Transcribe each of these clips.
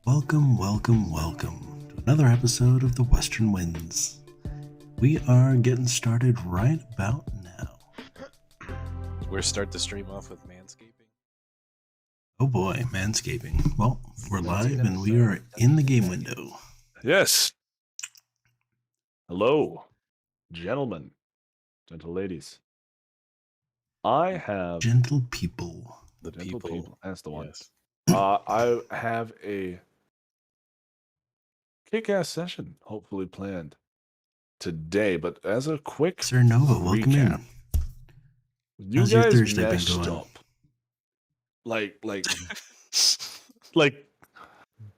Welcome, welcome, welcome to another episode of the Western Winds. We are getting started right about now. We're start the stream off with manscaping. Oh boy, manscaping. Well, we're live and we are in the game window. Yes. Hello, gentlemen, gentle ladies. I have Gentle people. The gentle people. That's the one. Yes. I have a kick-ass session, hopefully planned today. But as a quick Sir Nova, welcome recap, in. you How's your guys Thursday been messed going? up, like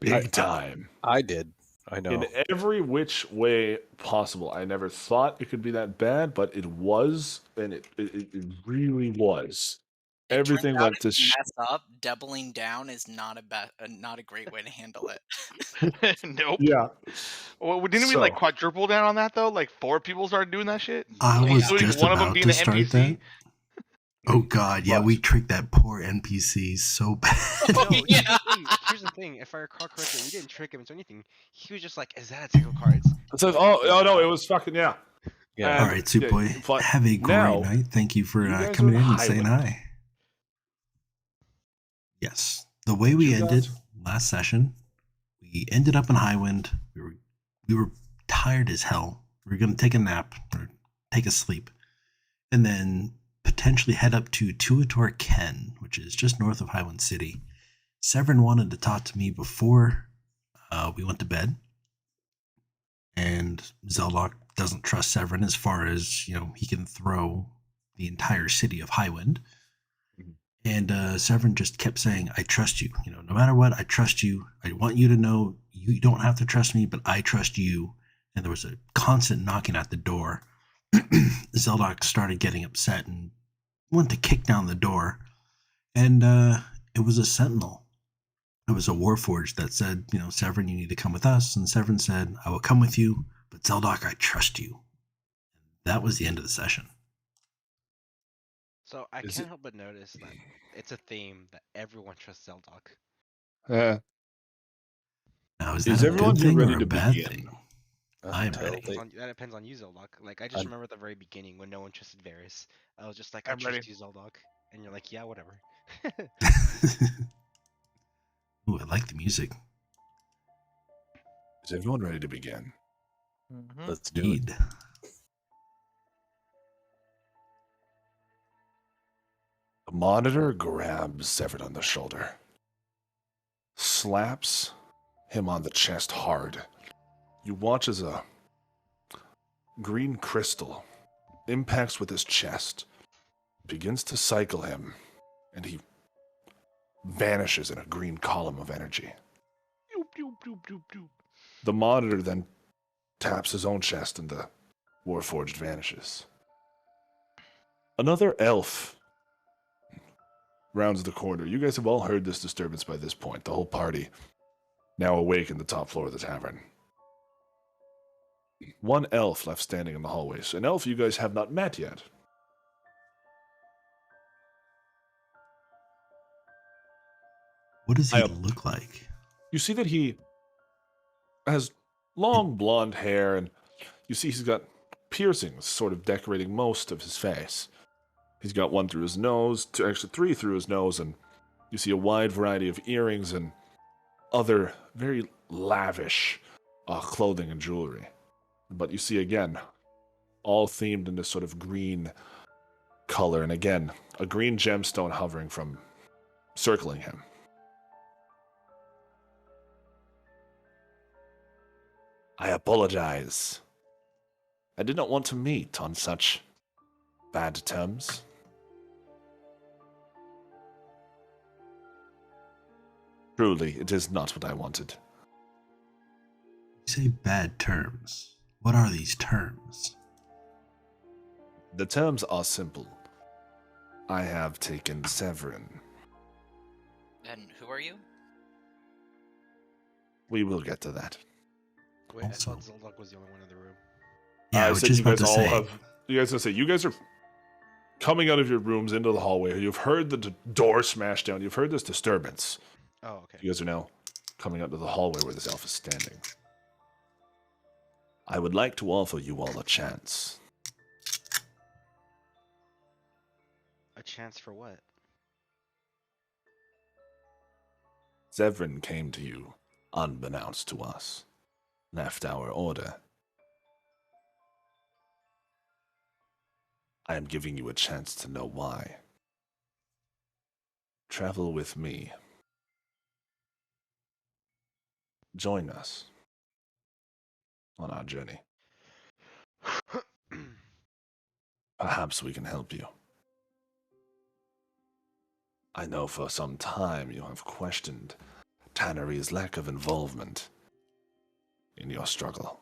big time. I did. I know. In every which way possible. I never thought it could be that bad, but it was, and it really was. Everything Turns out went if to you mess up, doubling down is not a great way to handle it. Nope. yeah. Well, didn't we So- like quadruple down on that though? Like 4 people started doing that shit. I was Including just one of them about being to an start NPC. that. Oh god, yeah, But- we tricked that poor NPC so bad. Oh, No, yeah. here's the thing. If I recall correctly, we didn't trick him into anything. He was just like, "Is that a deck of cards?" It says, oh no, it was fucking, yeah. Yeah. All right, Soup yeah, Boy, but have a great now, night. Thank you for you guys coming are in and saying Highland. hi. Yes, the way we You ended guys- last session, we ended up in Highwind. We were tired as hell. We were going to take a nap or take a sleep, and then potentially head up to Tuator Ken, which is just north of Highwind City. Sevryn wanted to talk to me before we went to bed, and Zeldok doesn't trust Sevryn as far as he can throw the entire city of Highwind. And Sevryn just kept saying, I trust you. No matter what, I trust you. I want you to know you don't have to trust me, but I trust you. And there was a constant knocking at the door. Zeldok started getting upset and went to kick down the door. And it was a sentinel. It was a warforged that said, Sevryn, you need to come with us. And Sevryn said, I will come with you, but Zeldok, I trust you. That was the end of the session. So I Is can't it- help but notice that it's a theme that everyone trusts Zeldok. Now, is Is that a everyone good here thing ready or a to bad begin? thing? I am Until ready. they- That depends on you, Zeldok. Like I just I'm- remember at the very beginning when no one trusted Varys. I was just like, I I'm trust ready. you, Zeldok, and you're like, yeah, whatever. Ooh, I like the music. Is everyone ready to begin? Let's do it. Indeed. The monitor grabs Severed on the shoulder, slaps him on the chest hard. You watch as a green crystal impacts with his chest, begins to cycle him, and he vanishes in a green column of energy. Doop, doop, doop, doop, doop. The monitor then taps his own chest and the Warforged vanishes. Another elf rounds the corner. You guys have all heard this disturbance by this point. The whole party now awake in the top floor of the tavern. One elf left standing in the hallways. An elf you guys have not met yet. What does he I- look like? You see that he has long blonde hair, and you see he's got piercings sort of decorating most of his face. He's got one through his nose, actually 3 through his nose, and you see a wide variety of earrings and other very lavish clothing and jewelry. But you see again, all themed in this sort of green color, and again, a green gemstone hovering from circling him. I apologize. I did not want to meet on such bad terms. Truly, it is not what I wanted. You say bad terms. What are these terms? The terms are simple. I have taken Sevryn. And who are you? We will get to that. Wait, Also- I thought Zeldok was the only one in the room. Yeah, I was just about to say. You guys say you guys are coming out of your rooms into the hallway. You've heard the door smash down. You've heard this disturbance. Oh, okay. You guys are now coming out to the hallway where this elf is standing. I would like to offer you all a chance. A chance for what? Sevryn came to you, unbeknownst to us, left our order. I am giving you a chance to know why. Travel with me. Join us on our journey. Perhaps we can help you. I know for some time you have questioned Tannery's lack of involvement in your struggle.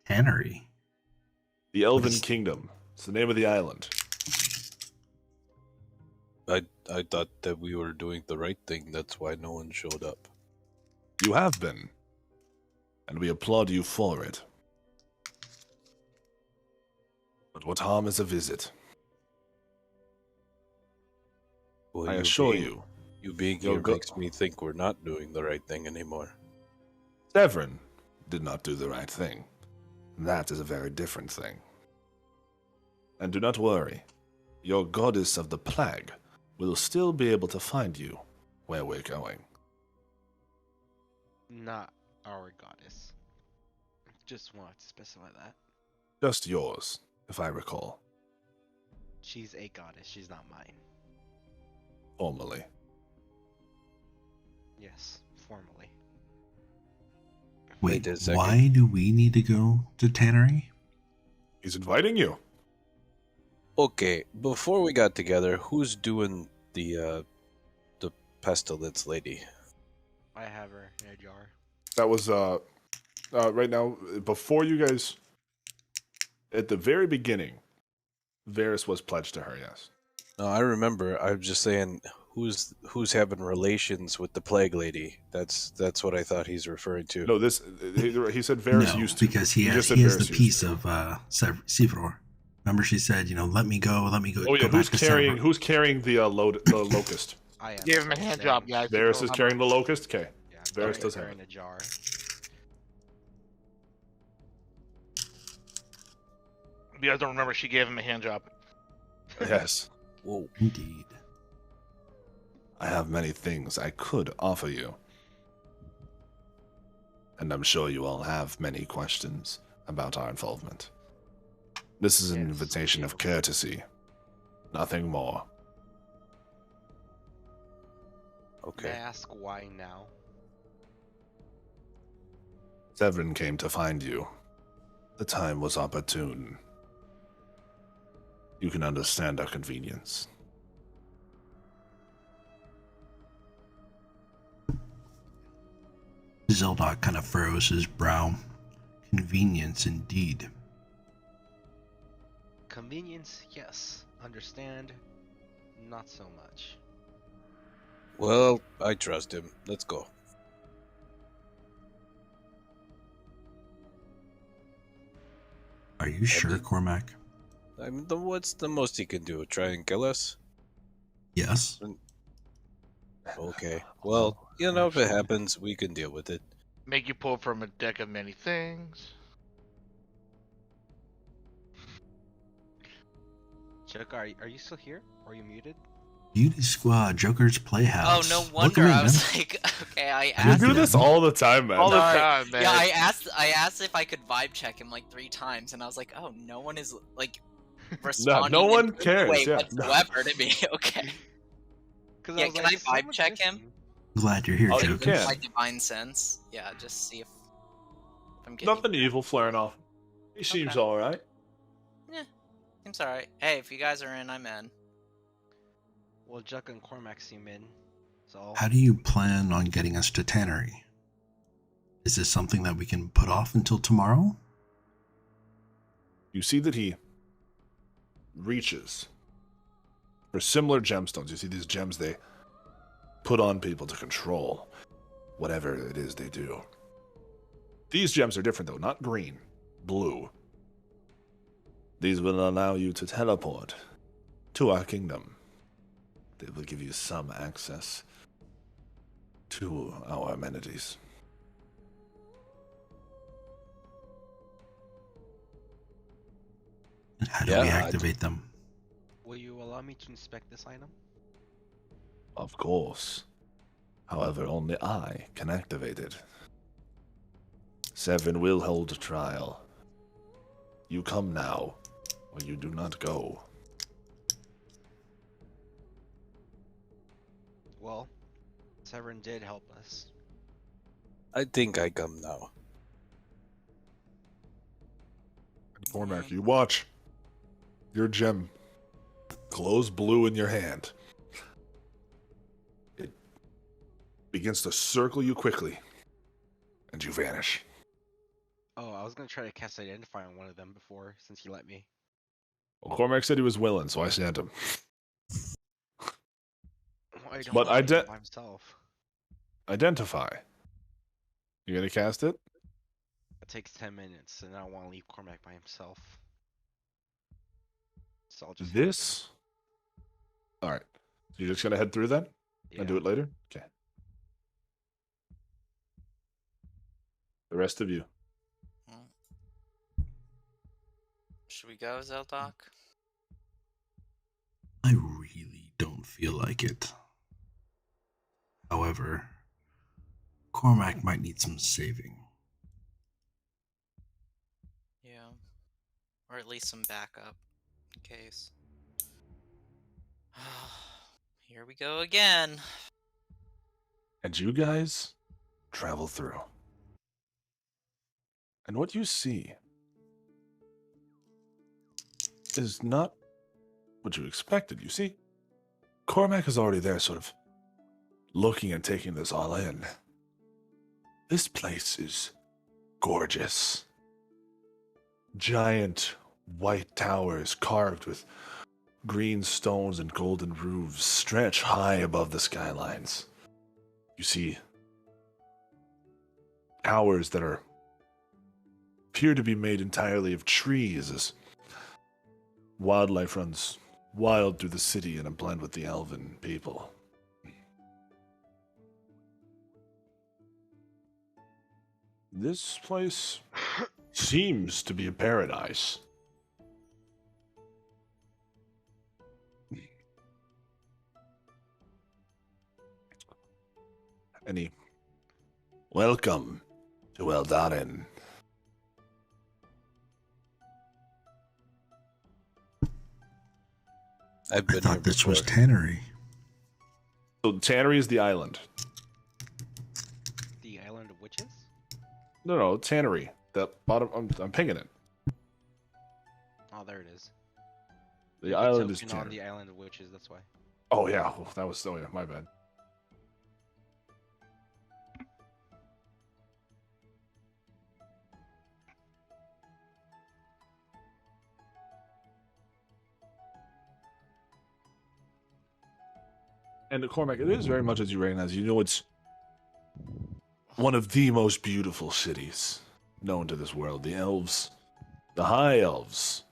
Tannery. The Elven is- Kingdom. It's the name of the island. I thought that we were doing the right thing. That's why no one showed up. You have been, and we applaud you for it. But what harm is a visit? Well, I assure you, you being you'll here go- makes me think we're not doing the right thing anymore. Sevryn did not do the right thing. That is a very different thing. And do not worry, your goddess of the plague will still be able to find you where we're going. Not our goddess. Just wanted to specify that. Just yours, if I recall, She's a goddess, she's not mine. formally. Yes, formally. Wait, a second. why do we need to go to Tannery? He's inviting you. Okay, before we got together, who's doing the pestilence lady? I have her in a jar. That was right now, before you guys, at the very beginning, Varys was pledged to her, yes. No, I remember. I'm just saying, who's having relations with the plague lady? That's what I thought he's referring to. No, he said Varys no, used to. because he has just said the Varys used piece to. of Sevryn. Remember, she said, let me go. Oh yeah, go who's back to carrying? Sevryn. Who's carrying the locust? I am. Give him a hand job, guys. Varys is carrying the locust. Okay. Yeah, Varys I'm does her have in it. a jar. If you guys don't remember, she gave him a hand job. Yes. Whoa. Indeed. I have many things I could offer you. And I'm sure you all have many questions about our involvement. This is an Yes, invitation we of do. courtesy. Nothing more. May I Okay. ask why now? Sevryn came to find you. The time was opportune. You can understand our convenience. Zeldok kind of furrows his brow. Convenience indeed. Convenience, yes. Understand, not so much. Well, I trust him. Let's go. Are you sure, mean- Cormac? I mean, what's the most he can do? Try and kill us? Yes. Okay. Well, if it happens, we can deal with it. Make you pull from a deck of many things. Chuck, are you still here? Or are you muted? Beauty Squad, Joker's Oh, Playhouse. no Welcome wonder. in, I was man. like, okay, I You You asked. do this all the time, man. All the Sorry. time, man. Yeah, I asked if I could vibe check him like 3 times, and I was like, oh, no one is like responding. no in one any cares, way yeah. whatsoever to me. Okay. Because Yeah, can I vibe someone's check him? missing. Glad you're here, Oh, you Joker. can. My divine sense. Yeah, just see if I'm getting. Nothing evil flaring off. He seems Okay. alright. Seems alright. Hey, if you guys are in, I'm in. Well, Chuck and Cormac seem in. So How do you plan on getting us to Tannery? Is this something that we can put off until tomorrow? You see that he reaches for similar gemstones. You see these gems they put on people to control whatever it is they do. These gems are different though, not green, blue. These will allow you to teleport to our kingdom. They will give you some access to our amenities. And how do we Yeah, activate them? Will you allow me to inspect this item? Of course. However, only I can activate it. Sevryn will hold a trial. You come now, or you do not go. Well, Severin did help us. I think I come now. Cormac, you watch. Your gem glows blue in your hand. It begins to circle you quickly, and you vanish. Oh, I was gonna try to cast Identify on one of them before, since he let me. Well, Cormac said he was willing, so I sent him. Why don't But let him ident- by himself? Identify. You gonna cast it? It takes 10 minutes, and I don't want to leave Cormac by himself. So I'll just This? Alright. So you're just gonna head through then? yeah. And do it later? Okay. The rest of you. Should we go, Zeldok? I really don't feel like it. However, Cormac might need some saving. Yeah. Or at least some backup, in case. Here we go again. And you guys travel through. And what you see is not what you expected. You see, Cormac is already there, sort of looking and taking this all in. This place is gorgeous. Giant white towers carved with green stones and golden roofs stretch high above the skylines. You see towers that appear to be made entirely of trees as wildlife runs wild through the city in a blend with the elven people. This place seems to be a paradise. Welcome to Eldarin. I've I been here thought this was before. Tannery. So Tannery is the island. The Island of Witches? No, Tannery. The bottom. I'm pinging it. Oh, there it is. The island is Token on Tannery. the Island of Witches, that's why. Oh yeah, well, that was. Oh yeah, my bad. And Cormac, it is very much as you recognize. You know, it's one of the most beautiful cities known to this world. The elves, the high elves,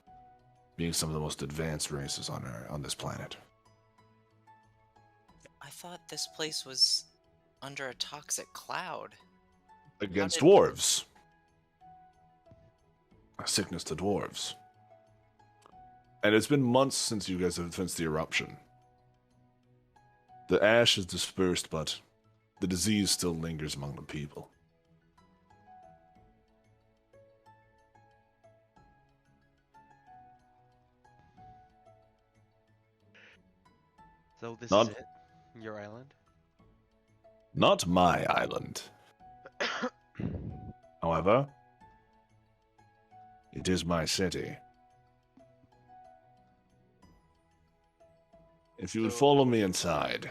being some of the most advanced races on this planet. I thought this place was under a toxic cloud. Against did- dwarves. A sickness to dwarves. And it's been months since you guys have since the eruption. The ash is dispersed, but the disease still lingers among the people. So this Not- is it? Your island? Not my island. However, it is my city. If you would So- follow me inside.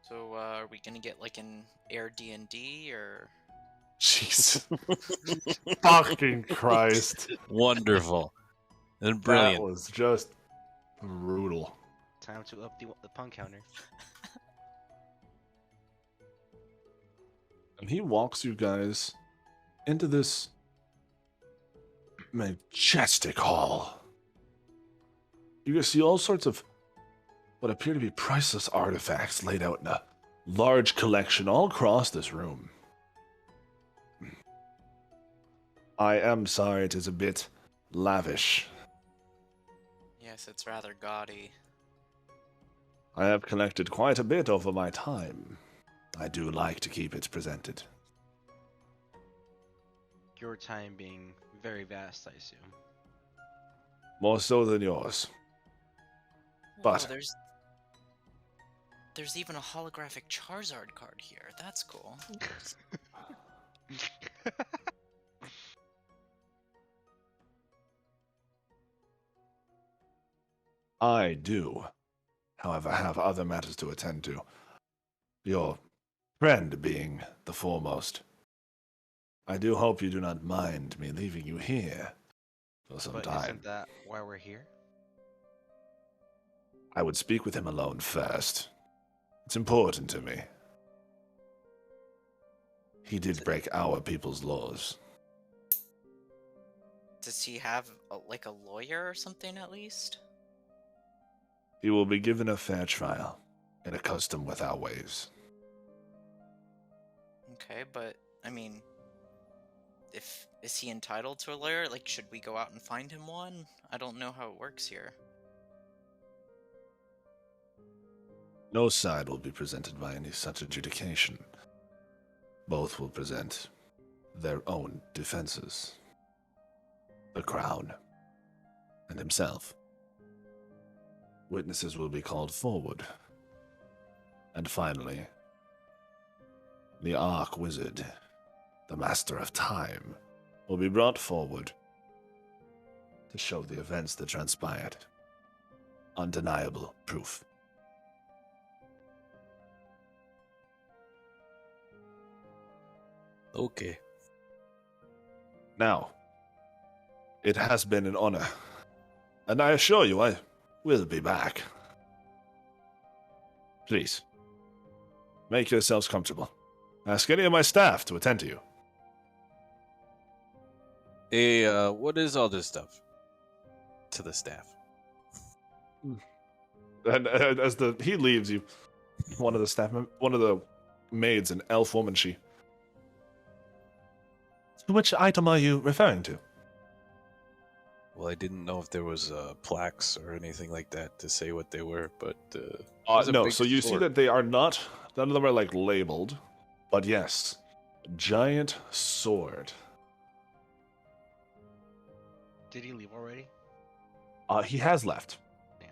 So, are we gonna get like an air D&D or? Jeez. Fucking Christ. Wonderful and That brilliant. was just brutal. Time to up the punk counter. And he walks you guys into this majestic hall. You guys see all sorts of what appear to be priceless artifacts laid out in a large collection all across this room. I am sorry it is a bit lavish. Yes, it's rather gaudy. I have collected quite a bit over my time. I do like to keep it presented. Your time being very vast, I assume. More so than yours. But- Whoa, there's even a holographic Charizard card here. That's cool. I do, however, have other matters to attend to. Your friend being the foremost. I do hope you do not mind me leaving you here for some But time. isn't that why we're here? I would speak with him alone first. It's important to me. He did break our people's laws. Does he have like a lawyer or something at least? He will be given a fair trial and accustomed with our ways. Okay, but I mean, is he entitled to a lawyer? Like, should we go out and find him one? I don't know how it works here. No side will be presented by any such adjudication. Both will present their own defenses. The Crown and himself. Witnesses will be called forward. And finally, the Arch Wizard, the Master of Time, will be brought forward to show the events that transpired. Undeniable proof. Okay. Now, it has been an honor, and I assure you I will be back. Please, make yourselves comfortable. Ask any of my staff to attend to you. Hey, what is all this stuff? To the staff. And as he leaves, you, one of the maids, an elf woman, she. Which item are you referring to? Well, I didn't know if there was plaques or anything like that to say what they were, but it was a No. big So you see sword. that they are not. None of them are like labeled, but yes, giant sword. Did he leave already? He has left. Damn.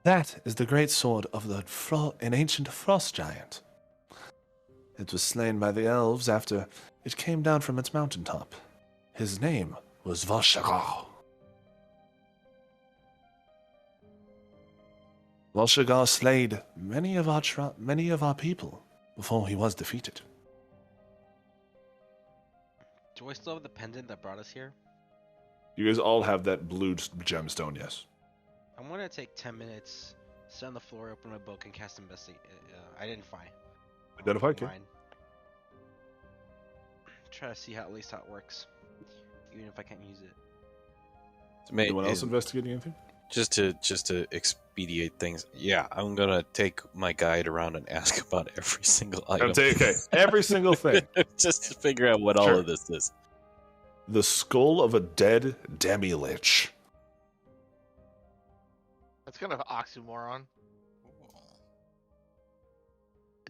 That is the great sword of an ancient frost giant. It was slain by the elves after it came down from its mountaintop. His name was Valshagar. Valshagar slayed many of our people before he was defeated. Do I still have the pendant that brought us here? You guys all have that blue gemstone, yes? I'm gonna take 10 minutes, sit on the floor, open my book, and cast Identify. Identify, okay. Mine. Try to see at least how it works, even if I can't use it. Anyone else investigating anything? Just to expedite things, yeah, I'm gonna take my guide around and ask about every single item. Okay, every single thing. Just to figure out what all Sure. of this is. The skull of a dead demi-lich. That's kind of an oxymoron.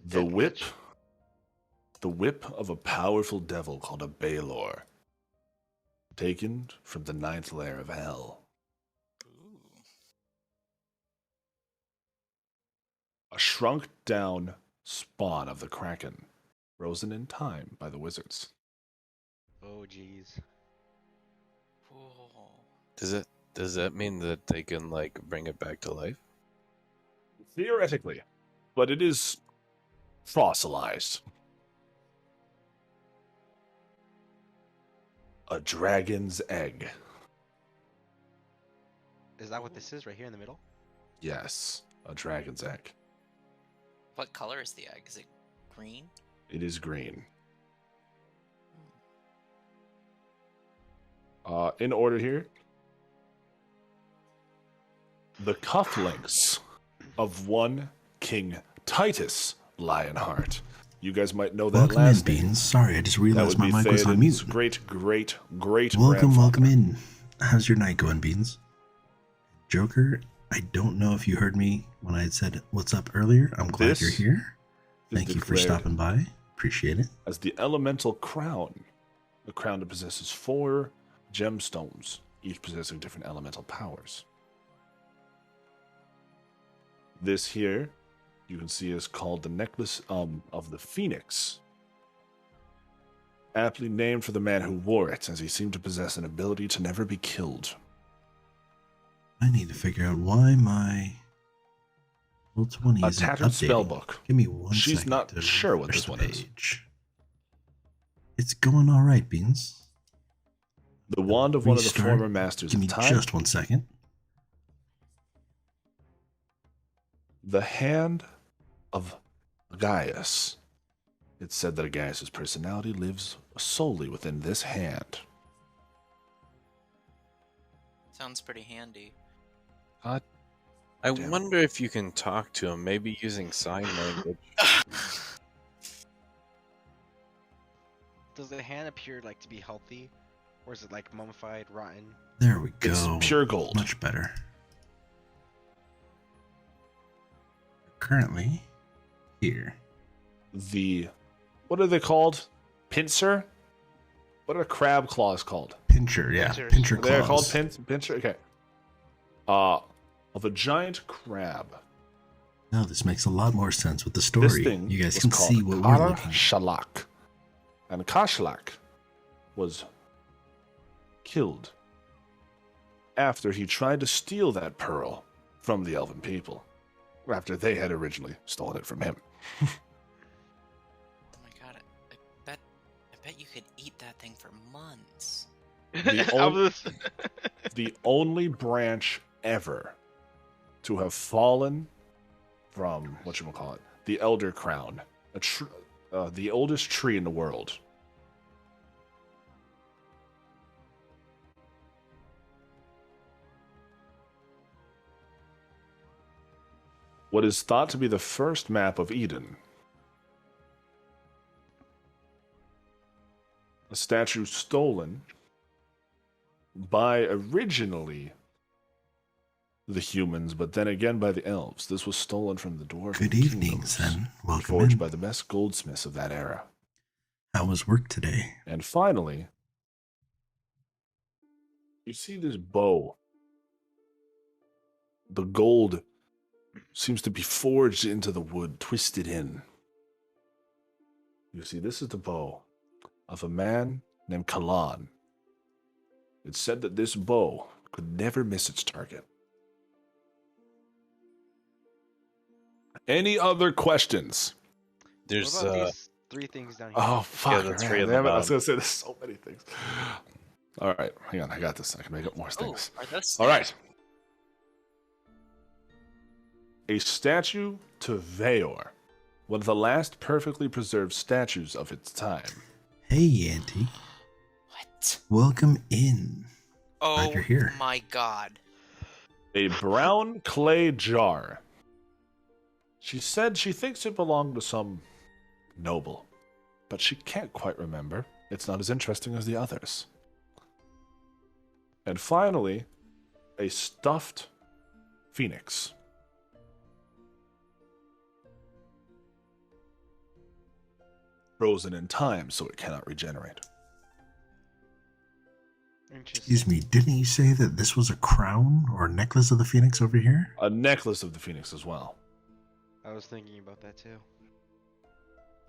The Dead whip. witch. The whip of a powerful devil called a Baelor. Taken from the ninth layer of hell. Ooh. A shrunk down spawn of the Kraken. Frozen in time by the wizards. Oh jeez. Whoa. Does that mean that they can like bring it back to life? Theoretically. But it is fossilized. A dragon's egg. Is that what this is right here in the middle? Yes, a dragon's egg. What color is the egg? Is it green? It is green. In order here. The cufflinks of one King Titus Lionheart. You guys might know that Welcome in, last name. Beans. Sorry, I just That realized would my be mic was on Theoden's mute. great Welcome in. How's your night going, Beans? Joker, I don't know if you heard me when I had said what's up earlier. I'm glad you're here. Thank you for stopping by. Appreciate it. As the elemental crown, a crown that possesses 4 gemstones, each possessing different elemental powers. This here, you can see, is called the Necklace of the Phoenix. Aptly named for the man who wore it, as he seemed to possess an ability to never be killed. I need to figure out why my roll 20 A isn't tattered updating. spellbook. Give me one She's second not to sure what refresh this one the is. page. It's going all right, Beans. The wand of one of the Restart. former masters Give me of time. just 1 second. The hand of Gaius. It's said that Gaius' personality lives solely within this hand. Sounds pretty handy. I Damn. wonder if you can talk to him, maybe using sign language. Does the hand appear like to be healthy, or is it like mummified, rotten? There we go. It's pure gold. Much better. Currently here. What are they called? Pincer? What are crab claws called? Pincher, yeah. Pincers. Pincher claws. They're called pincer? Okay. Of a giant crab. Now this makes a lot more sense with the This story. thing You guys was can called see what we're looking at. Kashlak. And Kashlak was killed after he tried to steal that pearl from the elven people, after they had originally stolen it from him. Oh my god, I bet you could eat that thing for months. The only branch ever to have fallen from, whatchamacallit, the Elder Crown, the oldest tree in the world. What is thought to be the first map of Eden. A statue stolen by originally the humans, but then again by the elves. This was stolen from the dwarven Good evening, kingdoms, son. Welcome forged in. by the best goldsmiths of that era. How was work today? And finally, you see this bow. The gold seems to be forged into the wood, twisted in. You see, this is the bow of a man named Kalan. It's said that this bow could never miss its target. Any other questions? There's What about these 3 things down here? Oh, fuck. the man, three on the damn it, I was bottom. going to say there's so many things. All right, hang on. I got this. I can make up more Oh, things. are those All right. A statue to Veor, one of the last perfectly preserved statues of its time. Hey, Auntie. What? Welcome in. Oh Glad you're here. my god. A brown clay jar. She said she thinks it belonged to some noble, but she can't quite remember. It's not as interesting as the others. And finally, a stuffed phoenix. Frozen in time so it cannot regenerate. Interesting. Excuse me, didn't you say that this was a crown or a necklace of the phoenix over here? A necklace of the phoenix as well. I was thinking about that too.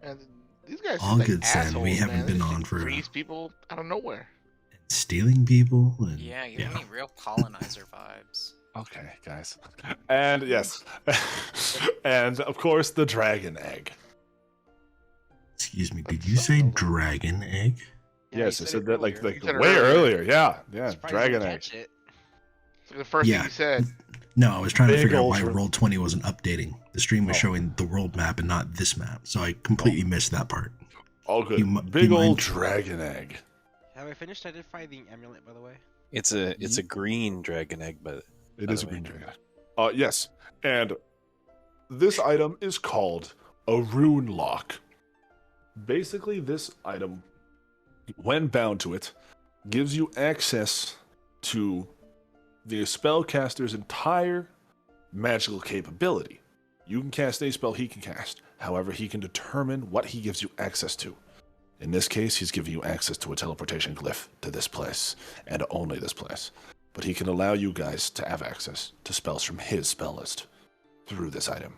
And these guys All seem like good, Sam. assholes, We haven't man. been They just on for- freeze people out of nowhere. Stealing people? And, Yeah, you're giving me real colonizer vibes. Okay, guys. And yes. And of course, the dragon egg. Excuse me, did you say dragon egg? Yeah, Yes, you I said said it that like, earlier. like You said it way earlier. earlier. Yeah, Surprised you dragon didn't egg. catch it. It's like the first Yeah. thing you said. No, I was trying to Big figure out old why dra- Roll 20 wasn't updating. The stream was Oh. showing the world map and not this map, so I completely missed that part. All good. You Big mind- old dragon egg. Have I finished identifying the amulet, by the way? it's a green dragon egg, but It By is the a way. green dragon egg. Yes. And This item is called a rune lock. Basically, this item, when bound to it, gives you access to the spellcaster's entire magical capability. You can cast any spell he can cast. However, he can determine what he gives you access to. In this case, he's giving you access to a teleportation glyph to this place, and only this place. But he can allow you guys to have access to spells from his spell list through this item.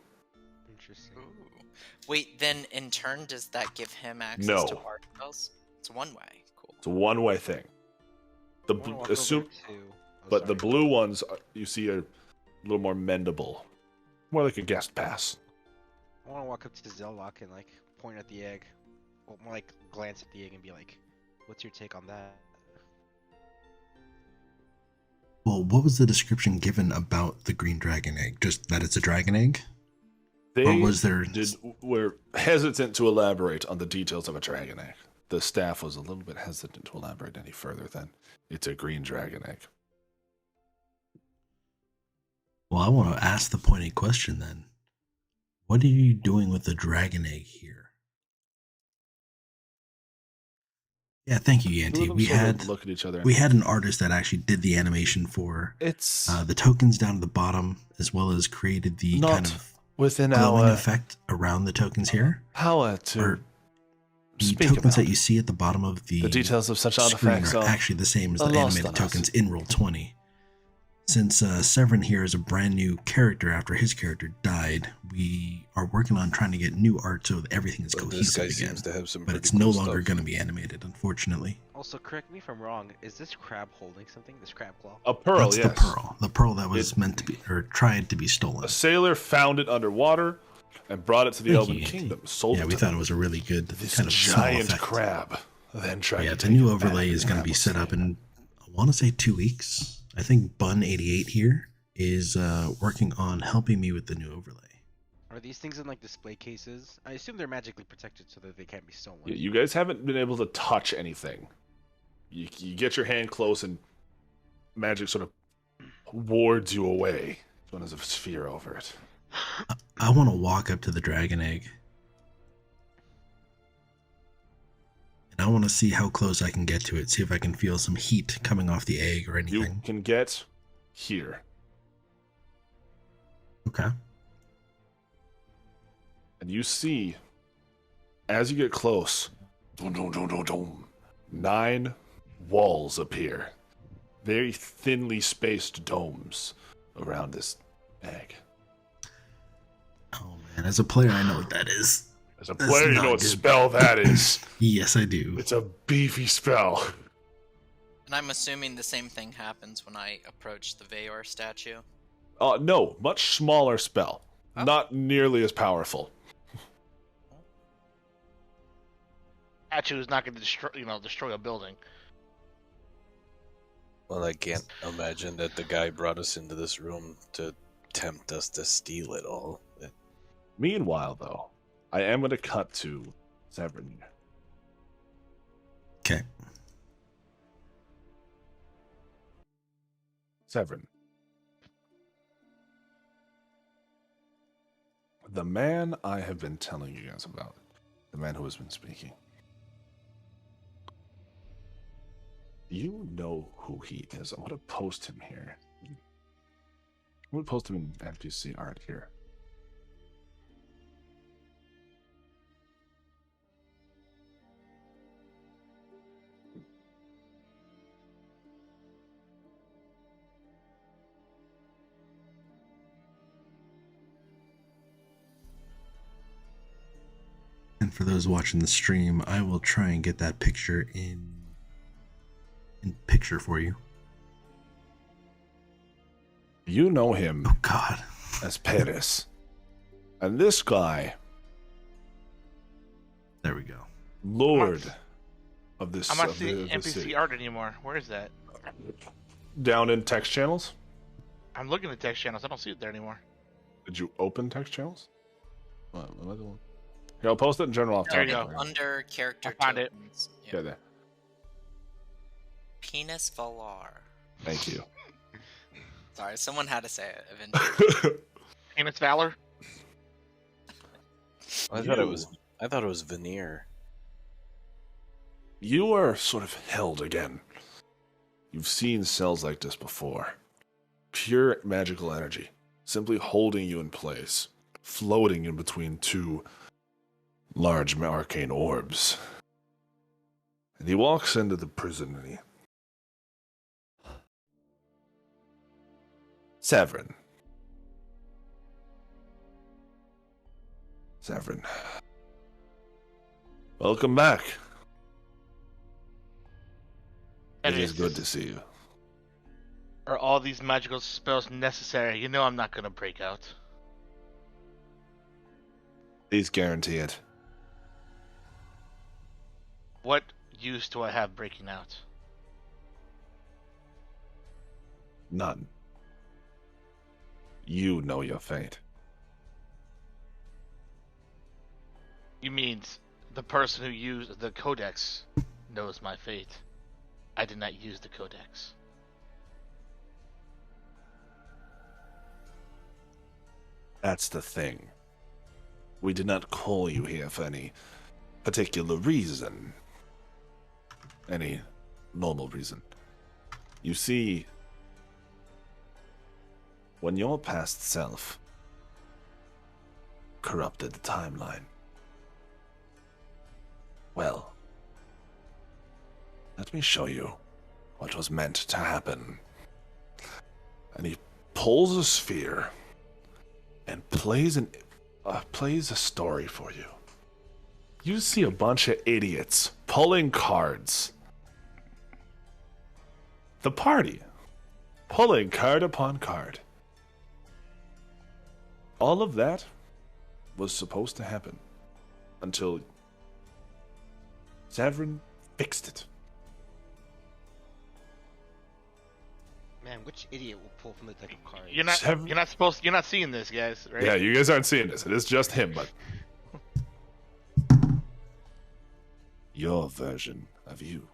Interesting. Ooh. Wait, then in turn, does that give him access No. to our spells? It's one way. Cool. It's a one-way thing. I wanna walk Assume, over to- oh, but the sorry. blue ones you see are a little more mendable, more like a guest pass. I want to walk up to Zellock and like point at the egg, or more like glance at the egg and be like, "What's your take on that?" Well, what was the description given about the green dragon egg? Just that it's a dragon egg? They Or was there... were hesitant to elaborate on the details of a dragon egg. The staff was a little bit hesitant to elaborate any further than it's a green dragon egg. Well, I want to ask the pointed question then. What are you doing with the dragon egg here? Yeah, thank you, Two of Yanti. them We sort of had look at each other. we had an artist that actually did the animation for It's the tokens down at the bottom, as well as created the Not kind of within glowing our effect around the tokens here. power to Or the speak tokens about that you see at the bottom of the details of such screen artifacts are are actually the same as are the lost animated on us. tokens in Roll20. Since Sevryn here is a brand new character after his character died, we are working on trying to get new art so that everything is But this guy cohesive again. seems to have some But pretty it's cool no longer stuff. going to be animated, unfortunately. Also, correct me if I'm wrong. Is this crab holding something? This crab claw? a pearl. That's Yes, the pearl. The pearl that was It- meant to be, or tried to be stolen. a sailor found it underwater and brought it to the Thank Elven you, Yanti. Kingdom. Sold Yeah, it we to thought them. it was a really good This kind of small giant effect. crab. Then tried Yeah, to the take new it back, overlay is and going to that be was set up fine. in, I want to say 2 weeks. I think Bun88 here is working on helping me with the new overlay. Are these things in like display cases? I assume they're magically protected so that they can't be stolen. Yeah, you guys haven't been able to touch anything. You get your hand close and magic sort of wards you away. One has a sphere over it. I want to walk up to the dragon egg. And I want to see how close I can get to it, see if I can feel some heat coming off the egg or You anything. can get here. Okay. And you see, as you get close, dum, dum, dum, dum, dum, 9 walls appear. Very thinly spaced domes around this egg. Oh man, as a player, I know what that is. As a That's player, you not know what good. spell that is. Yes, I do. It's a beefy spell. And I'm assuming the same thing happens when I approach the Vayor statue. No, much smaller spell. Oh. Not nearly as powerful. Statue is not going to destroy a building. Well, I can't imagine that the guy brought us into this room to tempt us to steal it all. Meanwhile, though, I am going to cut to Sevryn. Okay. Sevryn. The man I have been telling you guys about. The man who has been speaking. You know who he is. I'm going to post him here. I'm going to post him in NPC art here. And for those watching the stream, I will try and get that picture in picture for you. You know him Oh God. as Paris. And this guy, There we go. Lord of this I'm not of seeing the NPC city. art anymore. Where is that? Down in text channels? I'm looking at text channels. I don't see it there anymore. Did you open text channels? What am I doing? Here, I'll post it in general off There you top. go. Under character I found it. tokens. Yeah. Okay, there. Penis Valar. Thank you. Sorry, someone had to say it eventually. Payments Valor? I thought it was veneer. You are sort of held again. You've seen cells like this before. Pure magical energy, simply holding you in place, floating in between two large arcane orbs. And he walks into the prison and he... Sevryn. Sevryn. Welcome back. It is good to see you. Are all these magical spells necessary? You know I'm not gonna break out. Please guarantee it. What use do I have breaking out? None. You know your fate. You mean the person who used the codex knows my fate? I did not use the codex. That's the thing. We did not call you here for any particular reason. Any normal reason. You see, when your past self corrupted the timeline, well, let me show you what was meant to happen. And he pulls a sphere and plays a story for you. You see a bunch of idiots pulling cards. The party, pulling card upon card. All of that was supposed to happen until Sevryn fixed it. Man, which idiot will pull from the deck of cards? You're not seeing this, guys, right? Yeah, you guys aren't seeing this. It is just him, but your version of you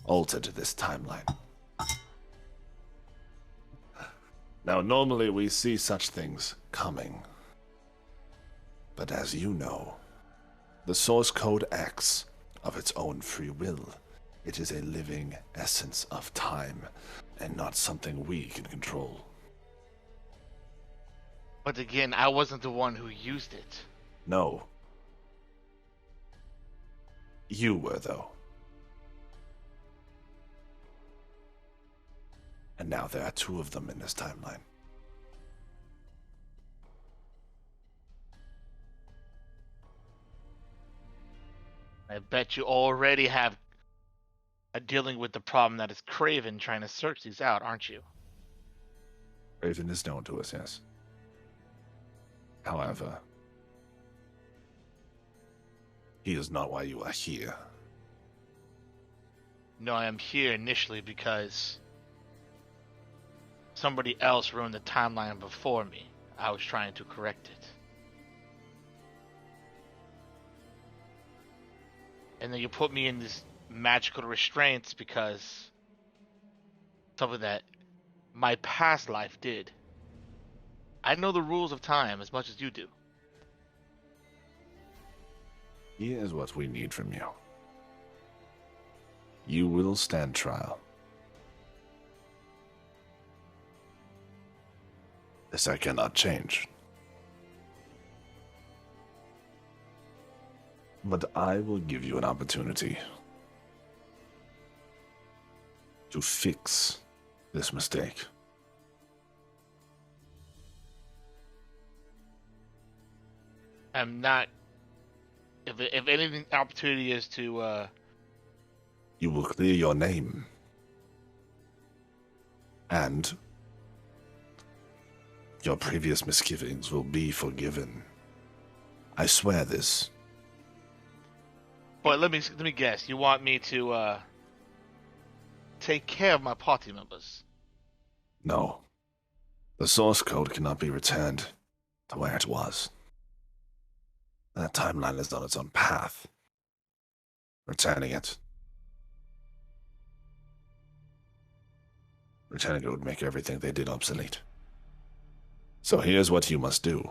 altered this timeline. Now, normally we see such things coming. But as you know, the source code acts of its own free will. It is a living essence of time, and not something we can control. But again, I wasn't the one who used it. No. You were, though. And now there are two of them in this timeline. I bet you already have dealing with the problem that is Craven trying to search these out, aren't you? Raven is known to us, yes. However, he is not why you are here. No, I am here initially because somebody else ruined the timeline before me. I was trying to correct it. And then you put me in these magical restraints because something that my past life did. I know the rules of time as much as you do. Here's what we need from you. You will stand trial. This I cannot change. But I will give you an opportunity to fix this mistake. I'm not. If anything, opportunity is to. You will clear your name. And your previous misgivings will be forgiven. I swear this. But let me guess. You want me to take care of my party members? No. The source code cannot be returned to where it was. That timeline is on its own path. Returning it would make everything they did obsolete. So here's what you must do.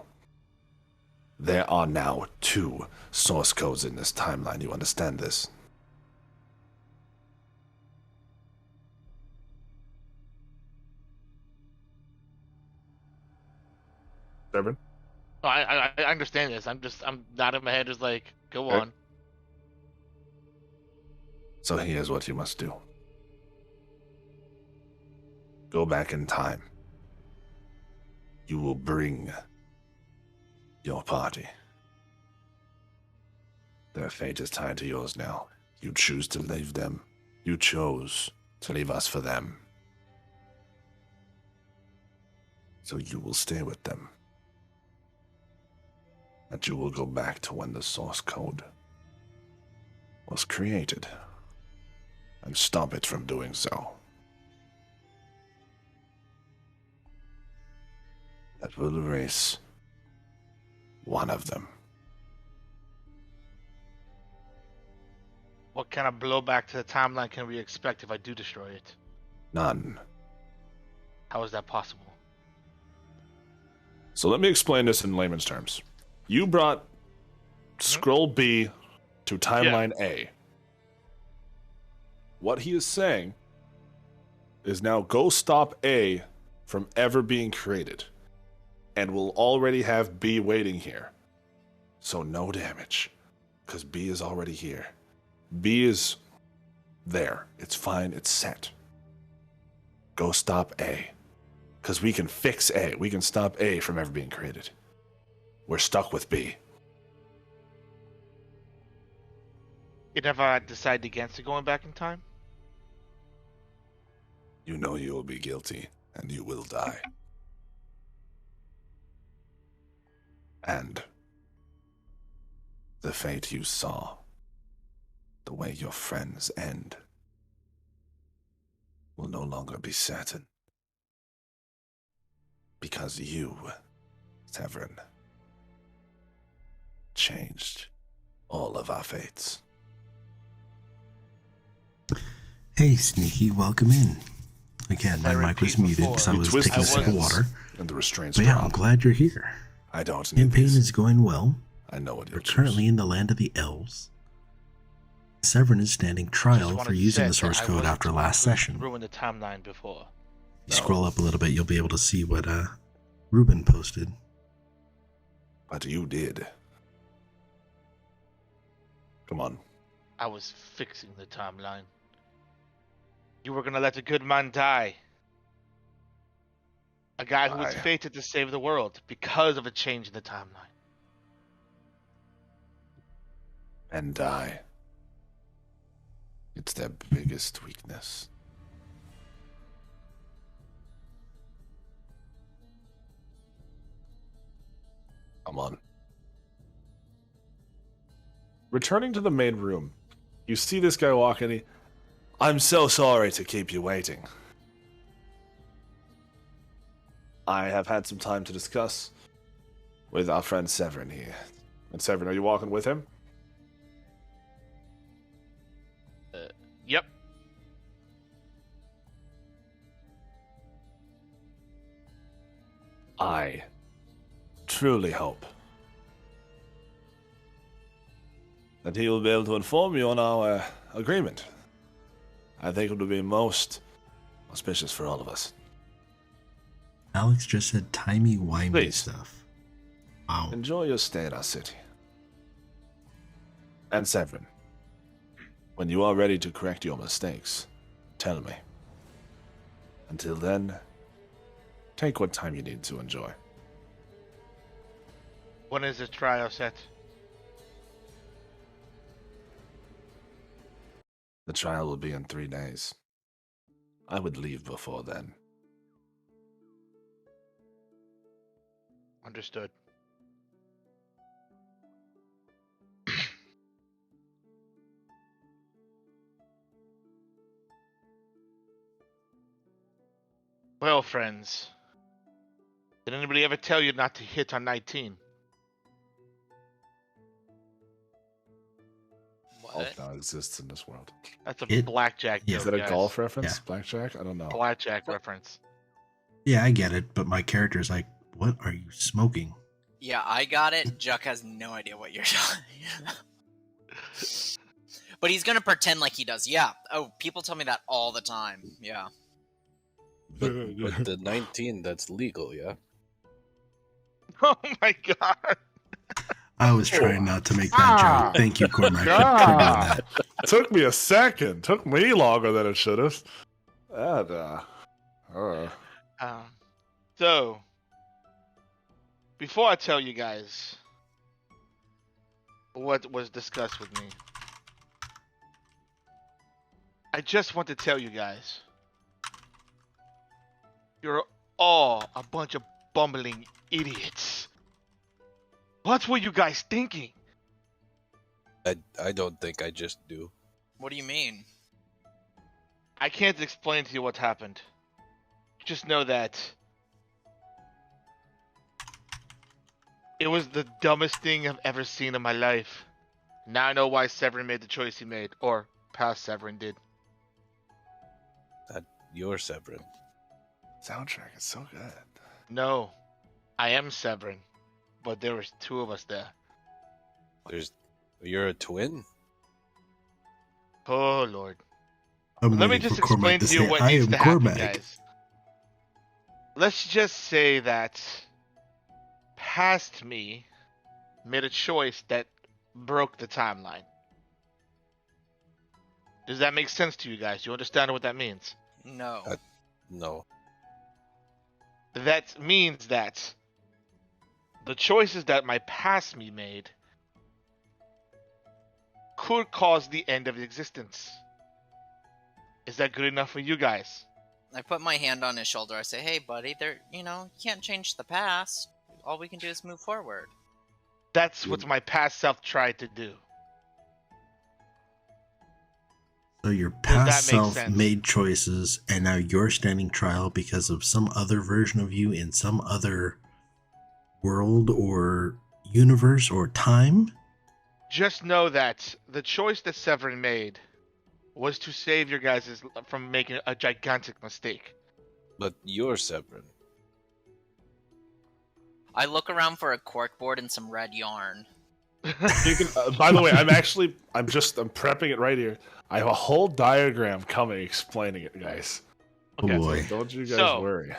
There are now 2 source codes in this timeline. You understand this? Sevryn? No, I understand this. I'm nodding my head, just like, go Okay. on. So here's what you must do. Go back in time. You will bring your party. Their fate is tied to yours now. You choose to leave them. You chose to leave us for them. So you will stay with them. And you will go back to when the source code was created. And stop it from doing so. That will erase one of them. What kind of blowback to the timeline can we expect if I do destroy it? None. How is that possible? So let me explain this in layman's terms. You brought scroll B to timeline A. What he is saying is now go stop A from ever being created. And we'll already have B waiting here. So no damage. Because B is already here. B is there. It's fine. It's set. Go stop A. Because we can fix A. We can stop A from ever being created. We're stuck with B. You never decide against going back in time? You know you will be guilty, and you will die. And the fate you saw, the way your friends end, will no longer be certain. Because you, Sevryn, changed all of our fates. Hey, Sneaky, welcome in. Again, my I mic was repeat muted before, because I You was twist taking a his sip of hands, water. and the restraints But yeah, I'm drop. glad you're here. I don't need Campaign these. is going well. I know what We're you'll currently choose. in the land of the elves. Severin is standing Just trial wanted for to using say the source that I code wasn't after the last one who session. ruined the timeline before. You scroll up a little bit, you'll be able to see what Ruben posted. But you did. Come on. I was fixing the timeline. You were gonna let a good man die. A guy who was I- fated to save the world because of a change in the timeline. And die. It's their biggest weakness. Come on. Returning to the main room, you see this guy walk in. I'm so sorry to keep you waiting. I have had some time to discuss with our friend Sevryn here. And Sevryn, are you walking with him? Yep. I truly hope that he will be able to inform you on our agreement. I think it would be most auspicious for all of us. Alex just said timey-wimey Please. stuff. Wow. Enjoy your stay at our city. And Sevryn, when you are ready to correct your mistakes, tell me. Until then, take what time you need to enjoy. When is the trial set? The trial will be in 3 days. I would leave before then. Understood. Well, friends, did anybody ever tell you not to hit on 19? Golf What? now exists in this world. That's a It- blackjack yeah. joke, Is that a guys. golf reference? Yeah. Blackjack? I don't know. Blackjack reference. Yeah, I get it, but my character's like, What are you smoking? Yeah, I got it. Juck has no idea what you're talking about. But he's gonna pretend like he does. Yeah. Oh, people tell me that all the time. Yeah. But the 19, that's legal, yeah? Oh my god. I was trying not to make that joke. Thank you, Cormac, for doing that. Took me a second. Took me longer than it should have. And, So, before I tell you guys what was discussed with me, I just want to tell you guys, you're all a bunch of bumbling idiots. What were you guys thinking? I don't think I just do. What do you mean? I can't explain to you what happened. Just know that it was the dumbest thing I've ever seen in my life. Now I know why Sevryn made the choice he made, or past Sevryn did. You're Sevryn. soundtrack is so good. No, I am Sevryn, but there was two of us there. You're a twin? Oh Lord. I'm Let me waiting just for Cormac explain to you say, what I needs am to happen, Cormac. guys. Let's just say that past me made a choice that broke the timeline. Does that make sense to you guys? Do you understand what that means? No. No. That means that the choices that my past me made could cause the end of existence. Is that good enough for you guys? I put my hand on his shoulder. I say, "Hey, buddy, you can't change the past. All we can do is move forward." That's what my past self tried to do. So your that past make self sense? made choices, and now you're standing trial because of some other version of you in some other world or universe or time? Just know that the choice that Severin made was to save your guys from making a gigantic mistake. But you're Sevryn. I look around for a corkboard and some red yarn. You can. By the way, I'm prepping it right here. I have a whole diagram coming explaining it, guys. Okay. Oh boy. So don't you guys So- worry.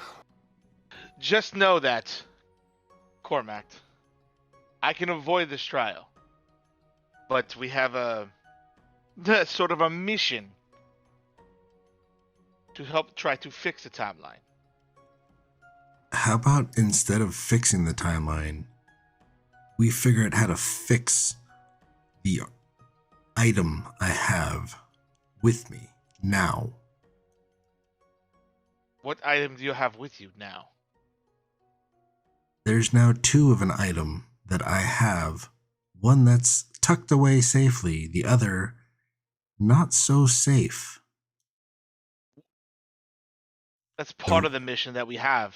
Just know that, Cormac, I can avoid this trial, but we have a sort of a mission to help try to fix the timeline. How about instead of fixing the timeline, we figure out how to fix the item I have with me now? What item do you have with you now? There's now two of an item that I have. One that's tucked away safely, the other not so safe. That's part of the mission that we have,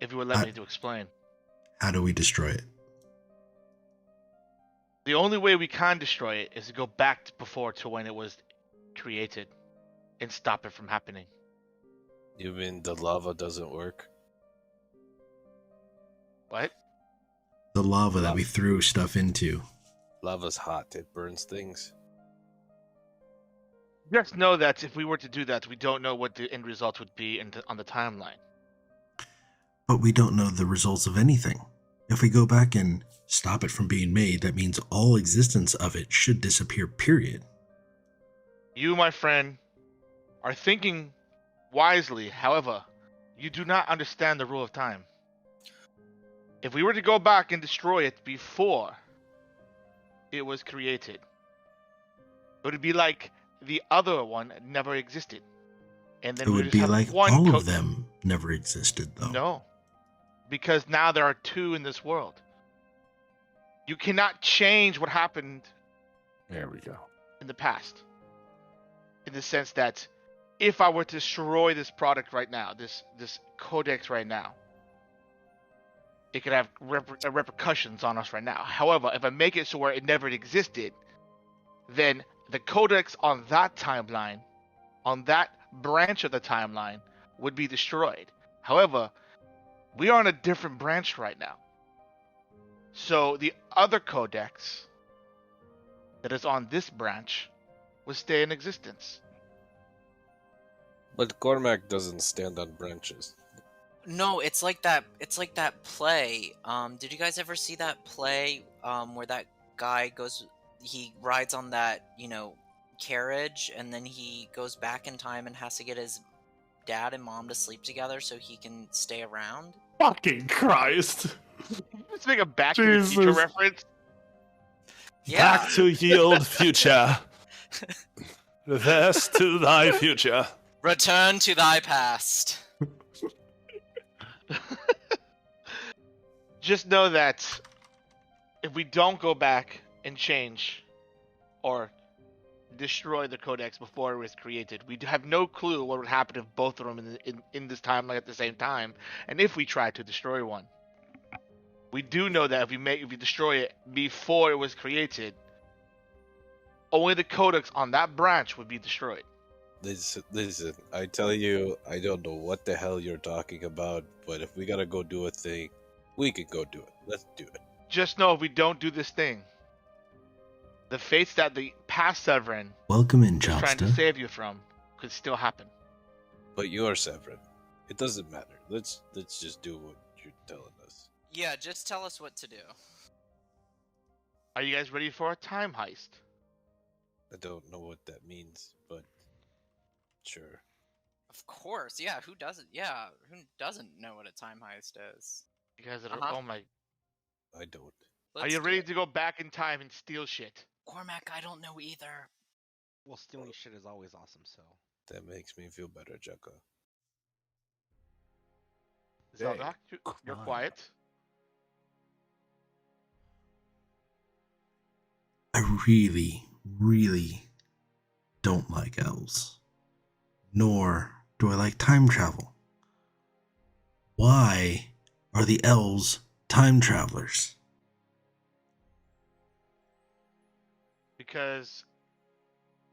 if you would let me to explain. How do we destroy it? The only way we can destroy it is to go back before to when it was created and stop it from happening. You mean the lava doesn't work? What? The lava that we threw stuff into. Lava's hot. It burns things. Just know that if we were to do that, we don't know what the end result would be on the timeline. But we don't know the results of anything. If we go back and stop it from being made, that means all existence of it should disappear, period. You, my friend, are thinking wisely. However, you do not understand the rule of time. If we were to go back and destroy it before it was created, it would be like the other one never existed. And then It we would just be have like one all of them never existed, though. No. Because now there are two in this world. You cannot change what happened There we go. in the past. In the sense that if I were to destroy this product right now, this codex right now, it could have repercussions on us right now. However, if I make it so where it never existed, then the codex on that timeline, on that branch of the timeline, would be destroyed. However, We are on a different branch right now. So the other codex that is on this branch will stay in existence. But Cormac doesn't stand on branches. No, it's like that. It's like that play. Did you guys ever see that play? Where that guy goes, he rides on that, carriage, and then he goes back in time and has to get his dad and mom to sleep together so he can stay around. Fucking Christ! Let's make a Back to the Future Jesus. reference. Yeah. Back to ye old future. Reverse to thy future. Return to thy past. Just know that if we don't go back and change or destroy the codex before it was created, we have no clue what would happen if both of them in this timeline at the same time, and if we try to destroy one. We do know that if we destroy it before it was created, only the codex on that branch would be destroyed. Listen, I tell you, I don't know what the hell you're talking about, but if we gotta go do a thing, we can go do it. Let's do it. Just know if we don't do this thing, the fates that the past Sevryn Welcome in, is trying to Chopsta. save you from could still happen. But you're Severin. It doesn't matter. Let's just do what you're telling us. Yeah, just tell us what to do. Are you guys ready for a time heist? I don't know what that means, but sure. Of course, yeah. Who doesn't? Yeah, who doesn't know what a time heist is? You guys are, Uh-huh. oh my. I don't. Are Let's you do ready it. to go back in time and steal shit? Cormac, I don't know either. Well, stealing shit is always awesome, so. That makes me feel better, Jaka. Zelda, you're Crime. quiet. I really, really don't like elves. Nor do I like time travel. Why are the elves time travelers? Because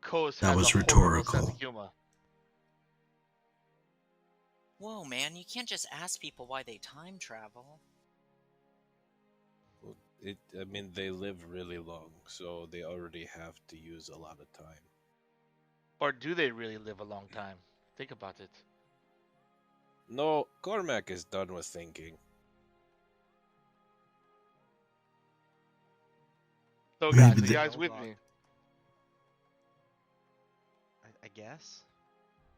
Kos That has was a horrible sense rhetorical. of humor. Whoa, man, you can't just ask people why they time travel. Well, they live really long, so they already have to use a lot of time. Or do they really live a long time? Think about it. No, Cormac is done with thinking. So Maybe guys, are the- you guys with me? I guess.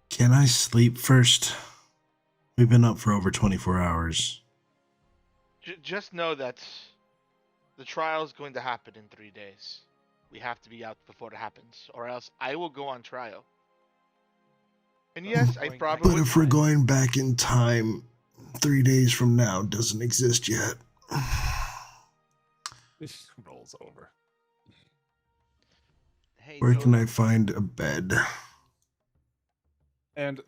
Can I sleep first? We've been up for over 24 hours. Just know that the trial is going to happen in 3 days. We have to be out before it happens, or else I will go on trial. And yes, I Going back probably But would. if we're going back in time, 3 days from now doesn't exist yet. This rolls over. Hey, Where Joe, can I find a bed? And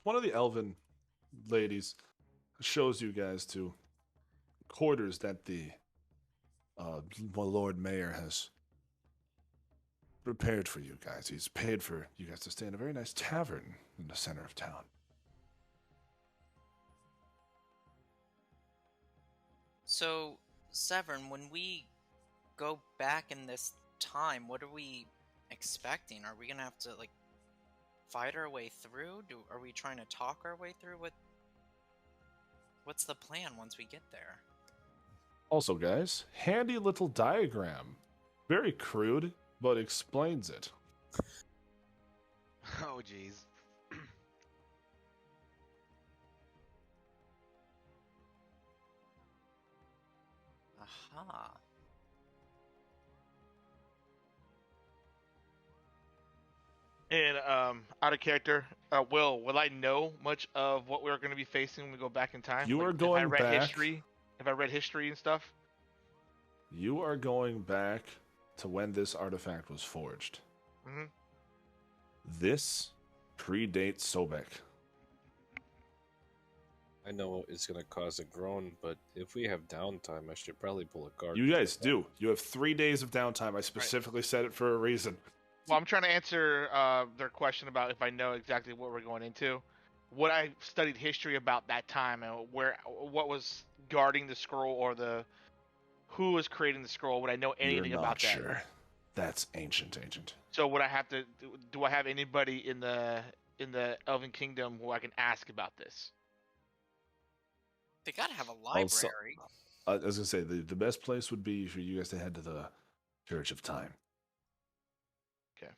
one of the elven ladies shows you guys to quarters that the Lord Mayor has prepared for you guys. He's paid for you guys to stay in a very nice tavern in the center of town. So, Sevryn, when we go back in this time, what are we expecting? Are we gonna have to fight our way through? Are we trying to talk our way through? What's the plan once we get there? Also, guys, handy little diagram. Very crude, but explains it. Oh, jeez. Aha. And out of character, will I know much of what we're going to be facing when we go back in time? You are if I going read back- history, if I read history and stuff. You are going back to when this artifact was forged. Mhm. This predates Sobek. I know it's gonna cause a groan, but if we have downtime, I should probably pull a card. You guys do. You have 3 days of downtime. I specifically said it for a reason. Well, I'm trying to answer their question about if I know exactly what we're going into. what I studied history about that time and what was guarding the scroll or who was creating the scroll? Would I know You're anything not about that? sure. That's ancient. So would I have to? Do I have anybody in the Elven Kingdom who I can ask about this? They gotta have a Also, library. I was gonna say the best place would be for you guys to head to the Church of Time. Okay.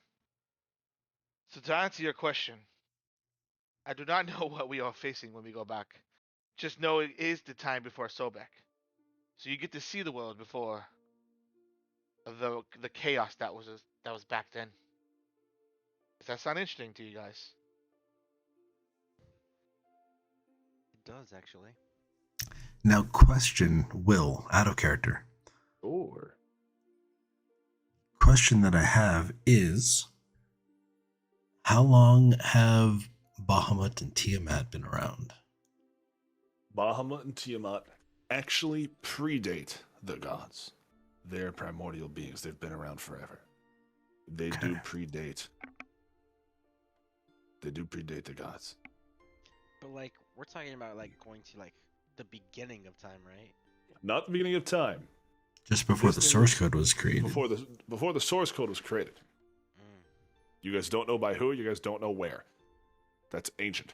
So to answer your question, I do not know what we are facing when we go back. Just know it is the time before Sobek. So you get to see the world before the chaos that was back then. Does that sound interesting to you guys? It does actually. Now, question, Will, out of character. Or Question that I have is, how long have Bahamut and Tiamat been around? Bahamut and Tiamat actually predate the gods. They're primordial beings. They've been around forever. They do predate. They do predate the gods. But like, we're talking about like going to like the beginning of time, right? Not the beginning of time. Just before the This thing source was- code was created. Before the source code was created. Mm. You guys don't know by who. You guys don't know where. That's ancient.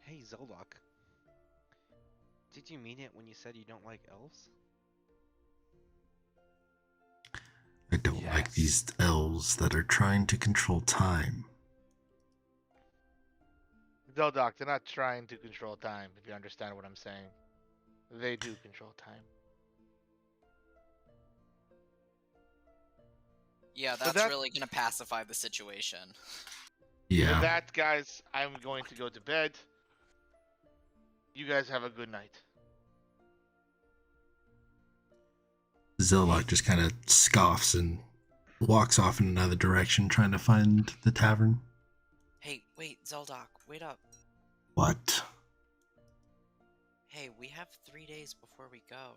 Hey, Zeldok. Did you mean it when you said you don't like elves? I don't like these elves that are trying to control time. Doc, they're not trying to control time, if you understand what I'm saying. They do control time. Yeah, So that's that- really gonna pacify the situation. Yeah. With that, guys, I'm going to go to bed. You guys have a good night. Zillock just kind of scoffs and walks off in another direction, trying to find the tavern. Hey, wait, Zeldok, wait up. What? Hey, we have 3 days before we go.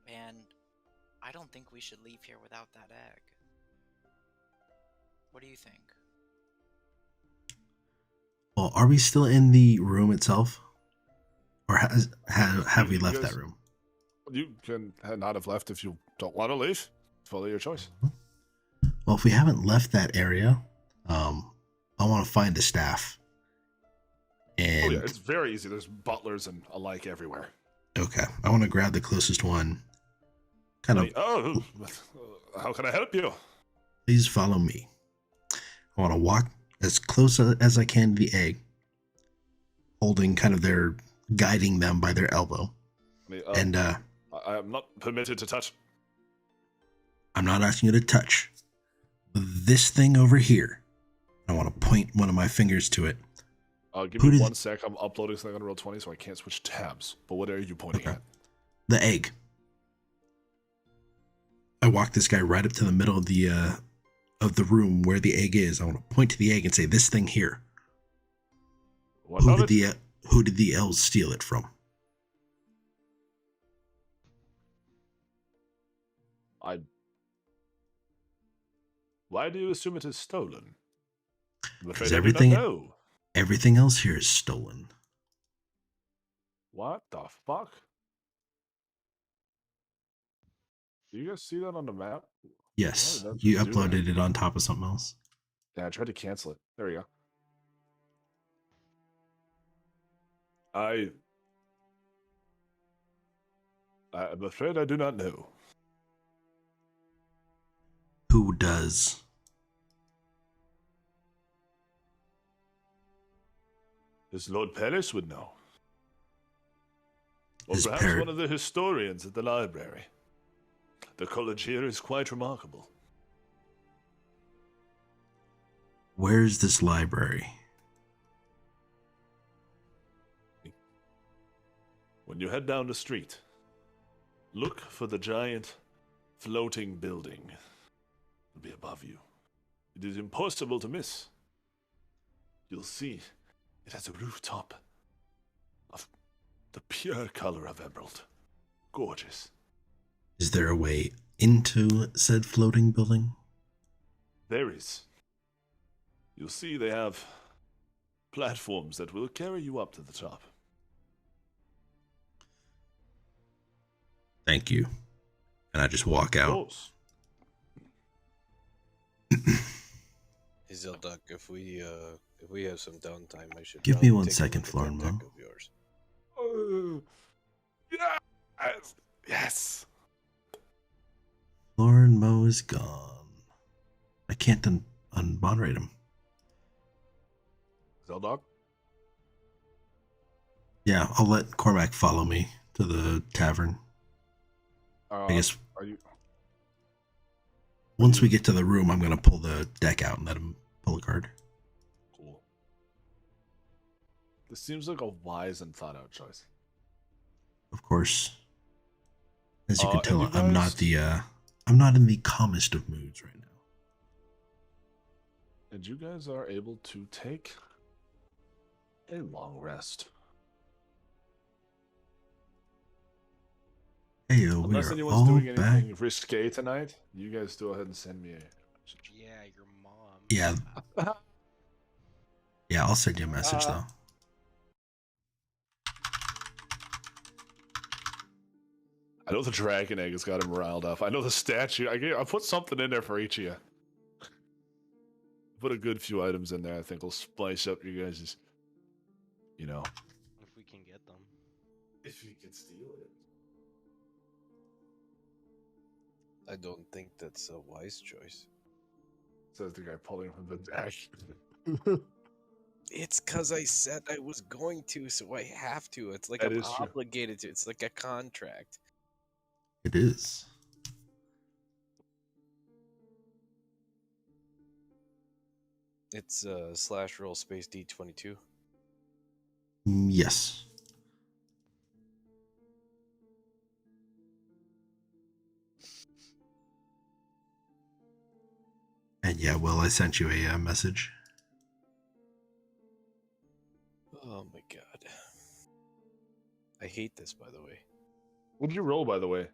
And I don't think we should leave here without that egg. What do you think? Well, are we still in the room itself? Or have we You left guys- that room? You can not have left if you don't want to leave. Follow your choice. Well, if we haven't left that area, I want to find the staff. And Oh yeah, it's very easy. There's butlers and alike everywhere. okay, I want to grab the closest one. Kind of, How can I help you? please follow me. I want to walk as close as I can to the egg, holding kind of their, guiding them by their elbow. And I am not permitted to touch. I'm not asking you to touch this thing over here. I want to point one of my fingers to it. Give Who me did- 1 sec. I'm uploading something on Roll20, so I can't switch tabs. But what are you pointing Okay. at? The egg. I walk this guy right up to the middle of the room where the egg is. I want to point to the egg and say, "This thing here. What of it? Who did the elves steal it from?" Why do you assume it is stolen? I'm afraid Because I do everything- not know. Everything else here is stolen. What the fuck? Do you guys see that on the map? Yes, Why did that you do that? uploaded it on top of something else. Yeah, I tried to cancel it. There we go. I'm afraid I do not know. Who does? His Lord Paris would know. Or His perhaps par- one of the historians at the library. The college here is quite remarkable. Where's this library? When you head down the street, look for the giant floating building. It'll be above you. It is impossible to miss. You'll see it has a rooftop of the pure color of emerald. Gorgeous. Is there a way into said floating building? There is. You'll see they have platforms that will carry you up to the top. Thank you. And I just walk out. Close. Hey, Zelduck, if we have some downtime, I should Give probably me 1 take a second, look at that Florinmo. deck of yours. Yes. Yes. Florinmo is gone. I can't unmoderate him. Zeldog? Yeah, I'll let Cormac follow me to the tavern. I guess Are you? once we get to the room, I'm going to pull the deck out and let him pull a card. Cool. This seems like a wise and thought out choice. Of course. As you can And tell, you I'm not guys- I'm not in the calmest of moods right now. And you guys are able to take a long rest. Hey, we Unless are anyone's all doing back. anything risque tonight, you guys go ahead and send me a message. Yeah, your mom. Yeah. Yeah, I'll send you a message though. I know the dragon egg has got him riled up. I know the statue. I put something in there for each of you. Put a good few items in there. I think will spice up you guys', If we can get them. if you can steal it. I don't think that's a wise choice. Says the guy pulling from the deck. It's because I said I was going to, so I have to. It's like That I'm is true. obligated to. It's like a contract. It is. It's slash roll space D22. Yes. And yeah, Will, I sent you a message. Oh my god. I hate this, by the way. What did you roll, by the way,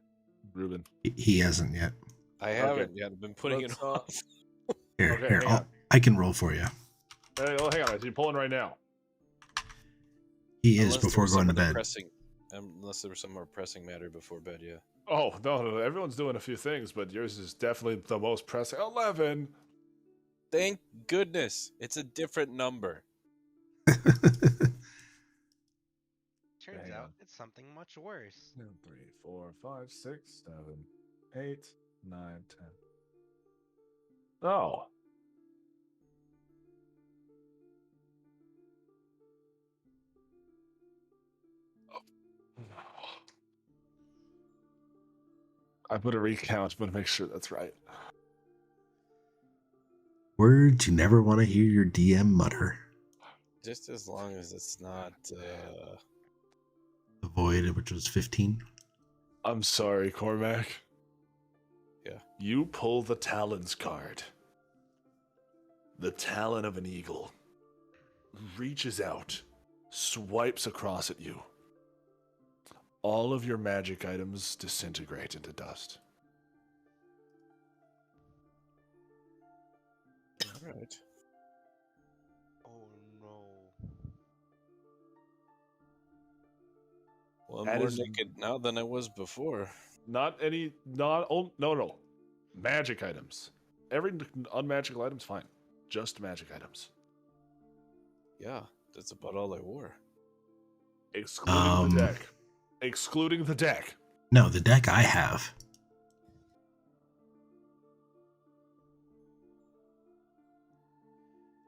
Ruben? He hasn't yet. I haven't yet. I've been putting Let's, it off. Here, Okay, here, hang on. I can roll for you. Hey, hang on. Is he pulling right now? He is Unless there before was going to some other bed. pressing, unless there was some more pressing matter before bed, yeah. Oh, no. Everyone's doing a few things, but yours is definitely the most pressing. 11. Thank goodness. It's a different number. Turns Hang out on. it's something much worse. 2, 3, 4, 5, 6, 7, 8, 9, 10. Oh. I put a recount, but make sure that's right. Words you never want to hear your DM mutter. Just as long as it's not The void, which was 15. I'm sorry, Cormac. Yeah. You pull the Talons card. The talon of an eagle reaches out, swipes across at you. All of your magic items disintegrate into dust. Alright. Oh no. Well, I'm That more is- naked now than I was before. No. Magic items. Every unmagical item's fine. Just magic items. Yeah, that's about all I wore. Excluding the deck. Excluding the deck. No, the deck I have.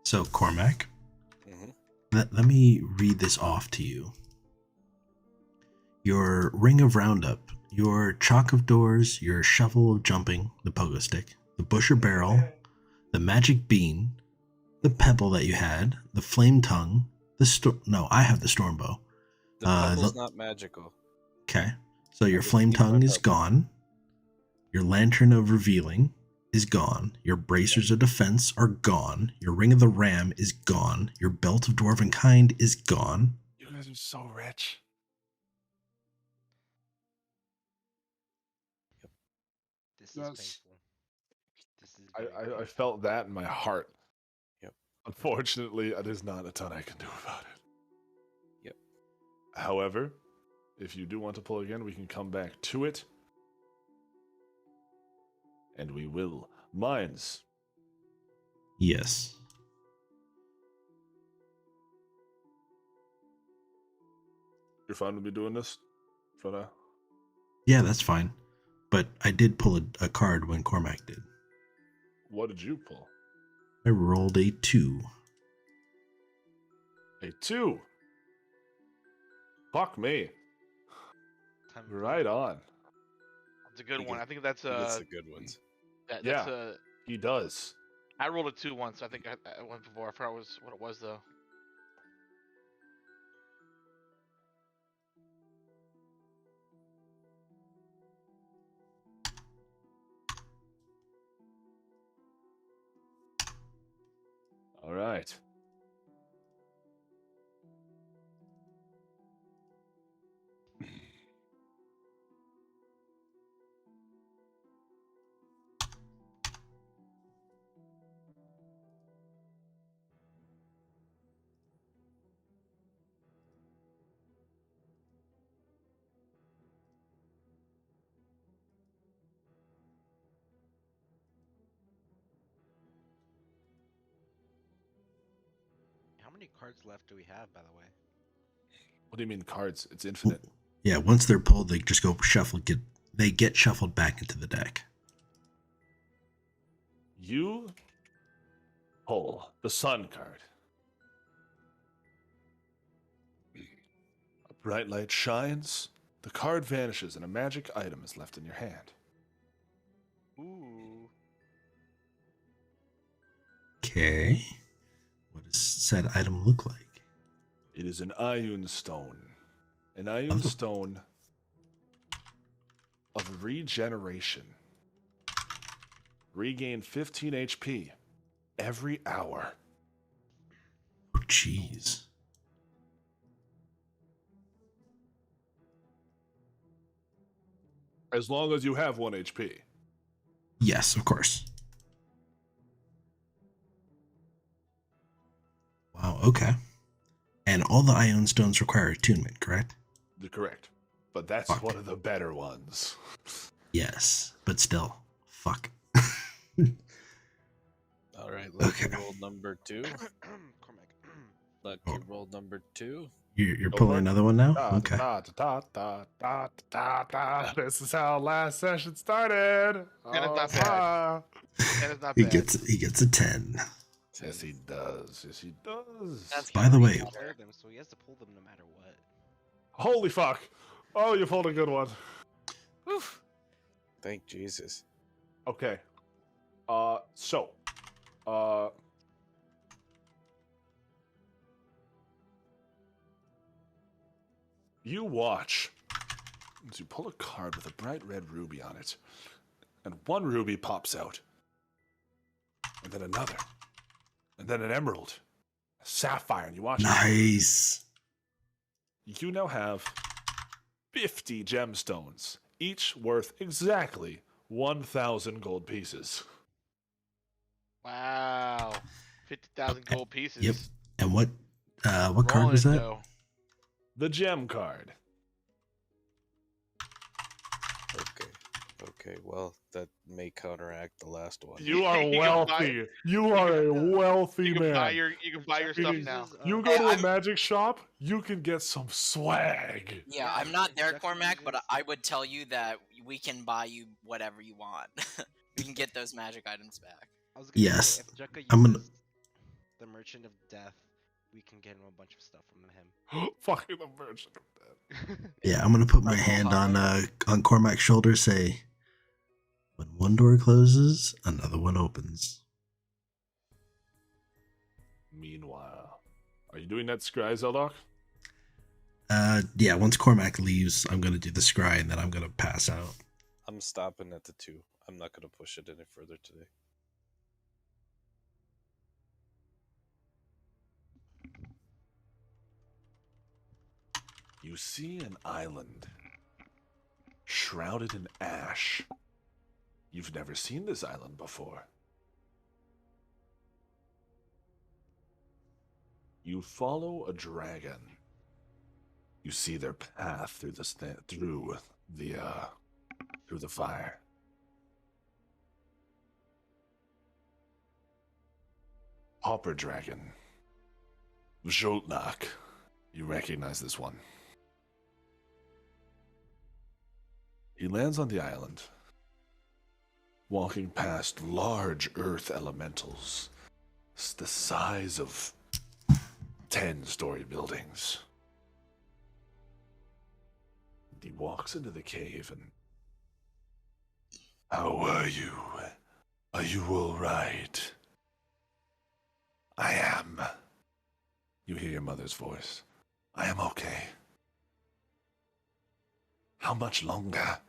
So, Cormac, Mm-hmm. let me read this off to you. Your Ring of Roundup, your Chalk of Doors, your Shovel of Jumping, the Pogo Stick, the Busher Barrel, the Magic Bean, the Pebble that you had, the Flame Tongue, no, I have the Storm Bow. The pebble's not magical. Okay, so your just Flame keep my Tongue is pebble. gone. Your Lantern of Revealing is gone. Your Bracers of Defense are gone. Your Ring of the Ram is gone. Your Belt of Dwarven Kind is gone. You guys are so rich. This is Yes. painful. This is I felt that in my heart. Yep. Unfortunately, there's not a ton I can do about it. Yep. However, if you do want to pull again, we can come back to it. And we will. Mindz. Yes. You're fine with me doing this for now? Yeah, that's fine. But I did pull a card when Cormac did. What did you pull? I rolled a 2. A 2. Fuck me. Time Right on. That's a good He one. get- I think that's He gets the good ones. that's Yeah. He does. I rolled a 2 once. I think I went before. I forgot what it was though. All right. How many cards left do we have, by the way? What do you mean cards? It's infinite. Yeah, once they're pulled, they just go shuffle. They get shuffled back into the deck. You pull the sun card. A bright light shines. The card vanishes and a magic item is left in your hand. Ooh. Okay. What does said item look like? It is an Ioun stone. An Ioun Oh. stone of regeneration. Regain 15 HP every hour. Oh, jeez. As long as you have 1 HP. Yes, of course. Wow, okay. And all the Ion Stones require attunement, correct? Correct. But that's Fuck. one of the better ones. Yes, but still, fuck. All right, Lucky Okay. roll number 2. Cormac. Lucky Oh. roll number 2. You're Go pulling for it. another one now? Da, Okay. da, da, da, da, da, da. This is how last session started. And it's not bad. And it's not He bad. gets a 10. Yes, he does. Yes, he does. That's By the gotta be way- better. Them, so he has to pull them no matter what. Holy fuck. Oh, you pulled a good one. Oof. Thank Jesus. Okay. You watch as you pull a card with a bright red ruby on it, and one ruby pops out, and then another, and then an emerald, a sapphire, and you watch it. Nice. You now have 50 gemstones, each worth exactly 1,000 gold pieces. Wow. 50,000 gold pieces. Yep. And what card Rolling was it, that? though. The gem card. Okay, well, that may counteract the last one. You are You can wealthy. You are a wealthy You can man. buy your stuff Uses, now. You go Hey, to a I'm- magic shop, you can get some swag. Yeah, Yeah, I'm not there, Jack Cormac, but uses- I would tell you that we can buy you whatever you want. We can get those magic items back. I was gonna Yes. say, if Jekka I'm gonna- uses the Merchant of Death, we can get him a bunch of stuff from him. Fucking the merchant of death. Yeah, I'm gonna put my Right, hand well, on Cormac's shoulder. Say, when one door closes, another one opens. Meanwhile, are you doing that scry, Zeldok? Yeah. Once Cormac leaves, I'm gonna do the scry, and then I'm gonna pass out. I'm stopping at the 2. I'm not going to push it any further today. You see an island shrouded in ash. You've never seen this island before. You follow a dragon. You see their path through the fire. Hopper dragon. Joltnak. You recognize this one. He lands on the island, walking past large earth elementals, the size of 10-story buildings. He walks into the cave and... How are you? Are you all right? I am. You hear your mother's voice. I am okay. How much longer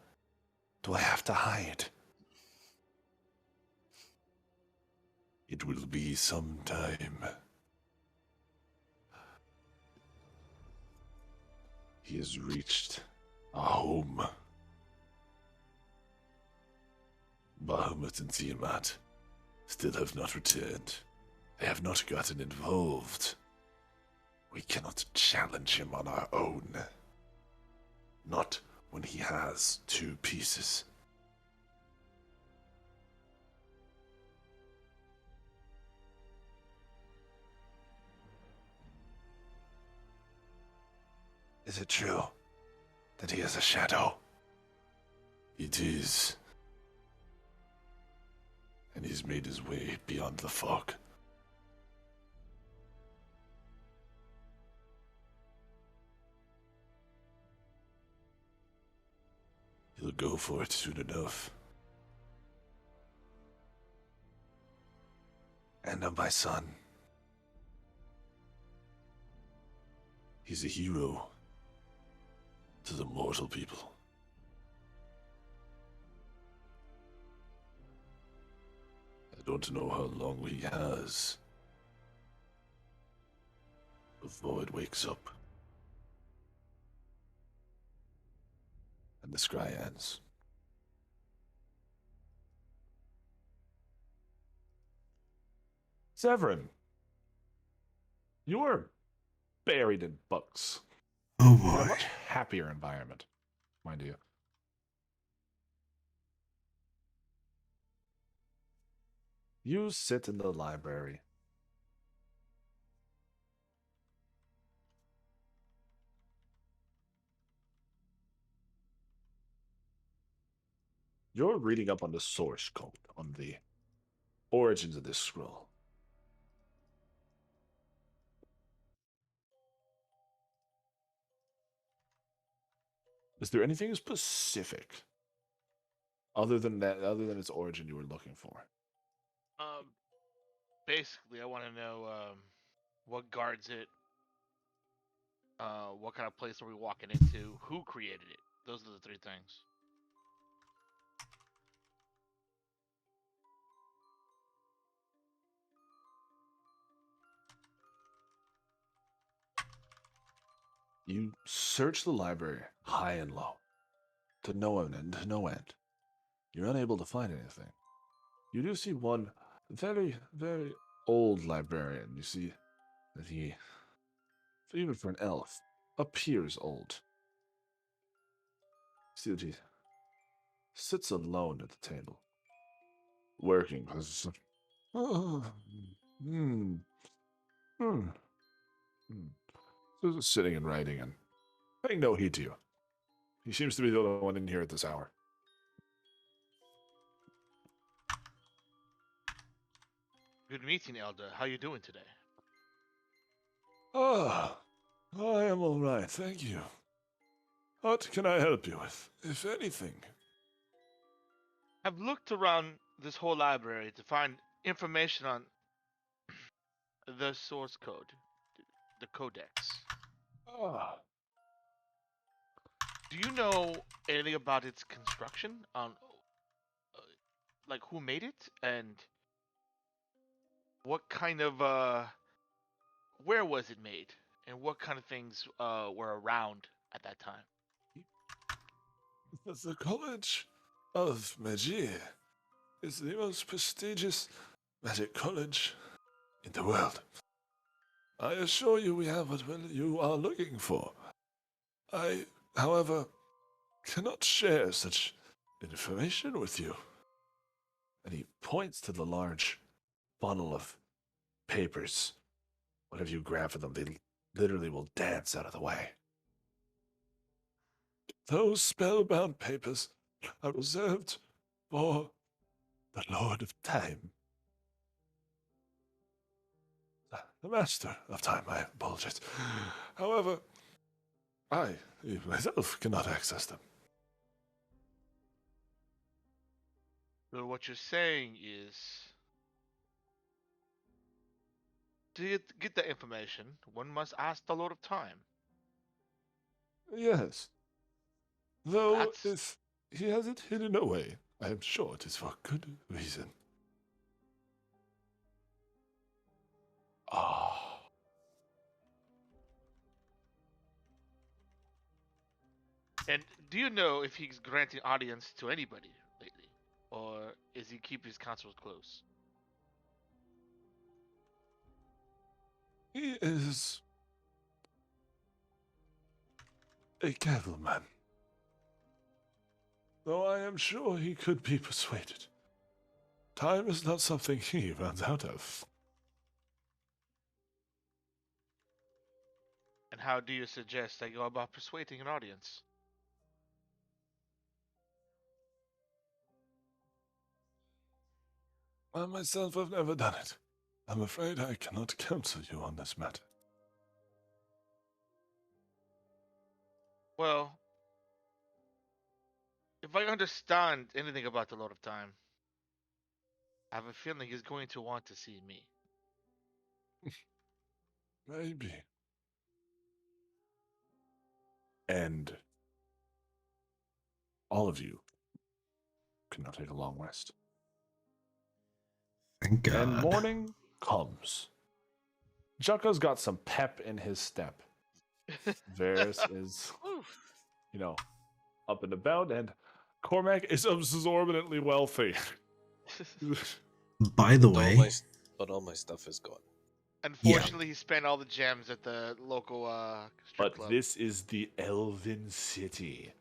do I have to hide? It will be some time. He has reached a home. Bahamut and Tiamat still have not returned. They have not gotten involved. We cannot challenge him on our own. Not when he has 2 pieces. Is it true that he has a shadow? It is. And he's made his way beyond the fog. He'll go for it soon enough. And of my son. He's a hero to the mortal people. I don't know how long he has before it wakes up. And the scry ends. Sevryn, you're buried in books. Oh In a boy. much happier environment, mind you. You sit in the library. You're reading up on the source code, on the origins of this scroll. Is there anything specific other than its origin you were looking for? Basically, I want to know what guards it. What kind of place are we walking into? Who created it? Those are the 3 things. You search the library high and low, to no end and to no end. You're unable to find anything. You do see one very, very old librarian. You see that he, even for an elf, appears old. You see that he sits alone at the table, working. So sitting and writing and paying no heed to you. He seems to be the only one in here at this hour. Good meeting, Elder. How you doing today? Ah, I am all right, thank you. What can I help you with, if anything? I've looked around this whole library to find information on the source code, the codex. Ah, Do you know anything about its construction? On like who made it and what kind of where was it made and what kind of things were around at that time? the College of Magie is the most prestigious magic college in the world. I assure you we have what you are looking for. I, however, cannot share such information with you. And he points to the large bundle of papers. Whatever you grab for them, they literally will dance out of the way. Those spellbound papers are reserved for the Lord of Time. The Master of Time, I apologize. However, I myself cannot access them. So what you're saying is, to get that information, one must ask the Lord of Time. Yes. Though That's if he has it hidden away, I am sure it is for good reason. Ah. And do you know if he's granting audience to anybody lately, or is he keep his counsels close? He is a careful man. Though I am sure he could be persuaded. Time is not something he runs out of. And how do you suggest I go about persuading an audience? I myself have never done it. I'm afraid I cannot counsel you on this matter. Well, if I understand anything about the Lord of Time, I have a feeling he's going to want to see me. Maybe. And all of you can now take a long rest. Thank God. And morning comes. Jocko's got some pep in his step. Varys is, up and about, and Cormac is absorbently wealthy. By the But way, but all my stuff is gone. Unfortunately, he spent all the gems at the local strip But club. this is the Elven City.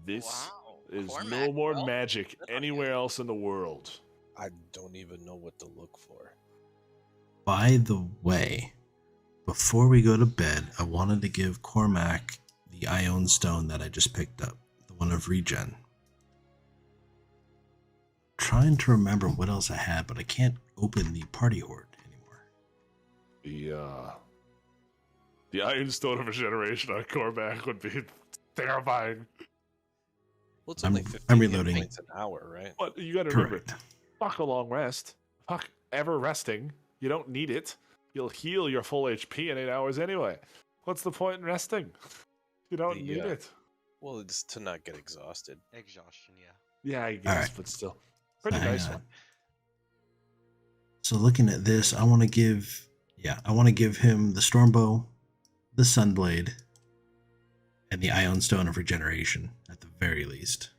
This Wow. is Cormac, no more well, magic good on anywhere else in the world. I don't even know what to look for. by the way, before we go to bed, I wanted to give Cormac the Ion Stone that I just picked up, the one of regen. Trying to remember what else I had, but I can't open the party horde anymore. The Iron Stone of Regeneration on Cormac would be terrifying. Well, it's I'm- only 50 I'm hit reloading. points an hour, right? But you gotta remember, Correct. fuck a long rest. Fuck ever resting. You don't need it. You'll heal your full HP in 8 hours anyway. What's the point in resting? You don't need Yeah. it. Well, it's to not get exhausted. Exhaustion, yeah. Yeah, I guess, Alright. but still. So Pretty hang nice on. one. So looking at this, I want to give him the Stormbow, the Sunblade, and the Ion Stone of Regeneration at the very least.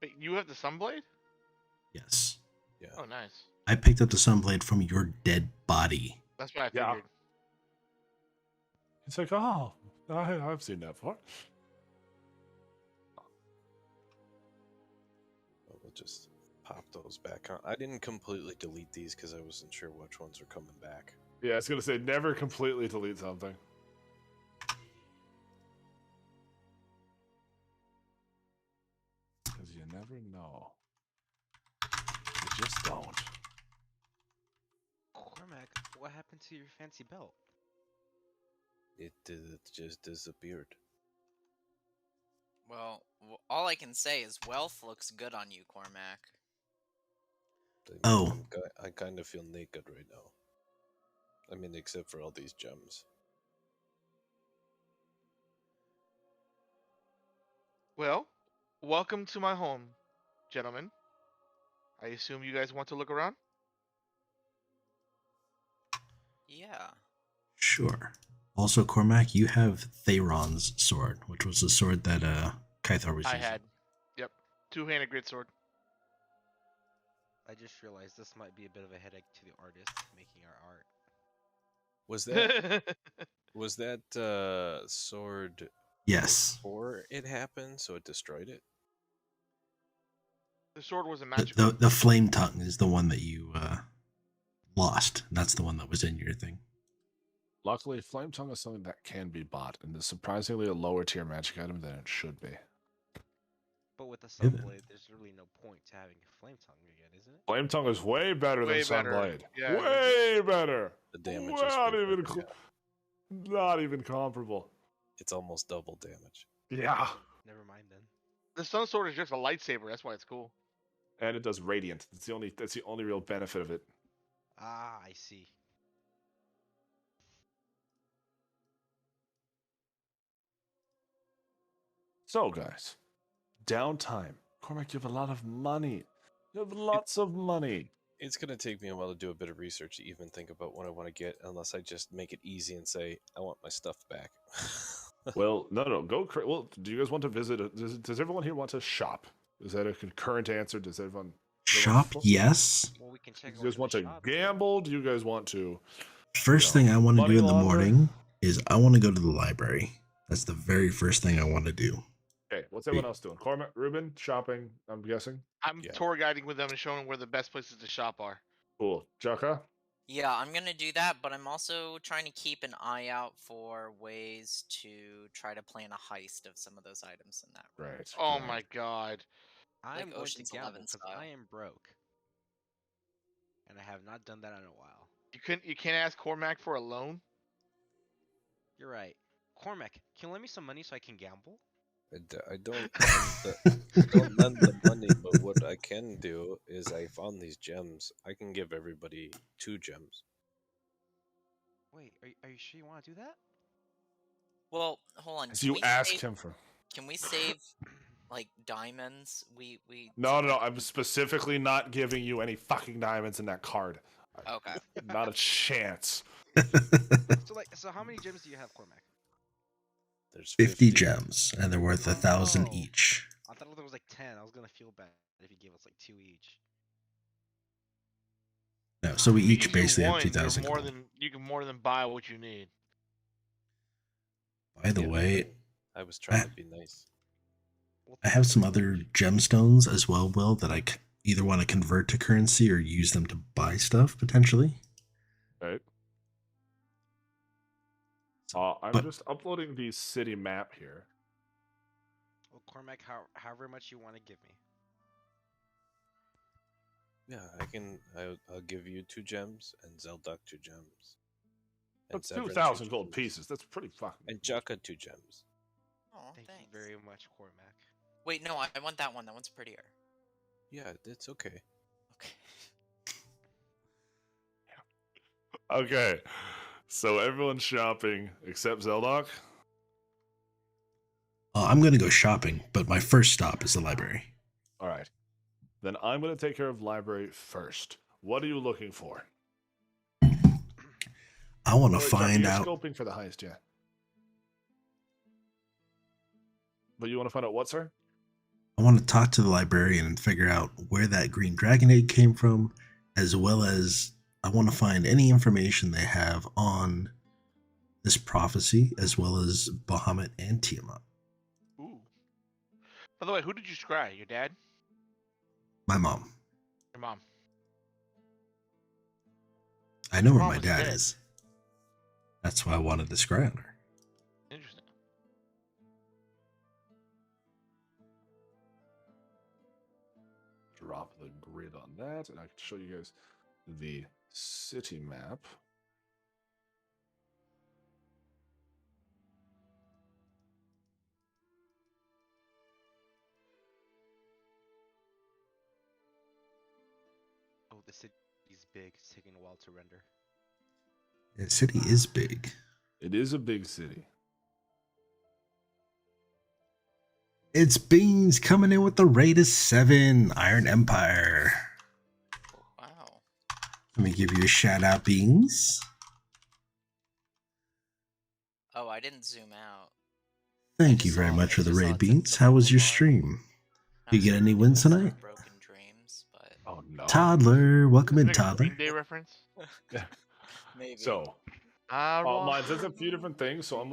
Wait, you have the Sunblade? Yes. Yeah. Oh, nice. I picked up the Sunblade from your dead body. That's what I Yeah. figured. It's like, oh, I've seen that before. We'll just pop those back on. I didn't completely delete these because I wasn't sure which ones were coming back. Yeah, I was gonna say never completely delete something. Because you never know. You just don't. Cormac, what happened to your fancy belt? It just disappeared. Well, all I can say is wealth looks good on you, Cormac. Oh. I kind of feel naked right now. I mean, except for all these gems. Well, welcome to my home, gentlemen. I assume you guys want to look around? Yeah. Sure. Also, Cormac, you have Theron's sword, which was the sword that Kythar was I using. had. Yep. Two-handed greatsword. I just realized this might be a bit of a headache to the artist making our art. Was that was that sword Yes. before it happened, so it destroyed it? The sword wasn't The, magical. the flame tongue is the one that you lost. That's the one that was in your thing. Luckily, Flame Tongue is something that can be bought, and is surprisingly a lower tier magic item than it should be. But with the Yeah, then. Sunblade, there's really no point to having a Flame Tongue again, isn't it? Flame Tongue is way better Way than better. Sunblade. Yeah. Way better. The damage is Not way even, better, not even comparable. It's almost double damage. Yeah. Never mind then. The Sun Sword is just a lightsaber. That's why it's cool. And it does radiant. That's the only real benefit of it. Ah, I see. So, guys, downtime. Cormac, you have a lot of money. You have lots of money. It's gonna take me a while to do a bit of research to even think about what I want to get, unless I just make it easy and say I want my stuff back. Well, no. Well, do you guys want to visit? Does everyone here want to shop? Is that a concurrent answer? Does everyone Shop, yes. Well, we can check. Do you guys want to gamble? Do you guys want to? First Yeah. thing I want to Money do in the launder. morning is I want to go to the library. That's the very first thing I want to do. Okay, what's everyone else doing? Cormac, Ruben, shopping. I'm guessing. I'm Yeah. tour guiding with them and showing them where the best places to shop are. Cool. Jaka. Yeah, I'm gonna do that, but I'm also trying to keep an eye out for ways to try to plan a heist of some of those items in that room. Right. Oh right. my god. I'm going Ocean's to gamble 11 because style. I am broke, and I have not done that in a while. You can't ask Cormac for a loan? You're right. Cormac, can you lend me some money so I can gamble? I don't lend the money, but what I can do is I found these gems. I can give everybody 2 gems. Wait, are you sure you want to do that? Well, hold on. So Can you we asked save, him for. Can we save like diamonds? We No. I'm specifically not giving you any fucking diamonds in that card. Okay. Not a chance. So how many gems do you have, Cormac? There's 50 gems, and they're worth 1,000 Oh. each. I thought there was like 10. I was gonna feel bad if you gave us like 2 each. No, so we If you each use basically have one, 2,000 you're more gold. than you can more than buy what you need. By the way, I was trying to be nice. I have some other gemstones as well, Will, that I either want to convert to currency or use them to buy stuff potentially. Right. I'm But- just uploading the city map here. Well, Cormac, however much you want to give me. Yeah, I'll give you 2 gems and Zeldak 2 gems. And That's Sevryn 2,000 2 gold gems. pieces. That's pretty fucking. And Jaka 2 gems. Oh, Thank thanks. you very much, Cormac. Wait, no, I want that one. That one's prettier. Yeah, it's okay. Okay. Okay, so everyone's shopping except Zeldok. I'm going to go shopping, but my first stop is the library. All right, then I'm going to take care of library first. What are you looking for? I want to Wait, Chuck, find you're out. scoping for the heist, yeah. But you want to find out what, sir? I want to talk to the librarian and figure out where that green dragon egg came from, as well as I want to find any information they have on this prophecy, as well as Bahamut and Tiamat. Ooh. By the way, who did you scry? Your dad? My mom. Your mom? I know where Mom my was dad dead. is. That's why I wanted to scry on her. Interesting. Drop the grid on that, and I can show you guys the city map. Oh, the city's big. It's taking a while to render. The city is big. It is a big city. It's Beans coming in with the rate of 7, Iron Empire. Wow. Let me give you a shout out, Beans. Oh, I didn't zoom out. Thank I you just very saw- much I for the just saw raid, it's Beans. the How was your bubble bar. stream? Not You get sure any if wins it's tonight? Broken Dreams, but Oh no. Toddler, welcome Is in, it like a Toddler. Green Day reference? maybe. So, Mindz, there's a few different things, so I'm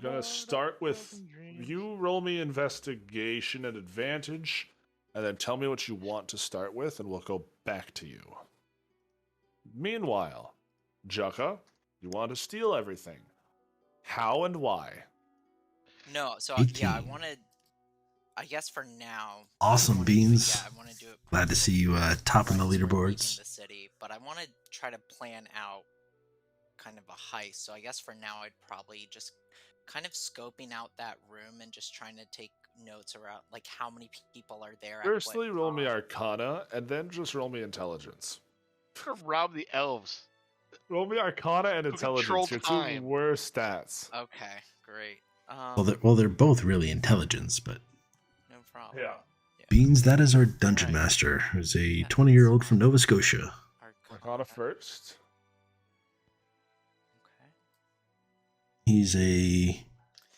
gonna start with you. Roll me investigation at advantage, and then tell me what you want to start with, and we'll go back to you. Meanwhile, Jukka, you want to steal everything. How and why? No, so 18. I wanted. I guess for now. Awesome, Beans. Yeah, I want to do it. Glad to see you topping the right as we're leaving leaderboards. the city, but I want to try to plan out kind of a heist. So I guess for now, I'd probably just kind of scoping out that room and just trying to take notes around like how many people are there. Firstly, roll me Arcana, and then just roll me Intelligence. Rob the elves. Roll me Arcana and Who control Intelligence. Your two time. worst stats. Okay, great. Well, they're both really intelligence, but No problem. Yeah. Beans, that is our dungeon Right. master, who's a 20-year-old from Nova Scotia. Arcana first. Okay. He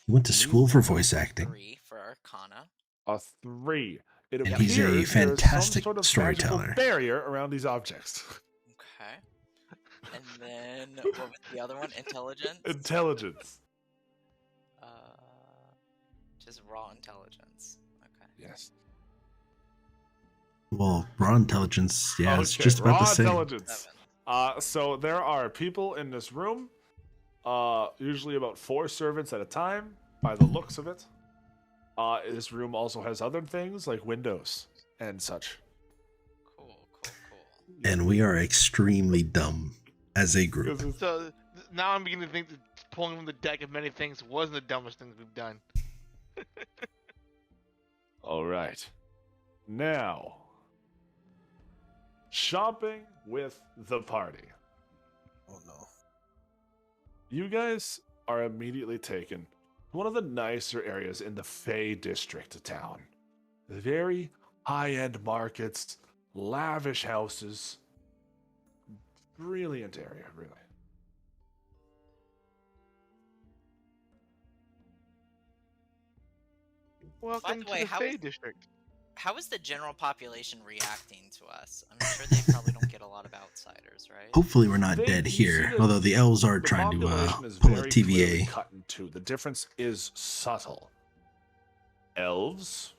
went to school for voice acting. 3 for Arcana. A 3. It And appears he's a there is fantastic some sort of storyteller. magical barrier around these objects. Okay. And then what was the other one? Intelligence. Intelligence. Just raw intelligence. Okay. Yes. Well, raw intelligence, yeah, it's Okay, just about raw the same. intelligence. 7. So there are people in this room, usually about 4 servants at a time, by the looks of it. This room also has other things like windows and such. Cool. And we are extremely dumb as a group. So now I'm beginning to think that pulling from the deck of many things wasn't the dumbest things we've done. All right. Now, shopping with the party. Oh no. You guys are immediately taken to one of the nicer areas in the Fey district of town. Very high-end markets, lavish houses. Brilliant area, really. Welcome the way, to the how Fey is- District. How is the general population reacting to us? I'm sure they probably don't get a lot of outsiders, right? Hopefully we're not They- dead you see here, that although the elves are The trying to population is pull a very clearly TVA. cut in two. The difference is subtle. Elves,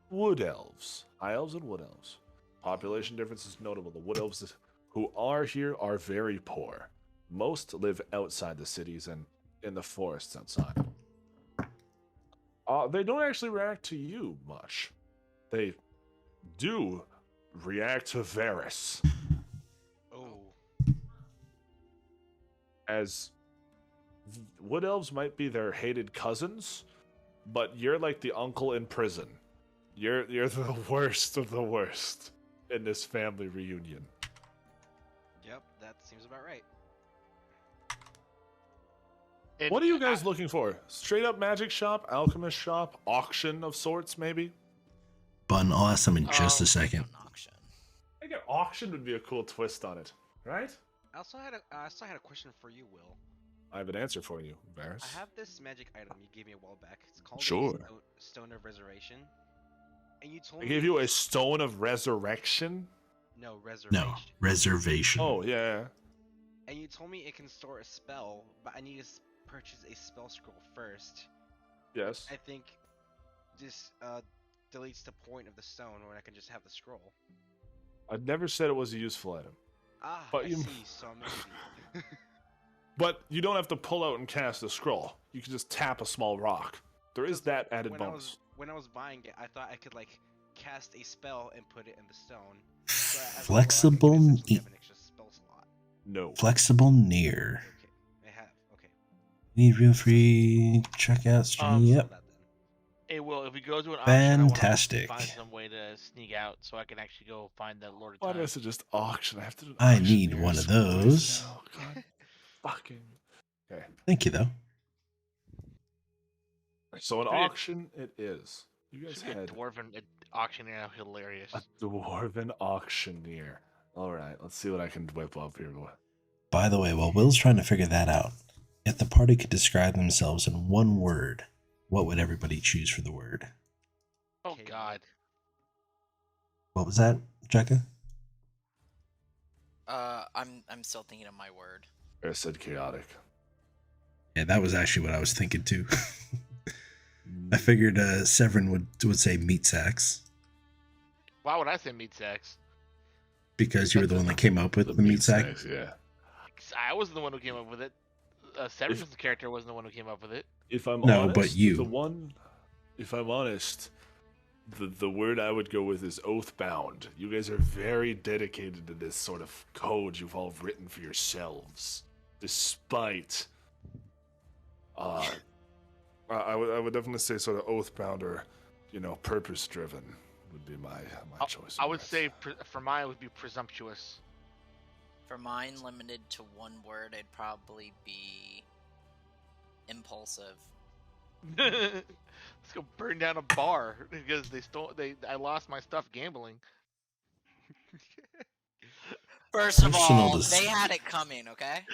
wood elves, high elves and wood elves. Population difference is notable. The wood elves who are here are very poor. Most live outside the cities and in the forests outside. They don't actually react to you much. They do react to Varys, Oh. as wood elves might be their hated cousins, but you're like the uncle in prison. You're the worst of the worst in this family reunion. Yep, that seems about right. And What are you guys looking for? Straight up magic shop, alchemist shop, auction of sorts, maybe? Bun, I'll ask them in just a Oh, second. An auction. I think an auction would be a cool twist on it, right? I also had a question for you, Will. I have an answer for you, Varys. I have this magic item you gave me a while back. It's called Sure. a Stone of Resurrection. And you told I me gave you a stone of resurrection. no reservation. No, reservation. Oh yeah. And you told me it can store a spell, but I need to purchase a spell scroll first. Yes. I think this deletes the point of the stone when I can just have the scroll. I never said it was a useful item. Ah, But I you- see. So I'm an idiot. But you don't have to pull out and cast a scroll. You can just tap a small rock. There is that added bonus. When I was buying it, I thought I could like cast a spell and put it in the stone. So as a result, I Flexible, could essentially have an extra spell slot. No. flexible near. Okay, I have. Okay. Need real free checkout stream. So Yep. that then. Hey, Will, if we go to an auction, I wanna Fantastic. find some way to sneak out so I can actually go find that Lord of Why Time. does it just auction? I have to do an I auction need here one of someplace those. now. God fucking. Okay. Thank you, though. So an Should be a- auction it is. You guys Should be a had dwarven auctioneer. Hilarious. a dwarven auctioneer. All right, let's see what I can whip up here. By the way, while Will's trying to figure that out, if the party could describe themselves in one word, what would everybody choose for the word? Oh Okay. God. What was that, Jekka? I'm still thinking of my word. I said chaotic. Yeah, that was actually what I was thinking too. I figured Severin would say meat sacks Why would I say meat sacks? because you were the one that came up with the meat sack. sacks, yeah. I wasn't the one who came up with it. Severyn's character wasn't the one who came up with it. If I'm No, honest, but you. If I'm honest, the word I would go with is oath-bound. You guys are very dedicated to this sort of code you've all written for yourselves, despite. I would definitely say sort of oath-bound or, purpose-driven would be my choice. I would say for mine it would be presumptuous. For mine, limited to one word, it'd probably be impulsive. Let's go burn down a bar because I lost my stuff gambling. First of Personal all, dis- they had it coming, okay?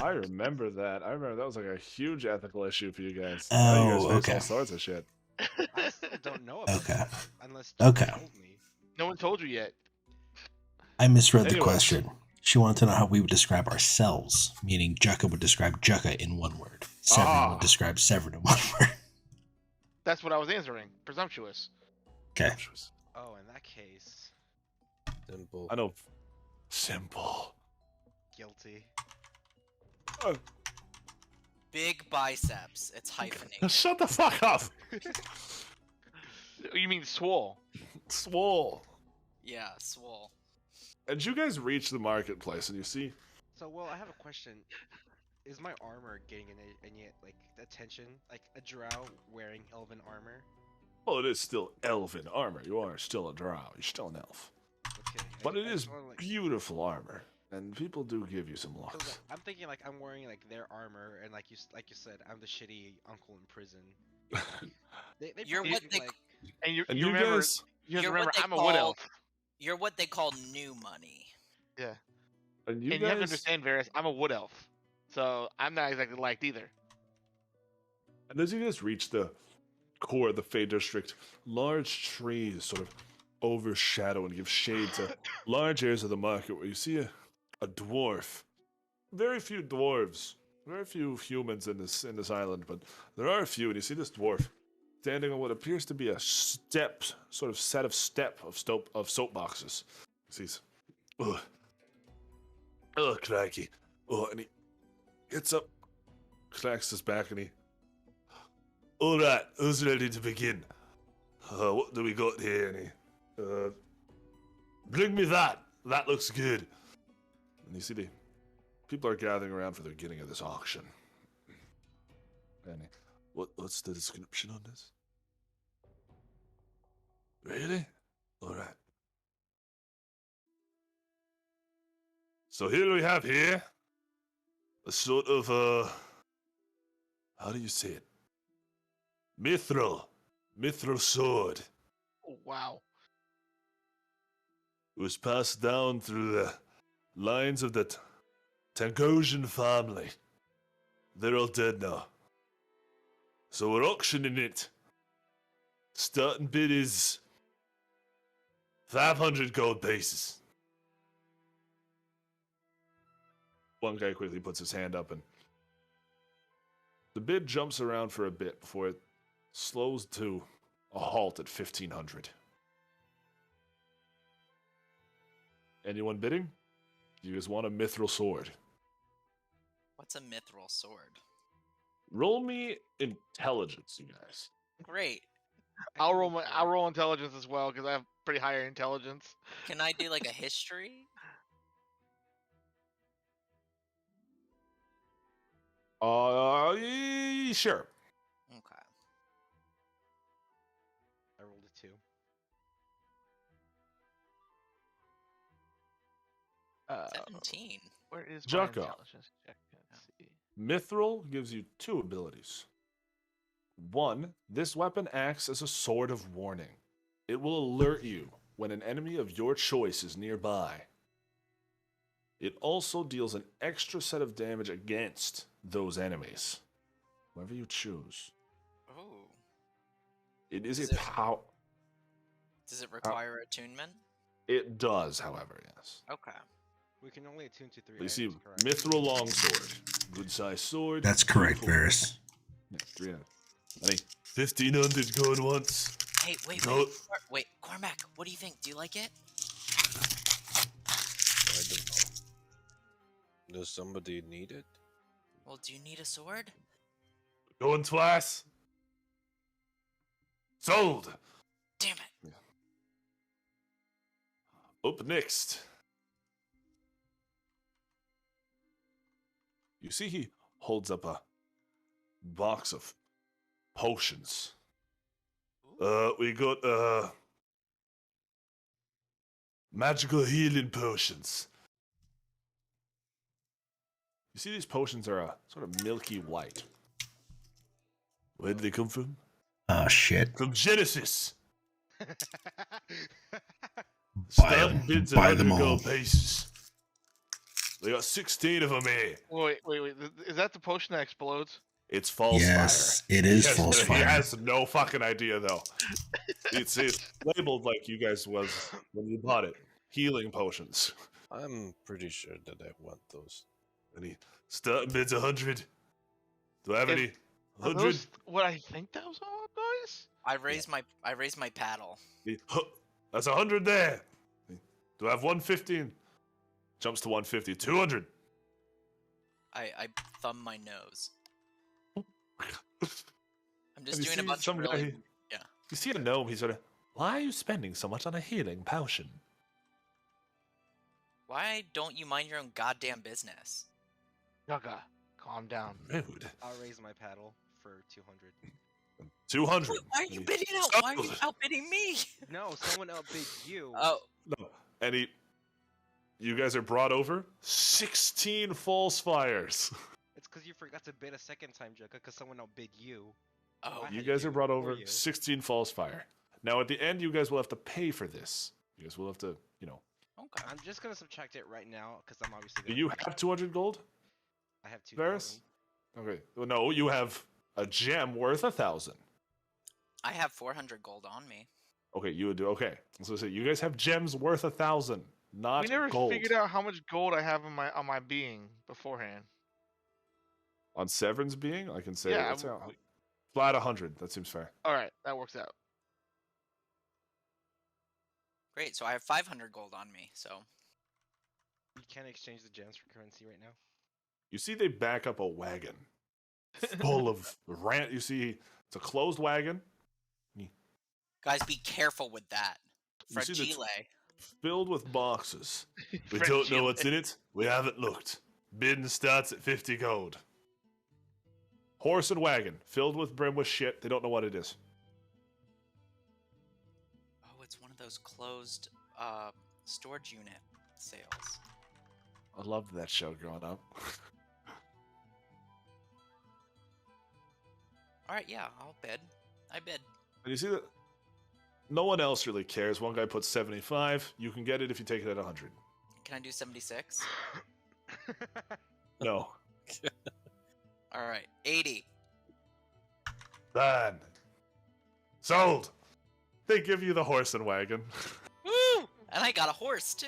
I remember that. I remember that was like a huge ethical issue for you guys. Oh, Now you guys face okay. all sorts of shit. I still don't know about Okay. that unless Okay. you told me. No one told you yet. I misread the Anyways. question. She wanted to know how we would describe ourselves, meaning Jukka would describe Jukka in one word. Severin would describe Severin in one word. That's what I was answering. Presumptuous. Okay. Oh, in that case, Simple. I know. Simple. guilty. Big biceps. It's hyphenated. Shut the fuck up. You mean swole? Swole. Yeah, swole. And you guys reach the marketplace and you see. So, well, I have a question. Is my armor getting any like attention? Like a drow wearing elven armor? Well, it is still elven armor. You are still a drow. You're still an elf. Okay. But it I is just wanna, like, beautiful armor. And people do give you some 'cause, looks. like, I'm thinking like I'm wearing like their armor, and like you said, I'm the shitty uncle in prison. They You're probably what think, they like, And you, And you you remember? guys. You have to you're remember, what they I'm a wood call- elf. You're what they call new money. Yeah. And you And you have to guys. understand, Varys, I'm a wood elf, so I'm not exactly liked either. And as you guys reach the core of the Fey District, large trees sort of overshadow and give shade to large areas of the market where you see a dwarf. Very few dwarves, very few humans in this island, but there are a few, and you see this dwarf standing on what appears to be a set of soapboxes. He sees, oh, crikey. Oh, and he gets up, cracks his back, and he, all right, who's ready to begin? What do we got here? And he, bring me that. That looks good. And you see the people are gathering around for the beginning of this auction. And what's the description on this? Really? All right. So here we have a sort of how do you say it? Mithril sword. Oh, wow. It was passed down through the lines of the Tangosian family. They're all dead now. So we're auctioning it. Starting bid is 500 gold pieces. One guy quickly puts his hand up and the bid jumps around for a bit before it slows to a halt at 1500. Anyone bidding? You guys want a mithril sword? What's a mithril sword? Roll me intelligence, you guys. Great. I'll roll intelligence as well because I have pretty higher intelligence. Can I do like a history? Sure. Okay. I rolled a 2. Uh, 17. Where is my Jocko. intelligence check? Let's see. Mithril gives you 2 abilities. 1, this weapon acts as a sword of warning. It will alert you when an enemy of your choice is nearby. It also deals an extra set of damage against those enemies. Whoever you choose. Ooh. It is Is a it- power. Does it require attunement? It does, however, yes. Okay. We can only attune to 3 You items, see, correct? mithril longsword, good size sword. That's correct, beautiful- Varys. Yeah, 300. I think 1,500 going once. Hey, wait, Go- wait, Cormac, what do you think? Do you like it? I don't know. Does somebody need it? Well, do you need a sword? Going twice. Sold. Damn it. Up next. You see he holds up a box of potions. We got magical healing potions. You see these potions are a sort of milky white. Where did they come from? Oh shit. From Genesis. Buy Starting them. bids Buy at them 100 all. gold pieces. They got 16 of them here. Wait. Is that the potion that explodes? It's false Yes, fire. it is He has- false He fire. has no fucking idea though. It's labeled like you guys was when you bought it. Healing potions. I'm pretty sure that I want those. And he starting bids 100. Do I have any? Are 100? those what I think those are, guys? I raised my paddle. That's 100 there. Do I have 115? Jumps to 150. 200. I thumb my nose. I'm just And you doing a see bunch some of really. guy- Yeah. You see a gnome, he's sort of, why are you spending so much on a healing potion? Why don't you mind your own goddamn business? Gaga, calm down. Rude. I'll raise my paddle for 200. 200. Why are you bidding out? Why are you outbidding me? No, someone outbid you. Oh, No. And you guys are brought over 16 false fires. It's because you forgot to bid a second time, Jekka, because someone outbid you. oh. I You had guys to are do brought it for over you. 16 false fire. Now at the end, you guys will have to pay for this. You guys will have to, Okay. I'm just gonna subtract it right now, because I'm obviously Do gonna. you have 200 gold? I have 2,000. Varys? Okay. Well, no, you have a gem worth 1,000. I have 400 gold on me. Okay, you would do okay. So say you guys have gems worth 1,000, not We never gold. figured out how much gold I have on my being beforehand. On Sevryn's being, I can say Yeah, it's flat 100. That seems fair. All right, that works out. Great. So I have 500 gold on me. So You can't exchange the gems for currency right now. You see, they back up a wagon full of rant. You see, it's a closed wagon guys, be careful with that. You see the Fragile. filled with boxes. We don't Fragile. know what's in it. We haven't looked. Bidding starts at 50 gold. Horse and wagon filled with brim with shit. They don't know what it is. Oh, it's one of those closed storage unit sales. I loved that show growing up. All right, yeah, I'll bid. I bid. And you see that no one else really cares. One guy puts 75. You can get it if you take it at 100. Can I do 76? No. All right, 80. Done. Sold. They give you the horse and wagon. Woo! And I got a horse too.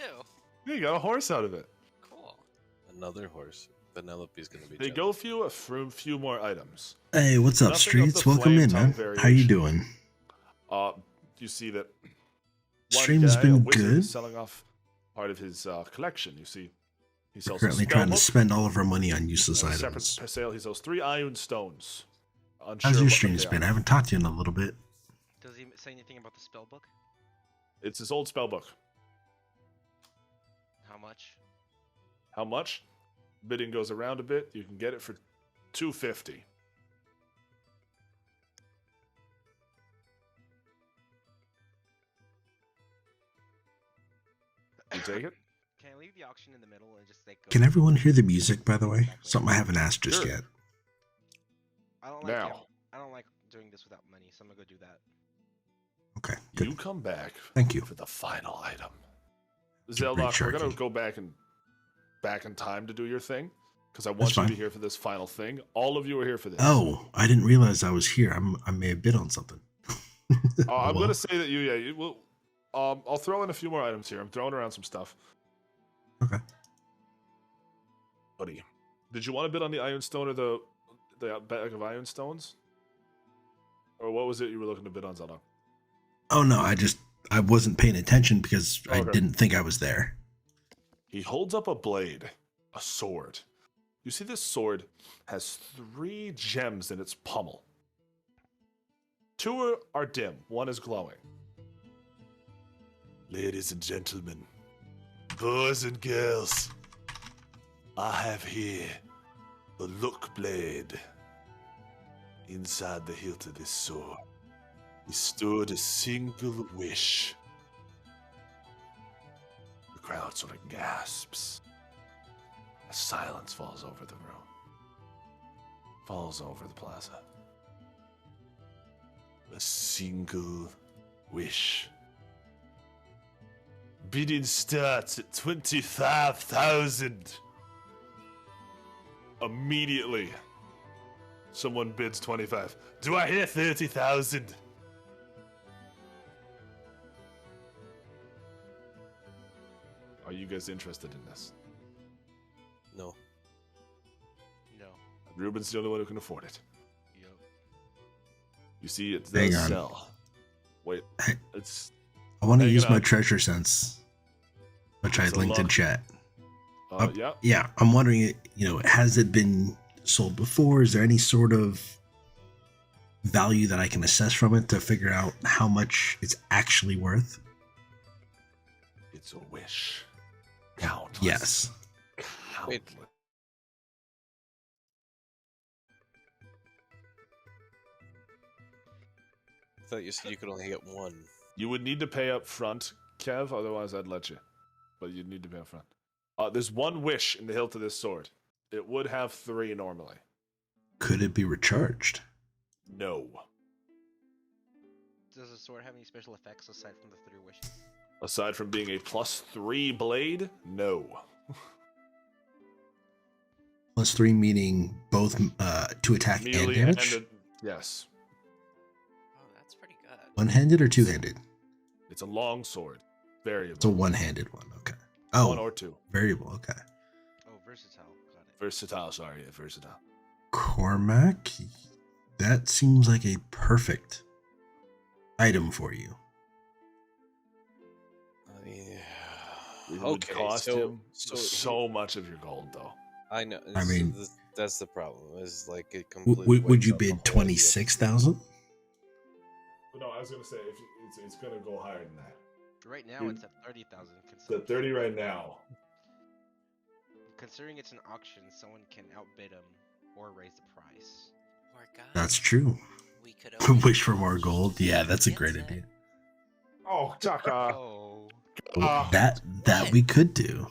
You got a horse out of it. Cool. Another horse. Penelope's gonna be. They go through a few more items. Hey, what's up, Nothing of Streets? the Welcome in, flame man. tongue How you variation. doing? You see that one Stream's guy, been a wizard, good. is selling off part of his collection. You see, he sells Currently a trying to spellbook, spend all of our money on useless and a items. separate sale. He sells 3 iron stones. Unsure How's your what streams they been? are. I haven't talked to you in a little bit. Does he say anything about the spell book? It's his old spellbook. How much? How much? Bidding goes around a bit. You can get it for 250. You take it? Can I leave the auction in the middle and just like? Go Can everyone hear the music, by the way? Exactly. Something I haven't asked just Sure. yet. I don't like. Now. I don't like doing this without money, so I'm gonna go do that. Okay, good. You come back Thank you. for the final item. Keep Zeldok, we're gonna recharging. go back in time to do your thing because I want That's you to fine. be here for this final thing. All of you are here for this. Oh, I didn't realize I was here. I may have bid on something. I'm Well, gonna say that you will. I'll throw in a few more items here. I'm throwing around some stuff. Okay. Did you want to bid on the iron stone or the bag of iron stones? Or what was it you were looking to bid on, Zeldok? Oh no, I wasn't paying attention because I Okay. didn't think I was there. He holds up a blade, a sword. You see this sword has 3 gems in its pommel. 2 are dim, 1 is glowing. Ladies and gentlemen, boys and girls, I have here the look blade. Inside the hilt of this sword is stored a single wish. The crowd sort of gasps as silence falls over the room, falls over the plaza. A single wish. Bidding starts at 25,000. Immediately, someone bids 25. Do I hear 30,000? Are you guys interested in this? No. No. Ruben's the only one who can afford it. Yep. You see, it Hang does on. sell. Wait, Hey. it's I want to Hang use it my up. treasure sense, which I It's a linked in lot. chat. yeah. Yeah, I'm wondering, has it been sold before? Is there any sort of value that I can assess from it to figure out how much it's actually worth? It's a wish. Countless. Yes. Wait. Countless. I thought you said you could only get one. You would need to pay up front, Kev, otherwise I'd let you. But you'd need to pay up front. There's 1 wish in the hilt of this sword. It would have 3 normally. Could it be recharged? No. Does the sword have any special effects aside from the 3 wishes? Aside from being a +3 blade, no. +3 meaning both to attack and Melee damage? yes. Oh, that's pretty good. One-handed or two-handed? It's a long sword. Variable. It's a one-handed one. Okay. Oh, 1 or 2. variable. Okay. Oh, versatile. Got it. Versatile, sorry, yeah, versatile. Cormac, that seems like a perfect item for you. I mean, It would okay, cost so, him so so much of your gold, though. I know. I mean- that's the problem. Is like it completely. Would wipes you out the bid whole idea. 26,000? No, I was gonna say it's gonna go higher than that. Right now Dude. it's at 30,000. It's at 30 right now. Considering it's an auction, someone can outbid him or raise the price. Or guys, That's true. we could always Wish for more gold. Yeah, that's a Gets great it. idea. Oh, Chaka. Oh, That What? we could do.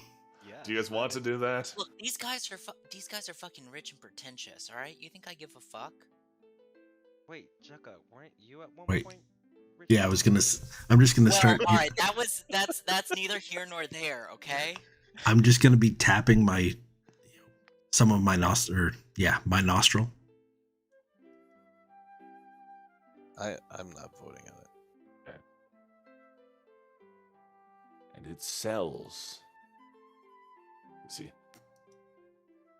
yeah. Do you guys want to do that? Look, these guys are fucking rich and pretentious. All right, you think I give a fuck? Wait, Jukka, weren't you at one Wait. point? rich? Yeah, I'm just gonna Well, start. all right, that's neither here nor there. Okay. I'm just gonna be tapping some of my nostril. My nostril. I'm not voting on it. And it sells. You see.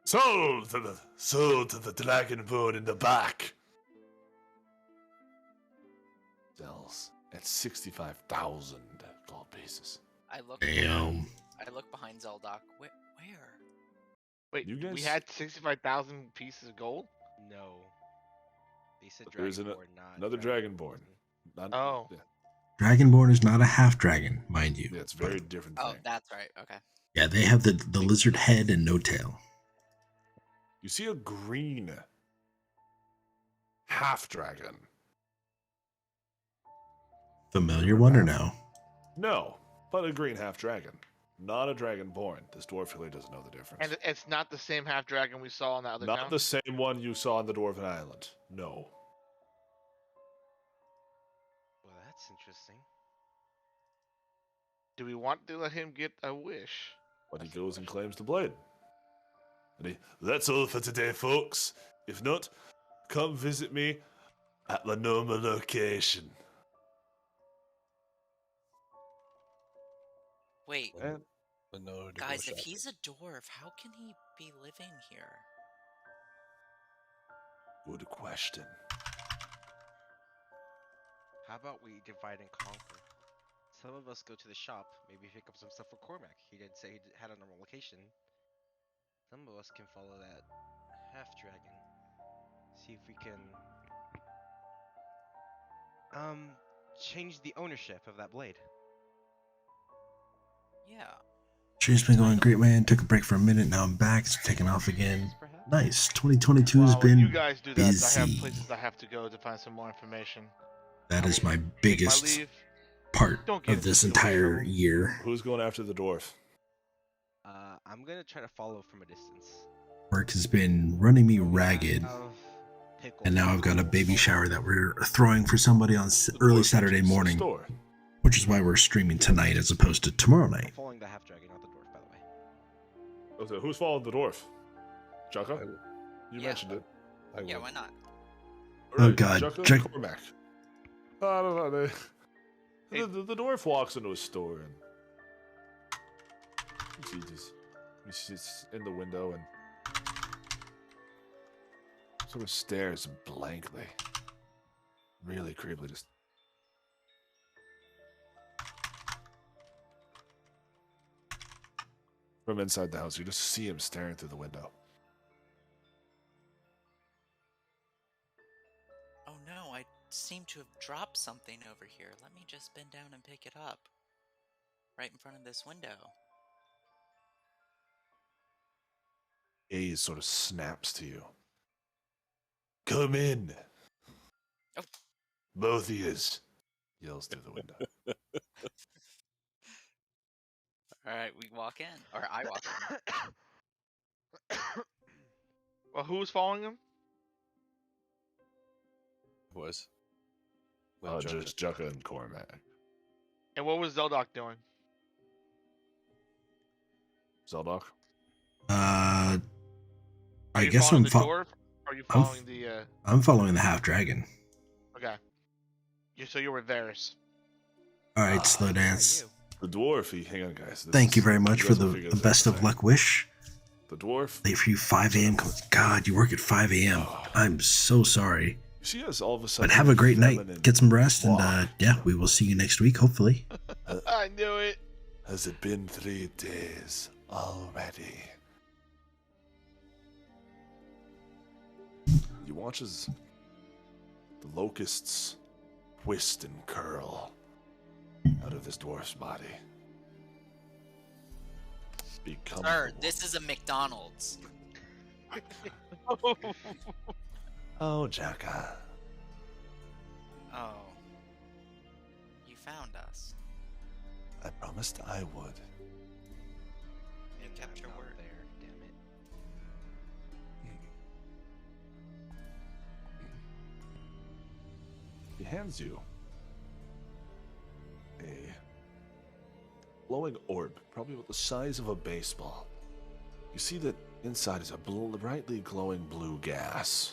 Sold to the dragonborn in the back. Sells at 65,000 gold pieces. I look. Damn. I look behind Zeldok. Where? Wait, You we guys- had 65,000 pieces of gold? No. They said But there's Dragonborn, not another Dragonborn. Not, Oh. Yeah, Dragonborn is not a half dragon, mind you. yeah, it's a but- very different Oh, thing. that's right. Okay. Yeah, they have the lizard head and no tail. You see a green half dragon. Familiar one or no? No, but a green half dragon. Not a dragonborn. This dwarf really doesn't know the difference. And it's not the same half dragon we saw on the other Not town? the same one you saw on the Dwarven Island. No. Well, that's interesting. Do we want to let him get a wish? But he goes and claims the blade. That's all for today, folks. If not, come visit me at the normal location. Wait. And In order to Guys, go if shopping. he's a dwarf, how can he be living here? Good question. How about we divide and conquer? Some of us go to the shop, maybe pick up some stuff for Cormac. He did say he had a normal location. Some of us can follow that half dragon. See if we can change the ownership of that blade. Yeah. Stream's been going great, man. Took a break for a minute. Now I'm back. It's taking off again. Nice. 2022 has While you been guys do that, I have busy. places I have to go to find some more information. That is my Take my biggest leave. part Don't get of this into too much entire trouble. year. Who's going after the dwarf? I'm gonna try to follow from a distance. Work has been running me ragged. Of pickles. And now I've got a baby shower that we're throwing for somebody on The early dwarf Saturday enters the morning, store. which is why we're streaming tonight as opposed to tomorrow I'm night. following the half dragon, not the dwarf, by the way. Oh, so who's following the dwarf? Jaka? I- You Yeah. mentioned it. I Yeah, will. why not? Oh, Alright, God, Jaka Jack- and Cormac. I don't know. The dwarf walks into a store and he sits in the window and sort of stares blankly. Really creepily, just. From inside the house, you just see him staring through the window. Oh no, I seem to have dropped something over here. Let me just bend down and pick it up. Right in front of this window. Gaze sort of snaps to you. Come in. Oh. Both of yous. Yells through the window. Alright, we walk in. Or I walk in. Well, who was following him? Was. When Joker- Just Jaka and Cormac. And what was Zeldok doing? Zeldok? I Are you guess following I'm the dwarf? Or are you I'm following the I'm following the half dragon. okay. So you're with Varys. All right, Ah, slow Who are dance. you? The dwarf, hang on, guys. Thank you very much you for guys will the figure this best out of tonight. luck wish. The dwarf, Late for you, 5 a.m. God, you work at 5 a.m. I'm so sorry. you see us all of a sudden. But have a great night. feminine Get some rest, and walk. yeah, we will see you next week, hopefully. I knew it. Has it been 3 days already? You watch as the locusts twist and curl out of this dwarf's body. Become Sir, this is a McDonald's. Oh, Jaka. Oh. You found us. I promised I would. You kept your I'm not word. there, damn it. He hands you a glowing orb, probably about the size of a baseball. You see that inside is a brightly glowing blue gas.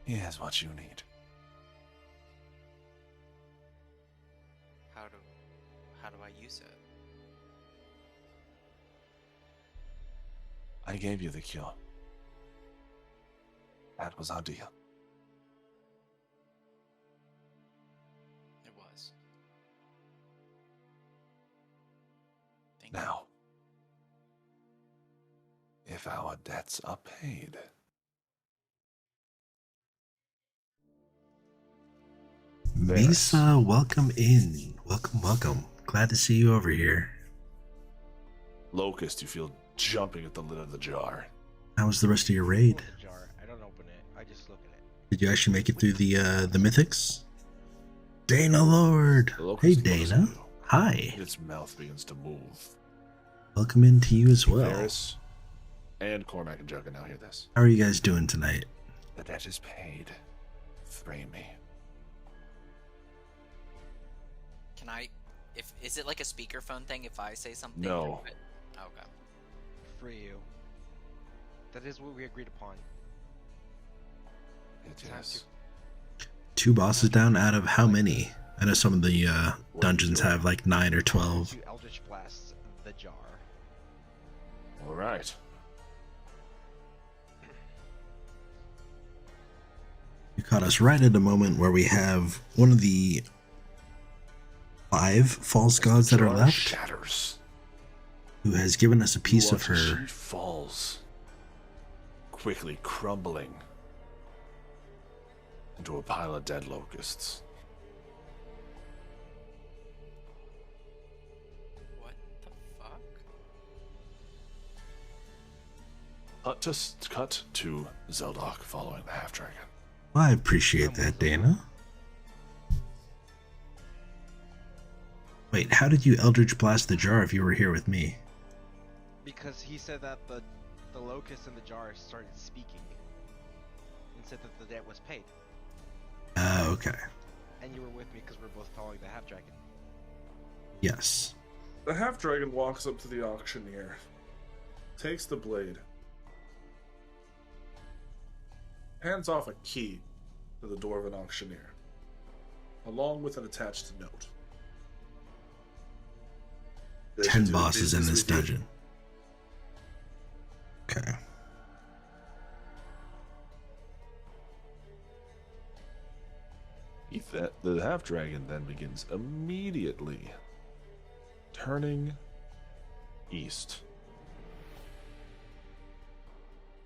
He has what you need. How do I use it? I gave you the cure. That was our deal. It was. Thank you. Now, if our debts are paid, Misa, welcome in. Welcome. Glad to see you over here. Locust, you feel jumping at the lid of the jar. How was the rest of your raid? Open the jar. I don't open it. I just look at it. Did you actually make it through the mythics? Dana Lord. The Hey, locust looks at Dana. you. Hi. Its mouth begins to move. Welcome in to you as well. Varys and Cormac and Jugga now hear this. How are you guys doing tonight? The debt is paid. Free me. Can I? Is it like a speakerphone thing? If I say something? No. Okay. Free you. That is what we agreed upon. It Time is. 2 bosses down out of how many? I know some of the dungeons have like 9 or 12. To Eldritch Blast the jar. All right. You caught us right at a moment where we have one of the 5 false gods that are Jar left, shatters. who has given us a piece You of watch as her. she falls, quickly crumbling into a pile of dead locusts. What the fuck? Cut to Zeldok following the half-dragon. I appreciate that, Dana. Wait, how did you Eldritch Blast the jar if you were here with me? Because he said that the locust in the jar started speaking and said that the debt was paid. Okay. And you were with me because we're both following the half dragon. Yes. The half-dragon walks up to the auctioneer, takes the blade, hands off a key to the door of an auctioneer, along with an attached note. 10 bosses in this dungeon. Okay. The half-dragon then begins immediately turning east.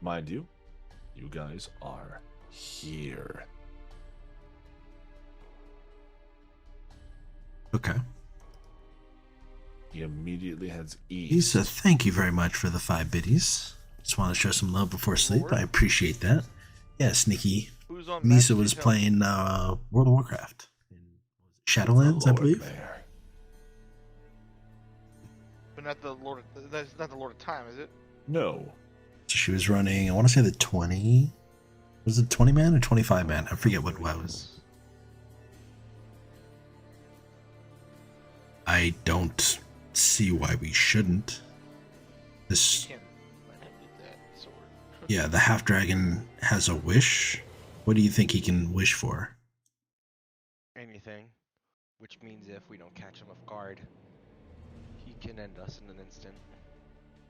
Mind you, you guys are here. Okay. He immediately heads east. Lisa, thank you very much for the 5 biddies. Just want to show some love before sleep. I appreciate that. Yeah, Sneaky. Who's on Misa Magic was House? playing World of Warcraft. In Shadowlands, I Lord believe. Mayor. But not the Lord. That's not the Lord of Time, is it? No. So she was running, I want to say the 20. Was it 20 man or 25 man? I forget what it was. I don't see why we shouldn't. This, Can't let him get that sword. yeah, the half dragon has a wish. What do you think he can wish for? Anything. Which means if we don't catch him off guard, he can end us in an instant.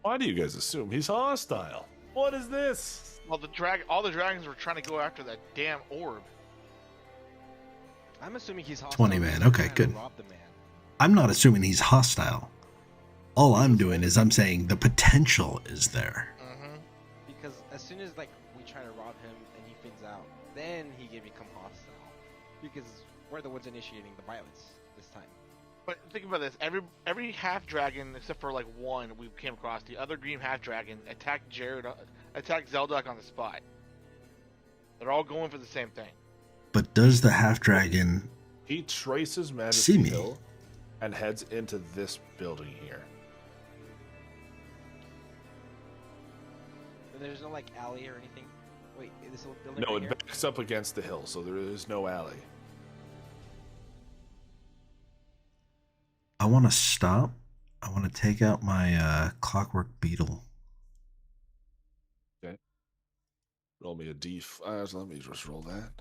Why do you guys assume he's hostile? What is this? Well, all the dragons were trying to go after that damn orb. I'm assuming he's hostile. 20 man, because we're okay, trying to good. rob the man. I'm not assuming he's hostile. All I'm doing is I'm saying the potential is there. Mm-hmm. Because as soon as like we try to rob him and he finds out, then he can become hostile. Because we're the ones initiating the violence this time. But think about this: every half dragon, except for like one we came across, the other green half dragon attacked Zeldok on the spot. They're all going for the same thing. But does the half dragon He traces See Majesty me? Hill and heads into this building here. And there's no like alley or anything. Wait, is this a building No, right it here? backs up against the hill, so there is no alley. I want to stop? I want to take out my clockwork beetle. Roll me a d5. Let me just roll that.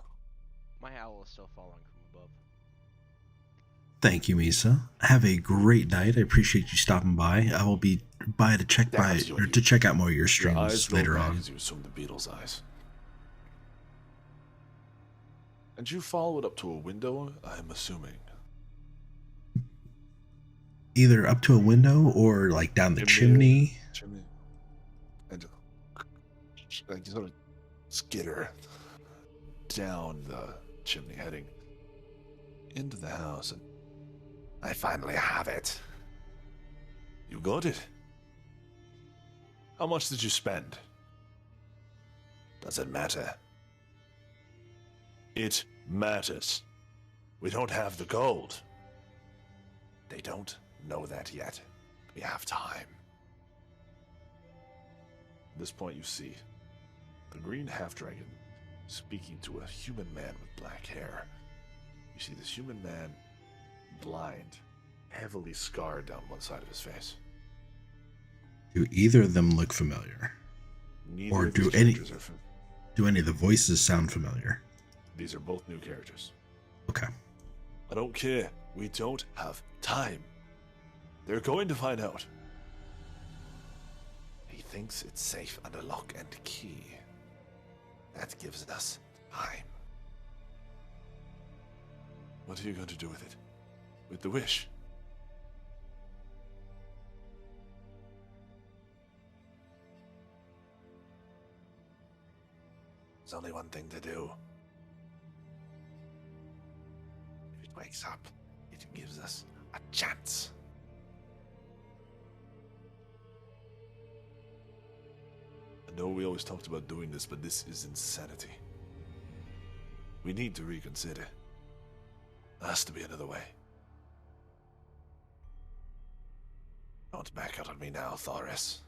My owl is still falling from above. Thank you, Misa. Have a great night. I appreciate you stopping by. I will be by to check to check out more of your Your streams eyes roll later back on. as you assume the beetle's eyes. And you follow it up to a window, I'm assuming. Either up to a window or like down the chimney. Chimney. And like you sort of skitter down the chimney, heading into the house, and I finally have it. You got it. How much did you spend? Does it matter? It matters. We don't have the gold. They don't know that yet. We have time. At this point, you see the green half-dragon speaking to a human man with black hair. You see this human man, blind, heavily scarred down one side of his face. Do either of them look familiar? Neither Or of these do any- characters are Do any of the voices sound familiar? These are both new characters. Okay. I don't care. We don't have time. They're going to find out. He thinks it's safe under lock and key. That gives us time. What are you going to do with it? With the wish? There's only one thing to do. If it wakes up, it gives us a chance. I know we always talked about doing this, but this is insanity. We need to reconsider. There has to be another way. Don't back out on me now, Thoris.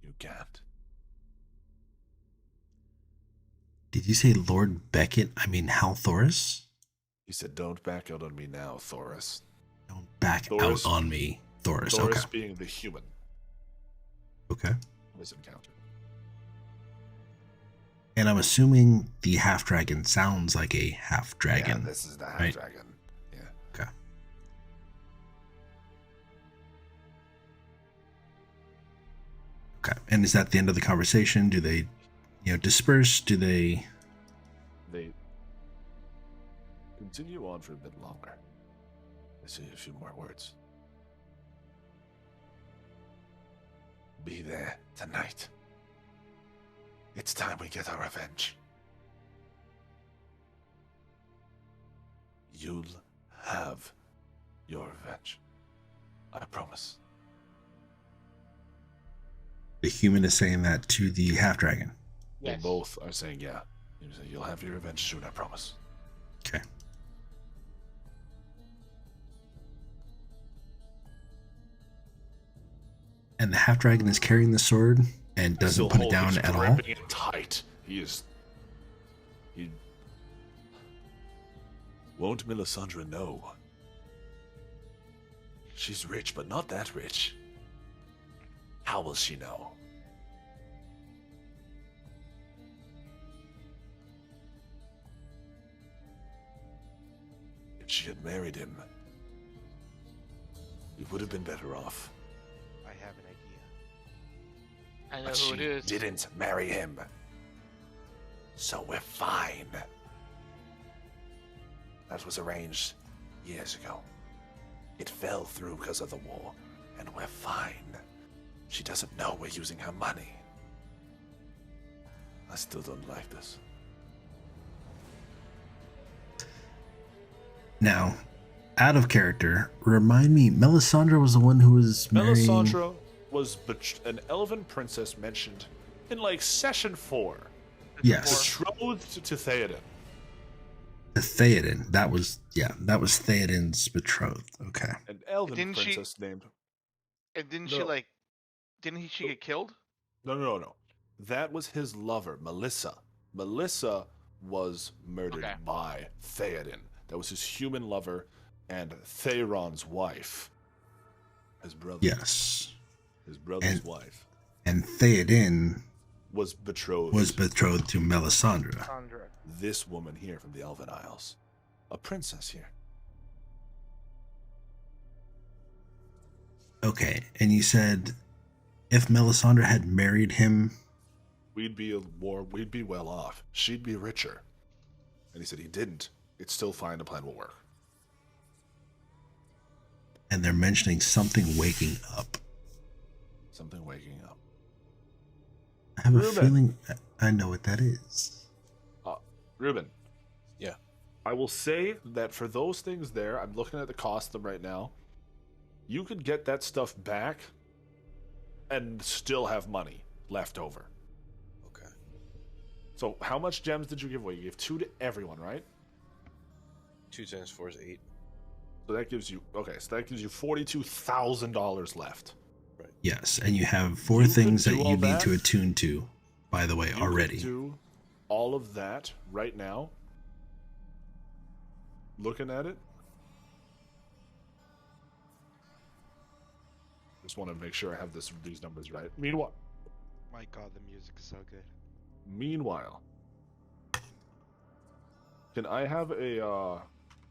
You can't. Did you say Lord Beckett? I mean, Hal Thoris? He said, don't back out on me now, Thoris. Don't back Thoris- out on me, Thoris. Thoris Okay. being the human Okay. in this encounter. And I'm assuming the half dragon sounds like a half dragon. Yeah, this is the half right? dragon. Yeah. Okay. Okay. And is that the end of the conversation? Do they, disperse? Do they? They continue on for a bit longer. I say a few more words. Be there tonight. It's time we get our revenge. You'll have your revenge. I promise. The human is saying that to the half dragon. Yes. They both are saying, yeah. You'll have your revenge soon, I promise. Okay. And the half dragon is carrying the sword and doesn't Still put it down he's at all. gripping it tight. He won't Melisandre know? She's rich, but not that rich. How will she know? If she had married him, we would have been better off. I have an idea. I know But who she it is. didn't marry him. So we're fine. That was arranged years ago. It fell through because of the war, and we're fine. She doesn't know we're using her money. I still don't like this. Now, out of character, remind me, Melisandre was the one who was marrying... Melisandre was an elven princess mentioned in like session 4. Yes. Betrothed to Theoden. The Theoden. That was Theoden's betrothed. Okay. An elven Didn't she- princess named... And didn't No. she get killed? No. That was his lover, Melissa. Melissa was murdered Okay. by Theoden. That was his human lover and Theron's wife. His brother. Yes. His brother's And- wife. And Theoden Was betrothed. was betrothed to Melisandre. Sandra. This woman here from the Elven Isles. A princess here. Okay. And you said if Melisandre had married him... We'd be well off. She'd be richer. And he said he didn't. It's still fine, the plan will work. And they're mentioning something waking up. Something waking up. I have a Ruben. feeling I know what that is. Ruben. Yeah. I will say that for those things there, I'm looking at the cost of them right now. You could get that stuff back and still have money left over. Okay. So how much gems did you give away? You gave 2 to everyone, right? 2 times 4 is 8. So that gives you $42,000 left. Yes, and you have 4 You things could that do you all need that? to attune to, by the way, You could already. do all of that right now. Looking at it. Just want to make sure I have these numbers right. Meanwhile, My god, the music is so good. Can I have a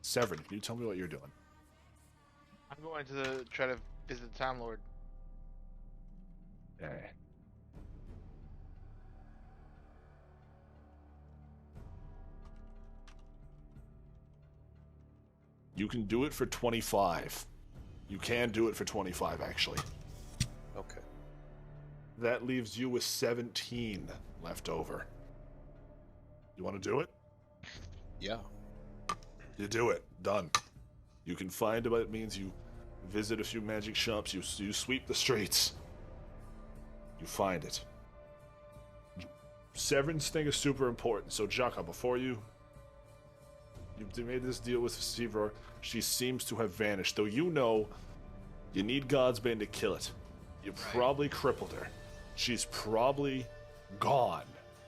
Sevryn? Can you tell me what you're doing? I'm going to try to visit the Time Lord. Okay. You can do it for 25. You can do it for 25, actually. Okay. That leaves you with 17 left over. You want to do it? Yeah. You do it. Done. You can find it, but it means you visit a few magic shops, you sweep the streets. You find it. Severance thing is super important, so Jaka, before you made this deal with Sevryn, she seems to have vanished, though you know you need Godsbane to kill it. You probably crippled her. She's probably gone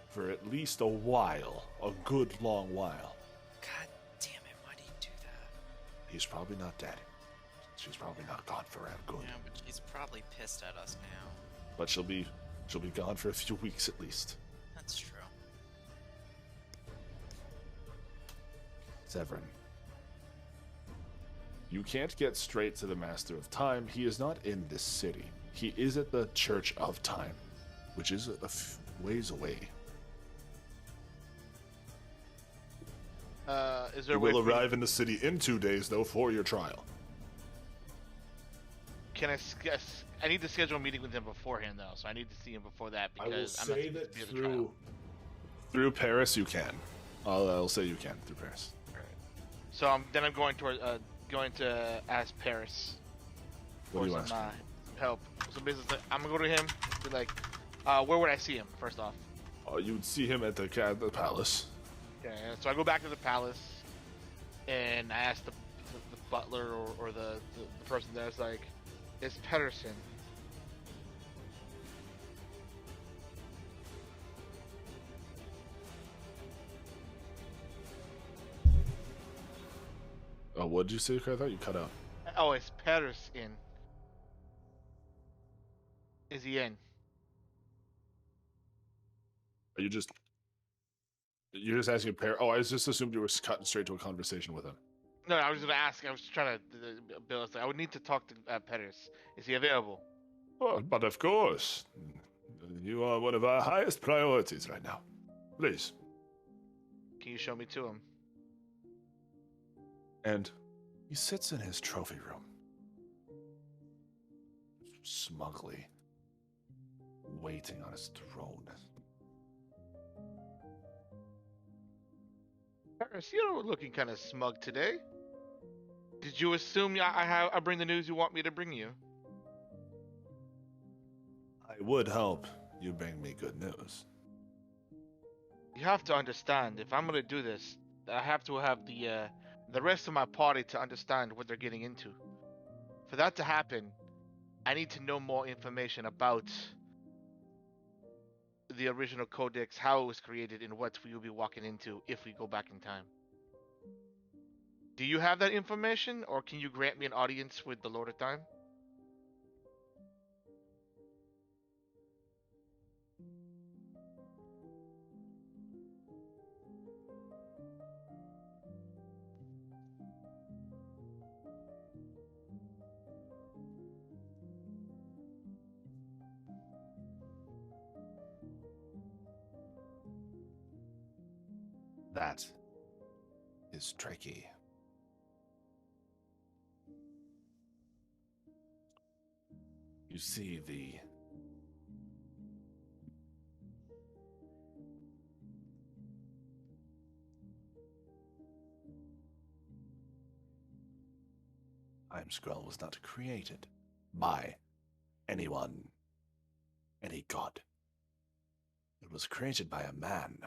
for at least a while, a good long while. God damn it, why do you do that? He's probably not dead. She's probably not gone forever good. Yeah, but she's probably pissed at us now. But she'll be gone for a few weeks at least. That's true. Sevryn. You can't get straight to the Master of Time. He is not in this city. He is at the Church of Time, which is a ways away. Is there You a way will for me- arrive in the city in 2 days, though, for your trial. Can I guess? I need to schedule a meeting with him beforehand, though, so I need to see him before that I will because I'm not say supposed that to be at the trial. through Paris you can. I'll say you can through Paris. So I'm going to ask Paris What for do you some ask? help. So basically, I'm gonna go to him. Be like, where would I see him first off? You'd see him at the palace. Okay, so I go back to the palace, and I ask the butler or the person there's like, is Pedersen? Oh, what did you say? I thought you cut out. Oh, it's Pedersen. Is he in? Are you just... You're just asking a pair... Oh, I just assumed you were cutting straight to a conversation with him. No, I was gonna ask. I was trying to Bill. I would need to talk to Pedersen. Is he available? Oh, but of course. You are one of our highest priorities right now. Please. Can you show me to him? And he sits in his trophy room. Smugly. Waiting on his throne. Paris, you're looking kind of smug today. Did you assume I bring the news you want me to bring you? I would hope you bring me good news. You have to understand, if I'm gonna do this, I have to have the rest of my party to understand what they're getting into. For that to happen, I need to know more information about the original codex, how it was created, and what we will be walking into if we go back in time. Do you have that information, or can you grant me an audience with the Lord of Time? That is tricky. You see, Time Scroll was not created by anyone, any god. It was created by a man.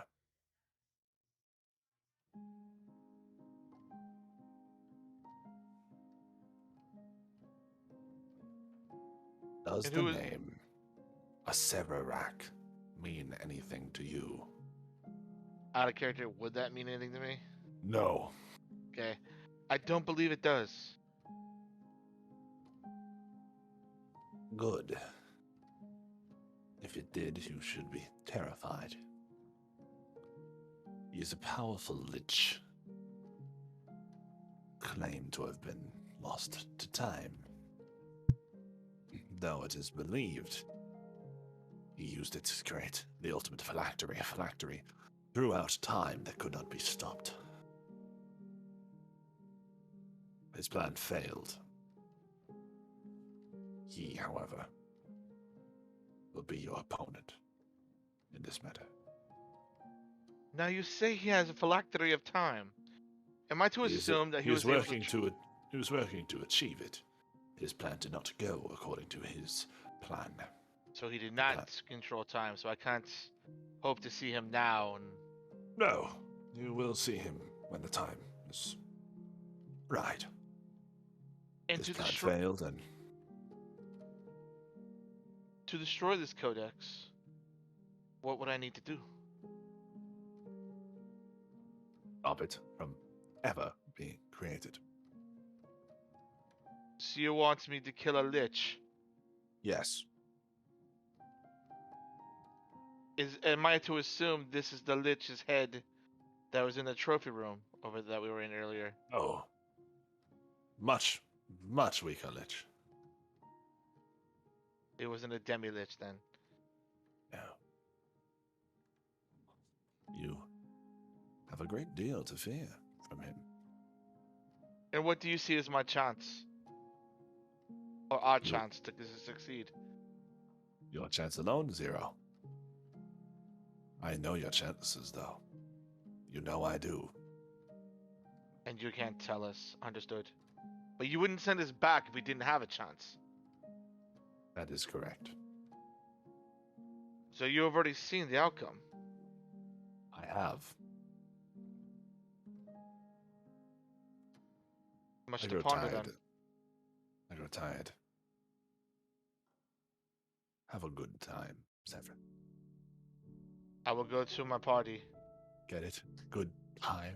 Does And the who is- name Sevryn mean anything to you? Out of character, would that mean anything to me? No. Okay. I don't believe it does. Good. If it did, you should be terrified. He is a powerful lich claim to have been lost to time. Though it is believed he used it to create the ultimate phylactery, a phylactery throughout time that could not be stopped. His plan failed. He, however, will be your opponent in this matter. Now you say he has a phylactery of time. Am I to assume that he was able working to he was working to achieve it. His plan did not go according to his plan. So he did not control time, so I can't hope to see him now. And No, you will see him when the time is right. and His plan failed, and to destroy this codex, what would I need to do? stop it from ever being created. So you want me to kill a lich? Yes. Am I to assume this is the lich's head that was in the trophy room over that we were in earlier? Oh. Much, much weaker lich. It wasn't a demi-lich then. No. You have a great deal to fear from him. And what do you see as my chance? Or our chance to succeed? Your chance alone, 0. I know your chances, though. You know I do. And you can't tell us. Understood. But you wouldn't send us back if we didn't have a chance. That is correct. So you have already seen the outcome. I have. Much I to grow ponder tired. then. I grow tired. Have a good time, Sevryn. I will go to my party. Get it? Good time.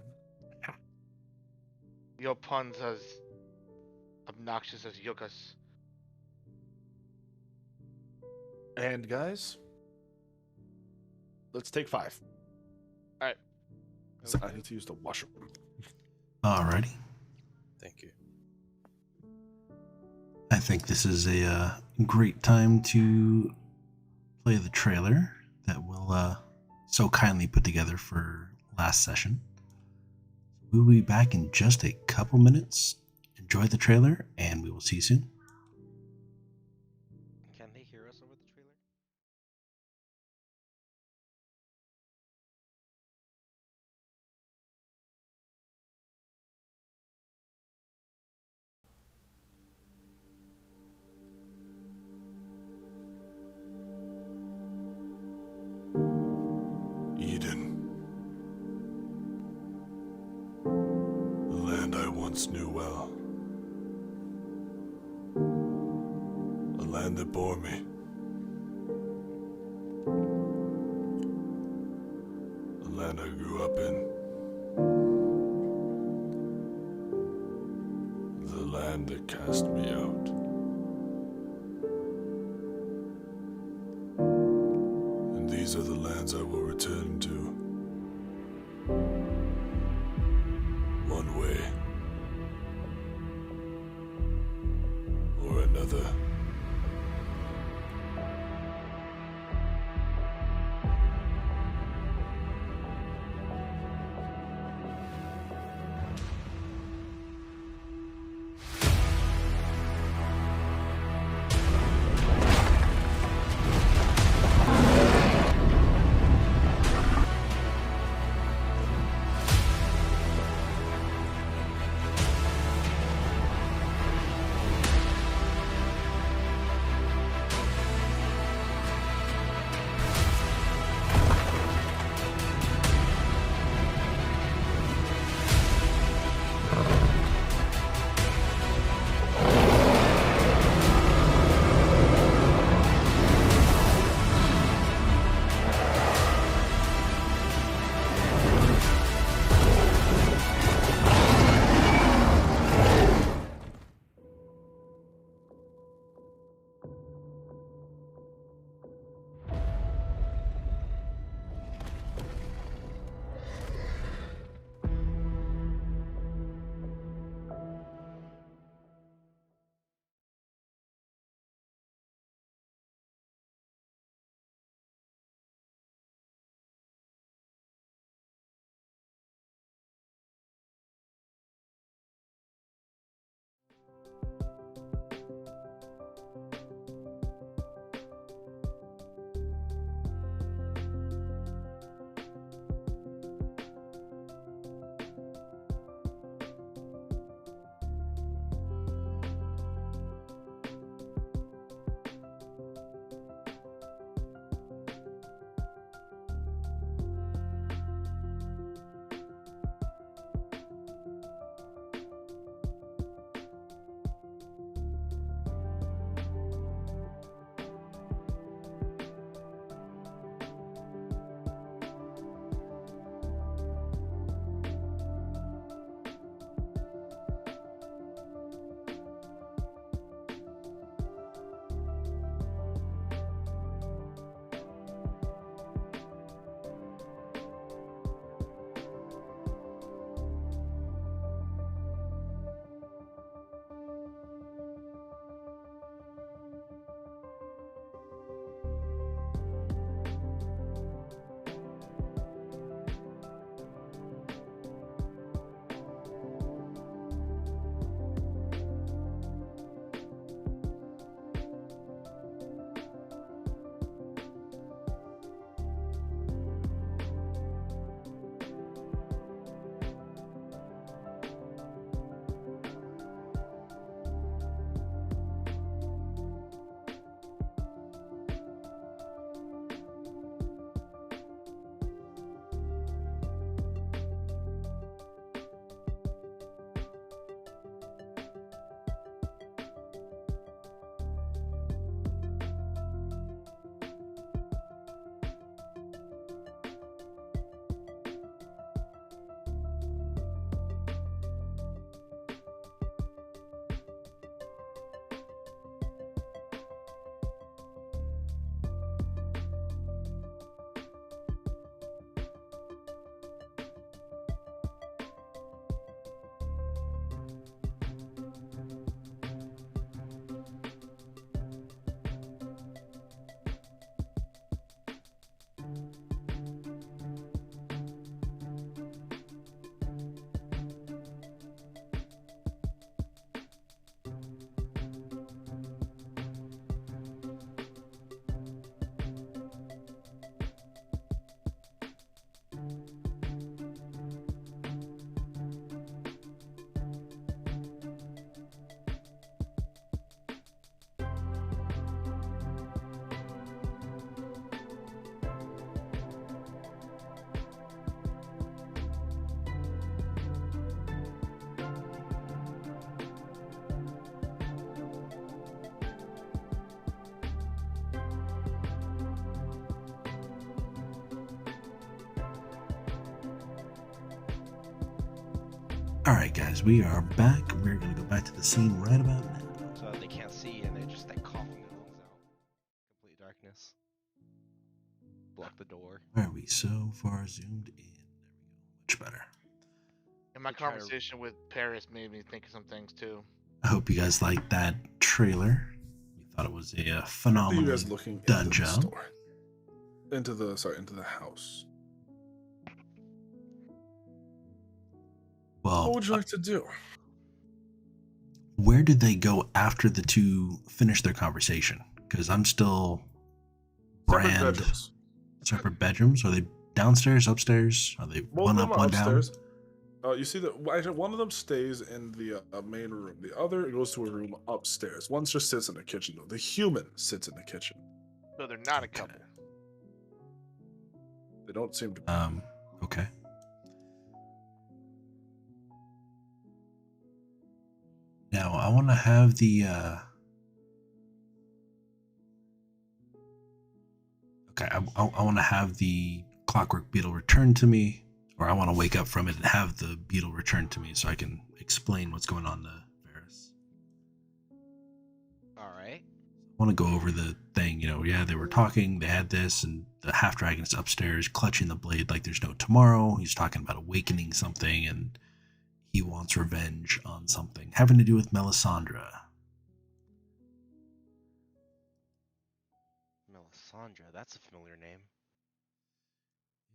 Your puns as obnoxious as yuccas. And guys, let's take 5. Alright. So I need to use the washroom. Alrighty. Thank you. I think this is a great time to play the trailer that we'll so kindly put together for last session. We'll be back in just a couple minutes. Enjoy the trailer, and we will see you soon. Can they hear us over the trailer? Eden. The land I once knew well. A land that bore me. A land I grew up in. The land that cast me out. And these are the lands I will return to. One way or another. Alright, guys, we are back. We're going to go back to the scene right about now. So that they can't see and they're just like coughing their lungs out. Complete darkness. Block the door. Why are we so far zoomed in? There we go. Much better. And my We try to- conversation with Paris made me think of some things too. I hope you guys liked that trailer. We thought it was a You phenomenal guys looking done into the job. store. Into the house. Well, What would you like to do? where did they go after the two finished their conversation? Because I'm still Separate brand bedrooms. separate bedrooms. Are they downstairs, upstairs? Are they Both one of them up, are one upstairs. down? You see that one of them stays in the main room. The other goes to a room upstairs. One just sits in the kitchen, though. The human sits in the kitchen. So they're not a couple. They don't seem to be. Okay. Now I want to have the. Okay, I want to have the clockwork beetle returned to me, or I want to wake up from it and have the beetle returned to me so I can explain what's going on to Varys. Alright. I want to go over the thing, yeah, they were talking, they had this, and the half dragon is upstairs clutching the blade like there's no tomorrow. He's talking about awakening something, and he wants revenge on something having to do with Melisandre. Melisandre, that's a familiar name.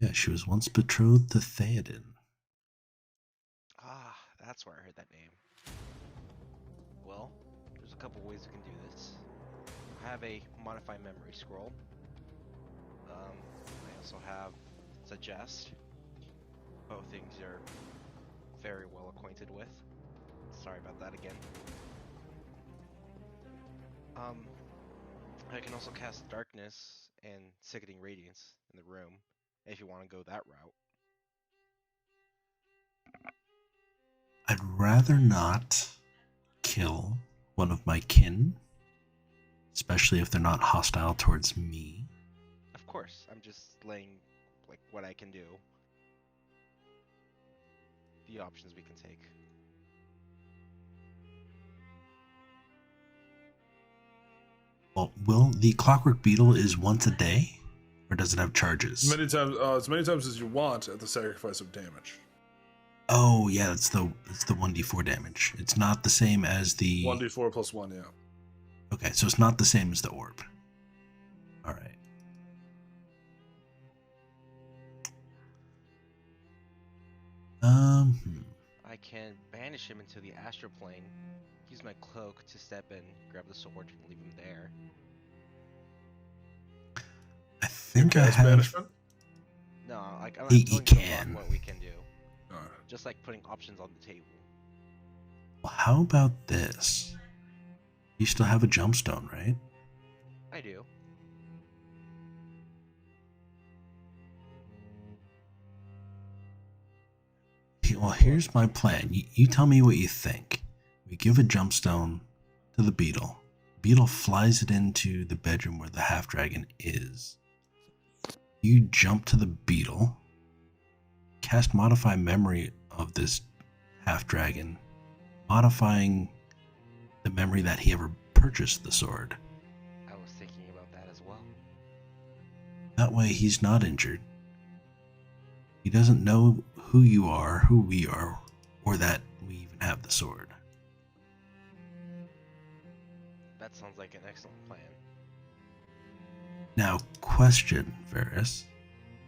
Yeah, she was once betrothed to Theoden. Ah, that's where I heard that name. Well, there's a couple ways we can do this. I have a modify memory scroll. I also have suggest. Both things you're very well acquainted with. Sorry about that again. I can also cast darkness and sickening radiance in the room if you want to go that route. I'd rather not kill one of my kin, especially if they're not hostile towards me. Of course, I'm just laying like what I can do. The options we can take. Well, will the clockwork beetle is once a day, or does it have charges? As many times as you want at the sacrifice of damage. Oh yeah, it's the 1d4 damage. It's not the same as the 1d4 plus 1, yeah. Okay, so it's not the same as the orb. All right. I can banish him into the astral plane, use my cloak to step in, grab the sword, and leave him there. I think I Cast have. banishment? No, like I'm He telling you can. what we can do. Alright. Just like putting options on the table. Well, how about this? You still have a jumpstone, right? I do. Well, here's my plan. You tell me what you think. We give a jumpstone to the beetle. Beetle flies it into the bedroom where the half dragon is. You jump to the beetle, cast modify memory of this half dragon, modifying the memory that he ever purchased the sword. I was thinking about that as well. That way he's not injured. He doesn't know who you are, who we are, or that we even have the sword. That sounds like an excellent plan. Now, question, Varys.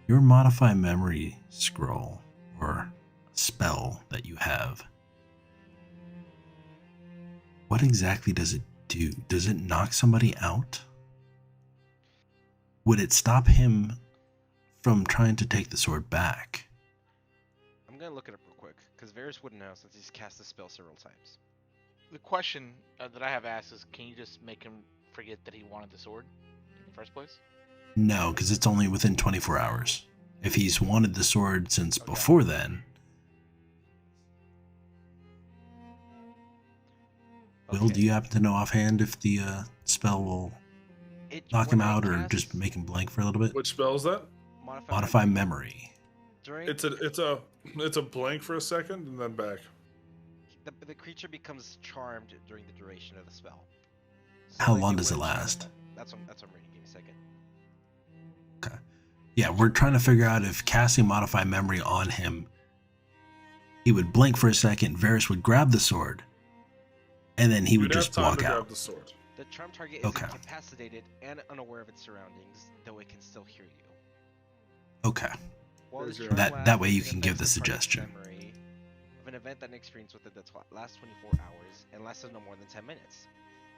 Your modify memory scroll, or spell that you have, what exactly does it do? Does it knock somebody out? Would it stop him from trying to take the sword back? I'm gonna look it up real quick, because Varys wouldn't know since he's cast the spell several times. The question that I have asked is, can you just make him forget that he wanted the sword in the first place? No, because it's only within 24 hours. If he's wanted the sword since Okay. before then, Will, do you happen to know offhand if the spell will knock him when I out or cast just make him blank for a little bit? Which spell is that? modify Modify memory. during It's a blank for a second and then back. The creature becomes charmed during the duration of the spell. How if long you does it were to- last? That's what I'm reading. Give me a second. Okay. Yeah, we're trying to figure out if casting Modify Memory on him, he would blink for a second, Varys would grab the sword, and then he would You'd have just time walk to grab out. the sword. The charm target is Okay. incapacitated and unaware of its surroundings, though it can still hear you. Okay. While There's this your- charm That lasts, way you it can give affects the target's suggestion. Memory of an event that experienced within the last 24 hours and lasted no more than 10 minutes.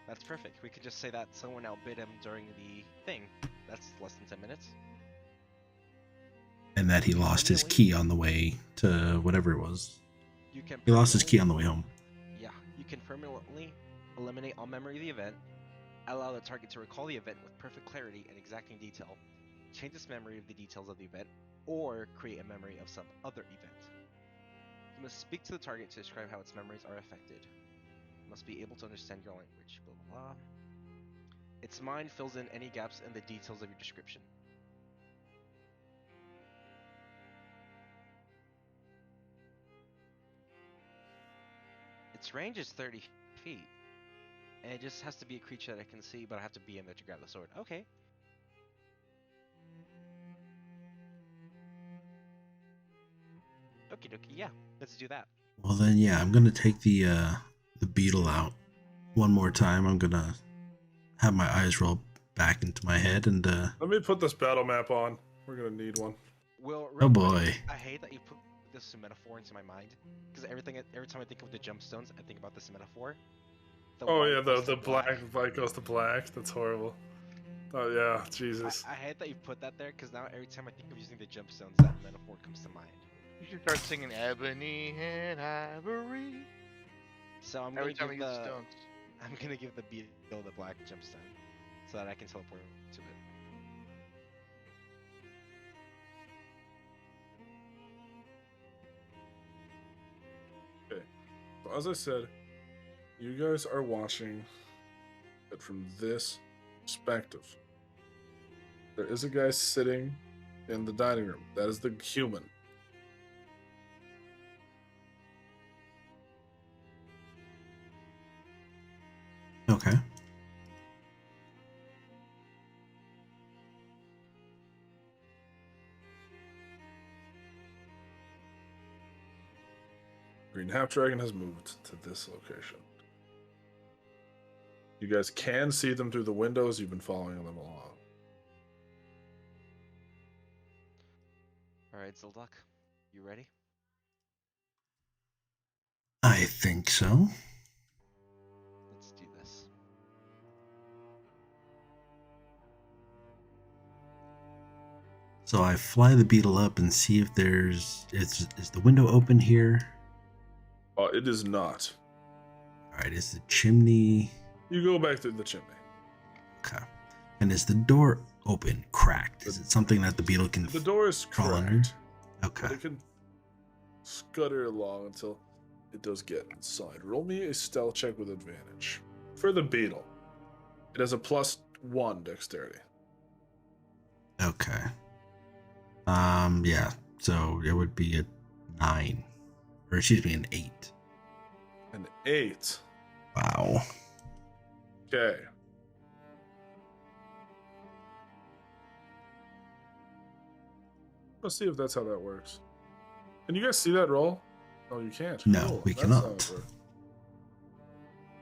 That's perfect. We could just say that someone outbid him during the thing. That's less than 10 minutes. And that he lost his key on the way to whatever it was. You can He lost his key on the permanently- way home. Yeah, you can permanently eliminate all memory of the event, allow the target to recall the event with perfect clarity and exacting detail, change its memory of the details of the event, or create a memory of some other event. You must speak to the target to describe how its memories are affected. You must be able to understand your language, blah blah blah. Its mind fills in any gaps in the details of your description. Its range is 30 feet. And it just has to be a creature that I can see, but I have to be in there to grab the sword. Okay. Okie dokie, yeah. Let's do that. Well then, yeah, I'm gonna take the beetle out one more time. I'm gonna have my eyes roll back into my head and Let me put this battle map on. We're gonna need one. Will, Oh real quick, boy. I hate that you put this metaphor into my mind, because every time I think of the gemstones, I think about this metaphor. The Oh white yeah, goes the to black white goes to black. That's horrible. Oh yeah, Jesus. I hate that you put that there, because now every time I think of using the gemstones, that metaphor comes to mind. You should start singing Ebony and Ivory So I'm every gonna time give you use the stones. I'm gonna give the beetle the black gemstone, so that I can teleport to it. Okay. So as I said, you guys are watching it from this perspective. There is a guy sitting in the dining room. That is the human. okay. Green Half Dragon has moved to this location. You guys can see them through the windows. You've been following them along. Alright, Zildok, you ready? I think so. Let's do this. So I fly the beetle up and see if is the window open here? It is not. Alright, is the chimney You go back through the chimney. okay. And is the door open, cracked? Is it something that the beetle can The door is crawl under? cracked, Okay. but it can scutter along until it does get inside. Roll me a stealth check with advantage. For the beetle, it has a +1 dexterity. Okay. Yeah. So it would be a 9. Or excuse me, an 8. An 8. Wow. Okay. Let's see if that's how that works. Can you guys see that roll? Oh, you can't. No, Cool. we That's how it cannot. works.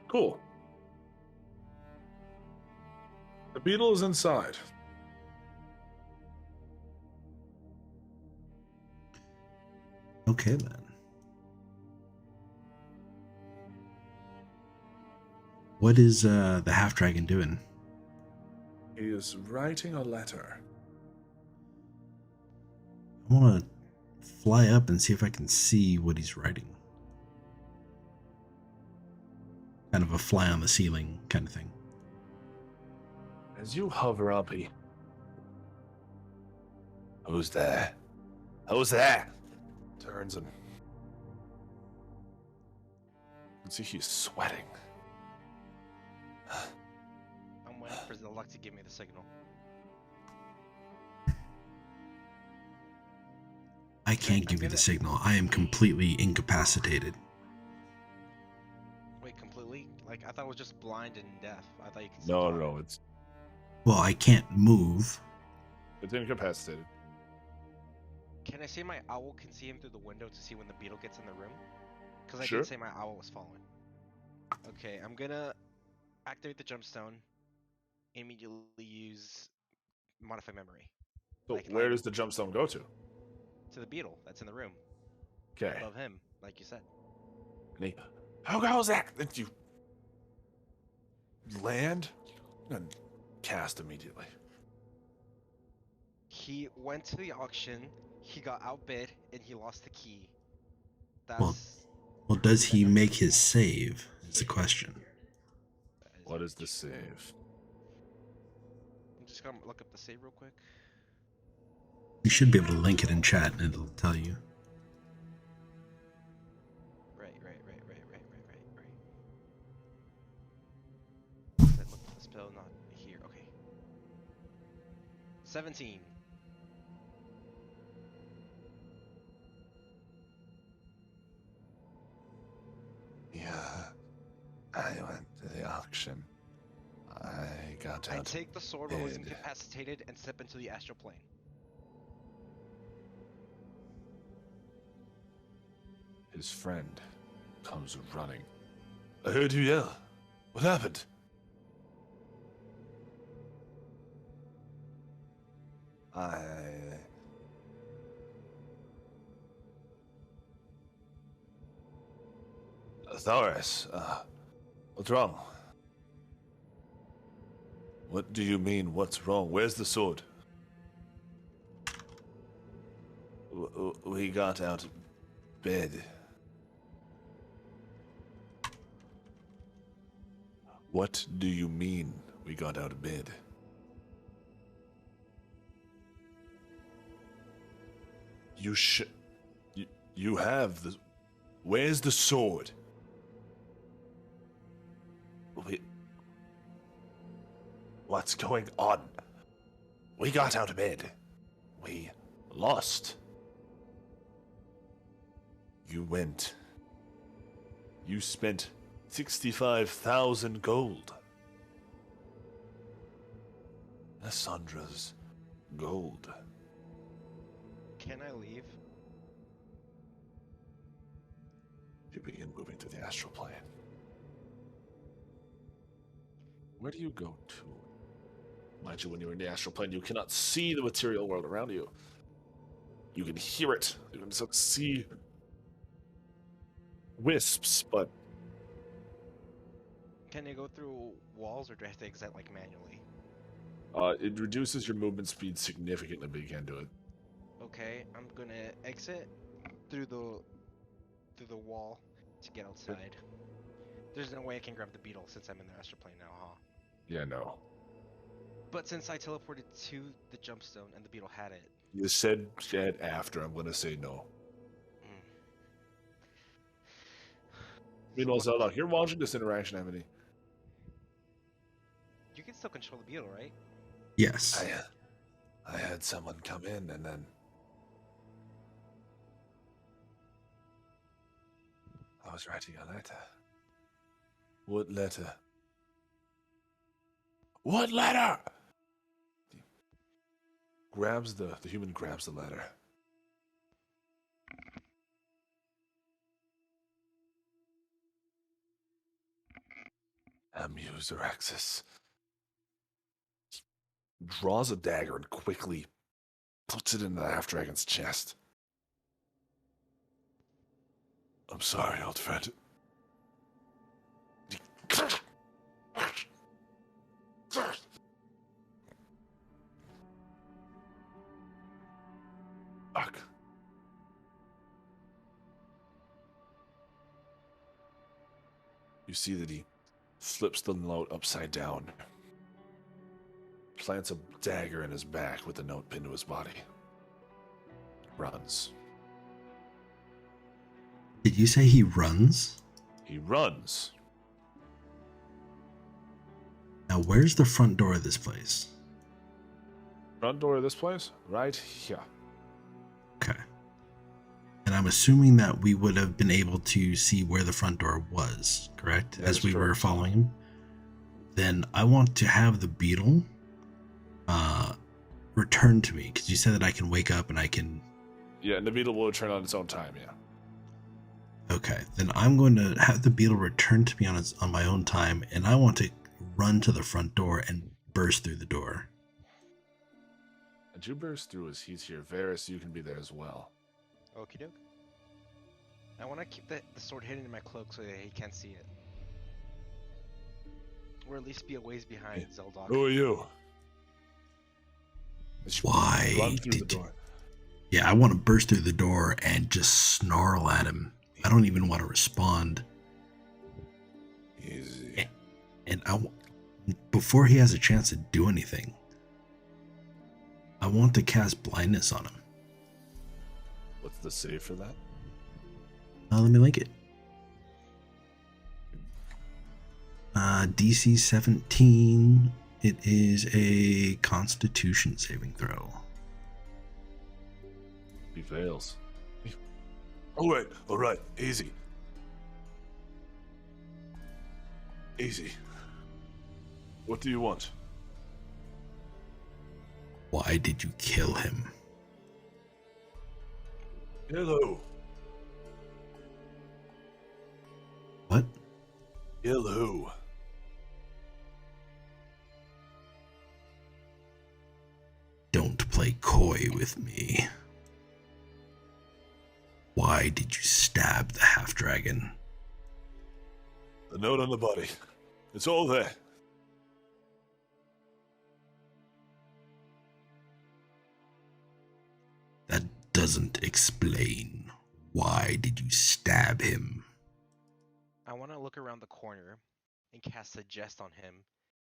Cool. The beetle is inside. Okay then. What is the half dragon doing? He is writing a letter. I want to fly up and see if I can see what he's writing. Kind of a fly on the ceiling kind of thing. As you hover up, he... Who's there? Who's there? Turns and... You can see he's sweating. I'm waiting for Zildok to give me the signal. I can't give you the signal. I am completely incapacitated. thought it was just blind and deaf. I thought you could see No, talk. no, it's Well, I can't move. incapacitated. Can I say my owl can see him through the window to see when the beetle gets in the room? Because I Sure. did say my owl was falling. Okay, I'm gonna activate the gemstone. Immediately use modify memory So Like, where does the gemstone go to? to the beetle that's in the room Okay. above him, like you said. And he, how goes that? And you land and cast immediately. He went to the auction, he got outbid, and he lost the key. That's. Well, Well, does he make his save? Is the question. that is What a- is the save? I'm just gonna look up the save real quick. You should be able to link it in chat and it'll tell you. Right. Said look for the spell, not here. Okay. 17. Yeah, I went to the auction. I got I out. take the sword while he's bid. incapacitated and step into the astral plane. His friend comes running. I heard you yell. What happened? Thoris, what's wrong? What do you mean, what's wrong? Where's the sword? We got out of bed. What do you mean, we got out of bed? You have the... Where's the sword? What's going on? We got out of bed. We lost. You went. You spent 65,000 gold. Nassandra's gold. Can I leave? You begin moving to the astral plane. Where do you go to? Mind you, when you're in the astral plane, you cannot see the material world around you. You can hear it. You can sort of see wisps, but Can I go through walls or do I have to exit like manually? it reduces your movement speed significantly, but you can do it. Okay, I'm gonna exit through the wall to get outside. There's no way I can grab the beetle since I'm in the astral plane now, huh? Yeah, no. But since I teleported to the jumpstone and the beetle had it, You said after. I'm going to say no. Meanwhile, So what- Zelda, you're watching this interaction, Emily. you can still control the beetle, right? Yes. I had someone come in and then I was writing a letter. What letter? What letter? Grabs the human grabs the letter. Amuseraxis. Draws a dagger and quickly puts it into the half dragon's chest. I'm sorry, old friend. Fuck. You see that he flips the note upside down, plants a dagger in his back with the note pinned to his body, runs. Did you say he runs? He runs. Now, where's the front door of this place? Front door of this place? Right here. Okay. And I'm assuming that we would have been able to see where the front door was, correct? That As is we were correct. following him. Then I want to have the beetle return to me, because you said that I can wake up and I can... Yeah, and the beetle will return on its own time, yeah. Okay, then I'm going to have the beetle return to me on my own time, and I want to run to the front door and burst through the door. And you burst through as he's here. Varys, you can be there as well. Okie doke. I want to keep the sword hidden in my cloak so that he can't see it. Or at least be a ways behind Zeldok. Who are you? As you Why run through the did you... door. Yeah, I want to burst through the door and just snarl at him. I don't even want to respond. Easy. And before he has a chance to do anything, I want to cast blindness on him. What's the save for that? Let me link it. DC 17. It is a Constitution saving throw. He fails. All right, easy. Easy. What do you want? Why did you kill him? Hello. What? Hello. Don't play coy with me. Why did you stab the half-dragon? The note on the body. It's all there. That doesn't explain. Why did you stab him? I want to look around the corner and cast Suggest on him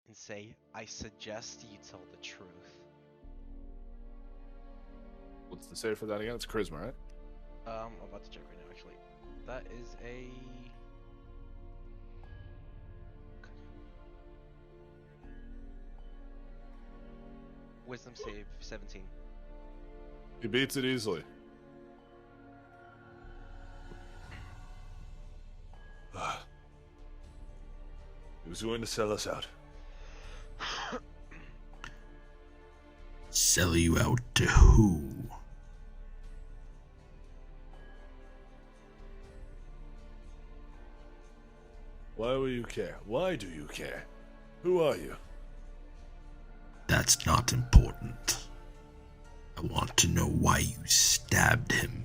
and say, I suggest you tell the truth. What's the save for that again? It's charisma, right? I'm about to check right now, actually. That is a... Wisdom save 17. He beats it easily. He was going to sell us out. Sell you out to who? Why will you care? Why do you care? Who are you? That's not important. I want to know why you stabbed him.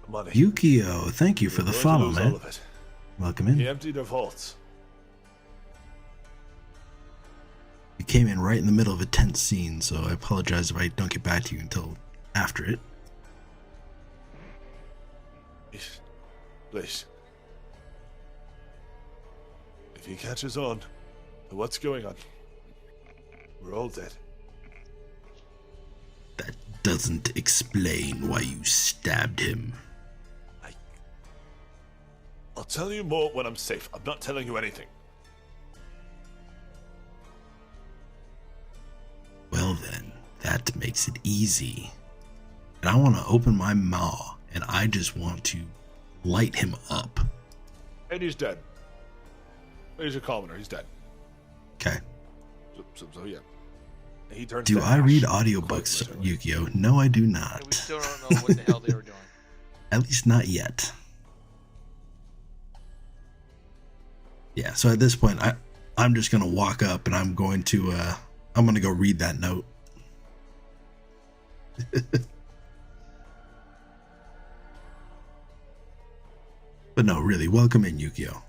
Money. Yukio, thank you for the We're going to follow, lose man. all of it. Welcome He in. emptied our vaults. You came in right in the middle of a tense scene, so I apologize if I don't get back to you until after it. Please. If he catches on to what's going on, we're all dead. That doesn't explain why you stabbed him. I'll tell you more when I'm safe. I'm not telling you anything. Well then, that makes it easy. And I want to open my maw, and I just want to light him up. And he's dead. He's a commoner. He's dead. Okay. So yeah. He turns Do to I ash, read quite audiobooks, literally. Yukio? No, I do And we not. still don't know what the hell they were doing. At least not yet. Yeah, so at this point, I'm just gonna walk up and I'm gonna go read that note. But no, really, welcome in, Yukio.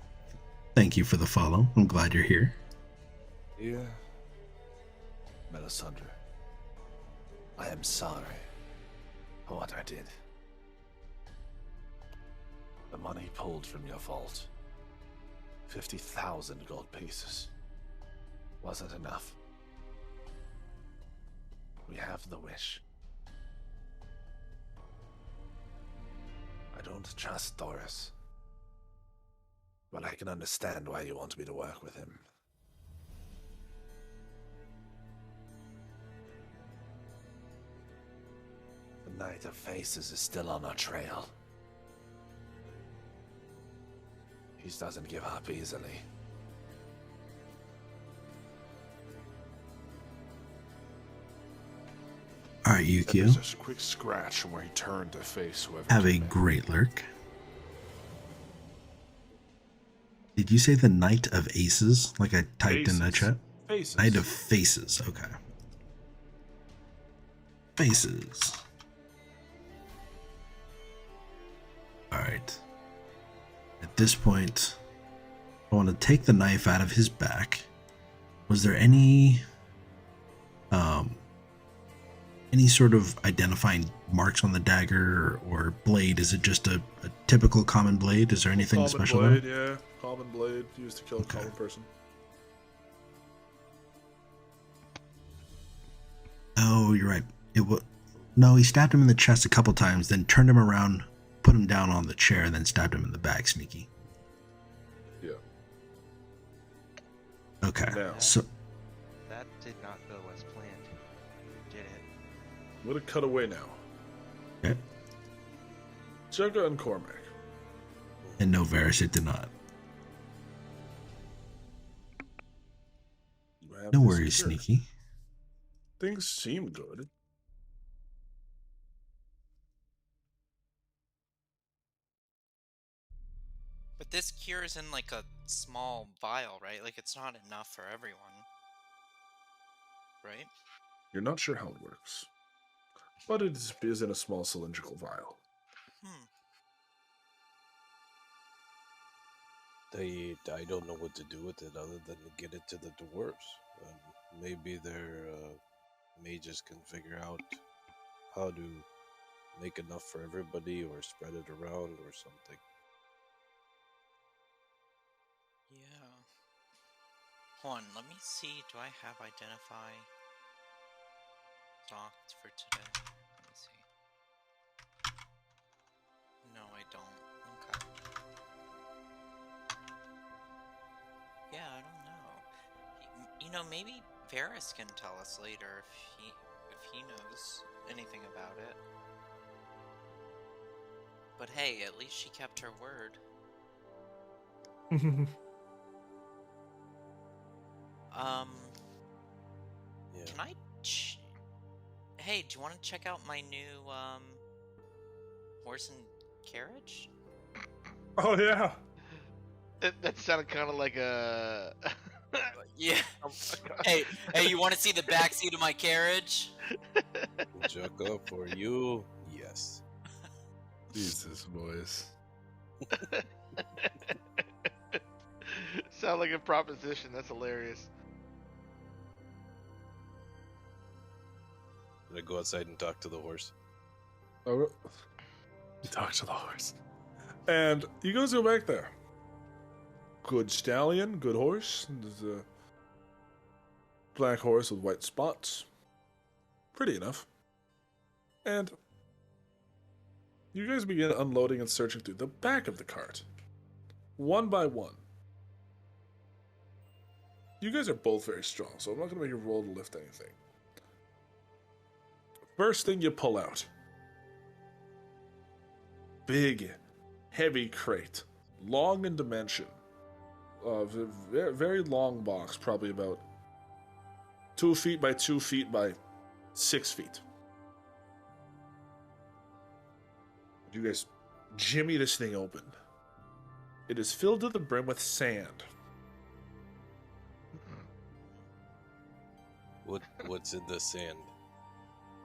Thank you for the follow. I'm glad you're here. Dear Melisandre, I am sorry for what I did. The money pulled from your vault, 50,000 gold pieces, wasn't enough. We have the wish. I don't trust Doris, but I can understand why you want me to work with him. Knight of Faces is still on our trail. He doesn't give up easily. All right, And Yukio. there's a quick scratch from where he turned to face whoever. Have a came in. great lurk. Did you say the Knight of Aces? Like I typed in the Faces. chat? Faces. Knight of Faces. Okay. Faces. Alright. At this point, I want to take the knife out of his back. Was there any sort of identifying marks on the dagger or blade? Is it just a typical common blade? Is there anything Common special blade, about it? yeah. Common blade used to kill a common person. Oh, you're right. No, he stabbed him in the chest a couple times, then turned him around, put him down on the chair, and then stabbed him in the back, sneaky. Yeah. Okay. Now. So That did not go as planned, did it? I'm gonna cut away now. okay. Jugga and Cormac. And no, Varys, it did not. You have No this worries, secured. sneaky. Things seem good. But this cure is in like a small vial, right? Like it's not enough for everyone. Right? You're not sure how it works, but it is in a small cylindrical vial. Hmm. I don't know what to do with it other than to get it to the dwarves. Maybe their mages can figure out how to make enough for everybody or spread it around or something. Yeah. Hold on, let me see. Do I have identify docked for today? Let me see. No, I don't. Okay. Yeah, I don't know. You know, maybe Varys can tell us later if he knows anything about it. But hey, at least she kept her word. Yeah. Can I? Hey, do you want to check out my new horse and carriage? Oh yeah. That sounded kind of like a. Yeah. Hey, you want to see the backseat of my carriage? Jugga, for you, yes. Jesus, boys. Sound like a proposition. That's hilarious. I'm gonna go outside and talk to the horse. Oh, you talk to the horse, and you guys go back there. Good stallion, good horse. There's a black horse with white spots. Pretty enough. And you guys begin unloading and searching through the back of the cart, one by one. You guys are both very strong, so I'm not going to make you roll to lift anything. First thing you pull out. Big, heavy crate. Long in dimension. Very long box, probably about 2 feet by 2 feet by 6 feet. You guys jimmy this thing open. It is filled to the brim with sand. What's in the sand?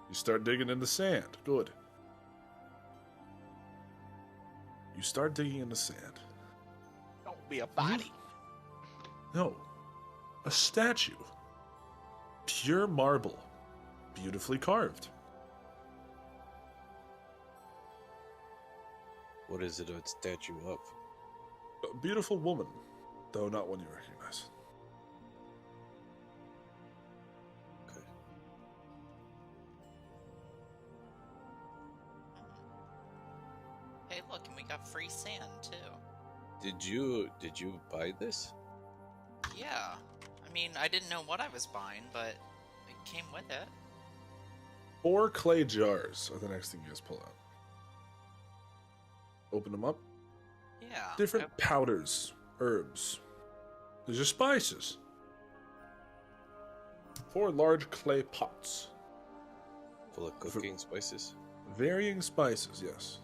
You start digging in the sand. Good. You start digging in the sand. Don't be a body. No. A statue. Pure marble. Beautifully carved. What is it a statue of? A beautiful woman, though not one you recognize. Okay. Hey, look, and we got free sand too. Did you buy this? Yeah. I mean, I didn't know what I was buying, but it came with it. 4 clay jars are the next thing you guys pull out. Open them up. Yeah. Different powders, herbs. These are spices. 4 large clay pots. Full of cooking spices. Varying spices, yes.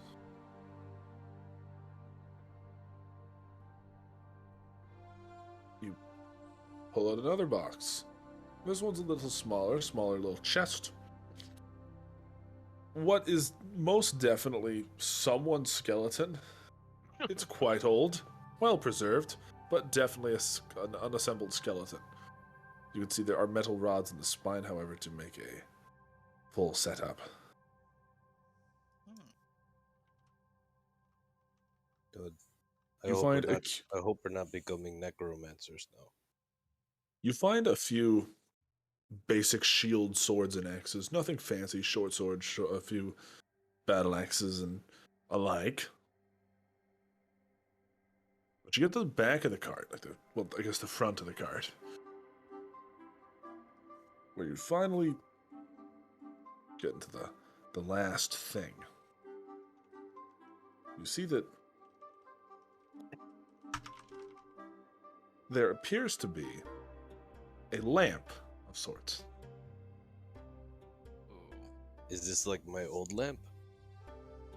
You pull out another box. This one's a little smaller little chest. What is most definitely someone's skeleton. It's quite old, well preserved, but definitely an unassembled skeleton. You can see there are metal rods in the spine, however, to make a full setup. Good. I hope we're not becoming necromancers now. You find a few basic shield swords and axes, nothing fancy, short swords, a few battle axes and alike. But you get to the back of the cart, I guess the front of the cart, where you finally get into the last thing. You see that there appears to be a lamp of sorts. Is this like my old lamp?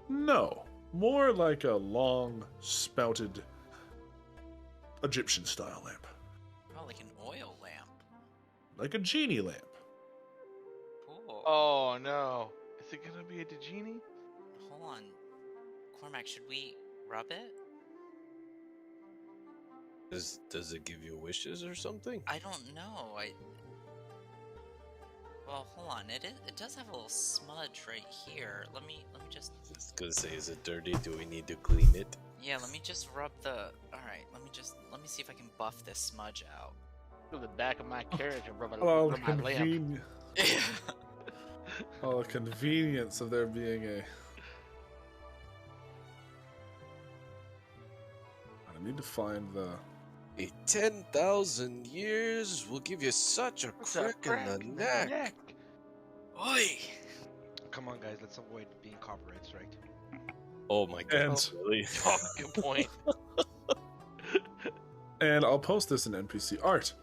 No, more like a long, spouted Egyptian-style lamp. Oh, like an oil lamp. Like a genie lamp. Cool. Oh no. Is it gonna be a genie? Hold on. Cormac, should we rub it? Does it give you wishes or something? I don't know. Well, hold on. It does have a little smudge right here. Let me just. I was gonna say, is it dirty? Do we need to clean it? Yeah, let me just rub the. All right. Let me see if I can buff this smudge out. To the back of my carriage and rub Oh, my lamp. Oh, the convenience of there being a. I need to find the. A 10,000 years will give you such a crack in the neck. Oi! Come on, guys, let's avoid being copyright striked. Oh my god, And- really? Oh, good point. And I'll post this in NPC art.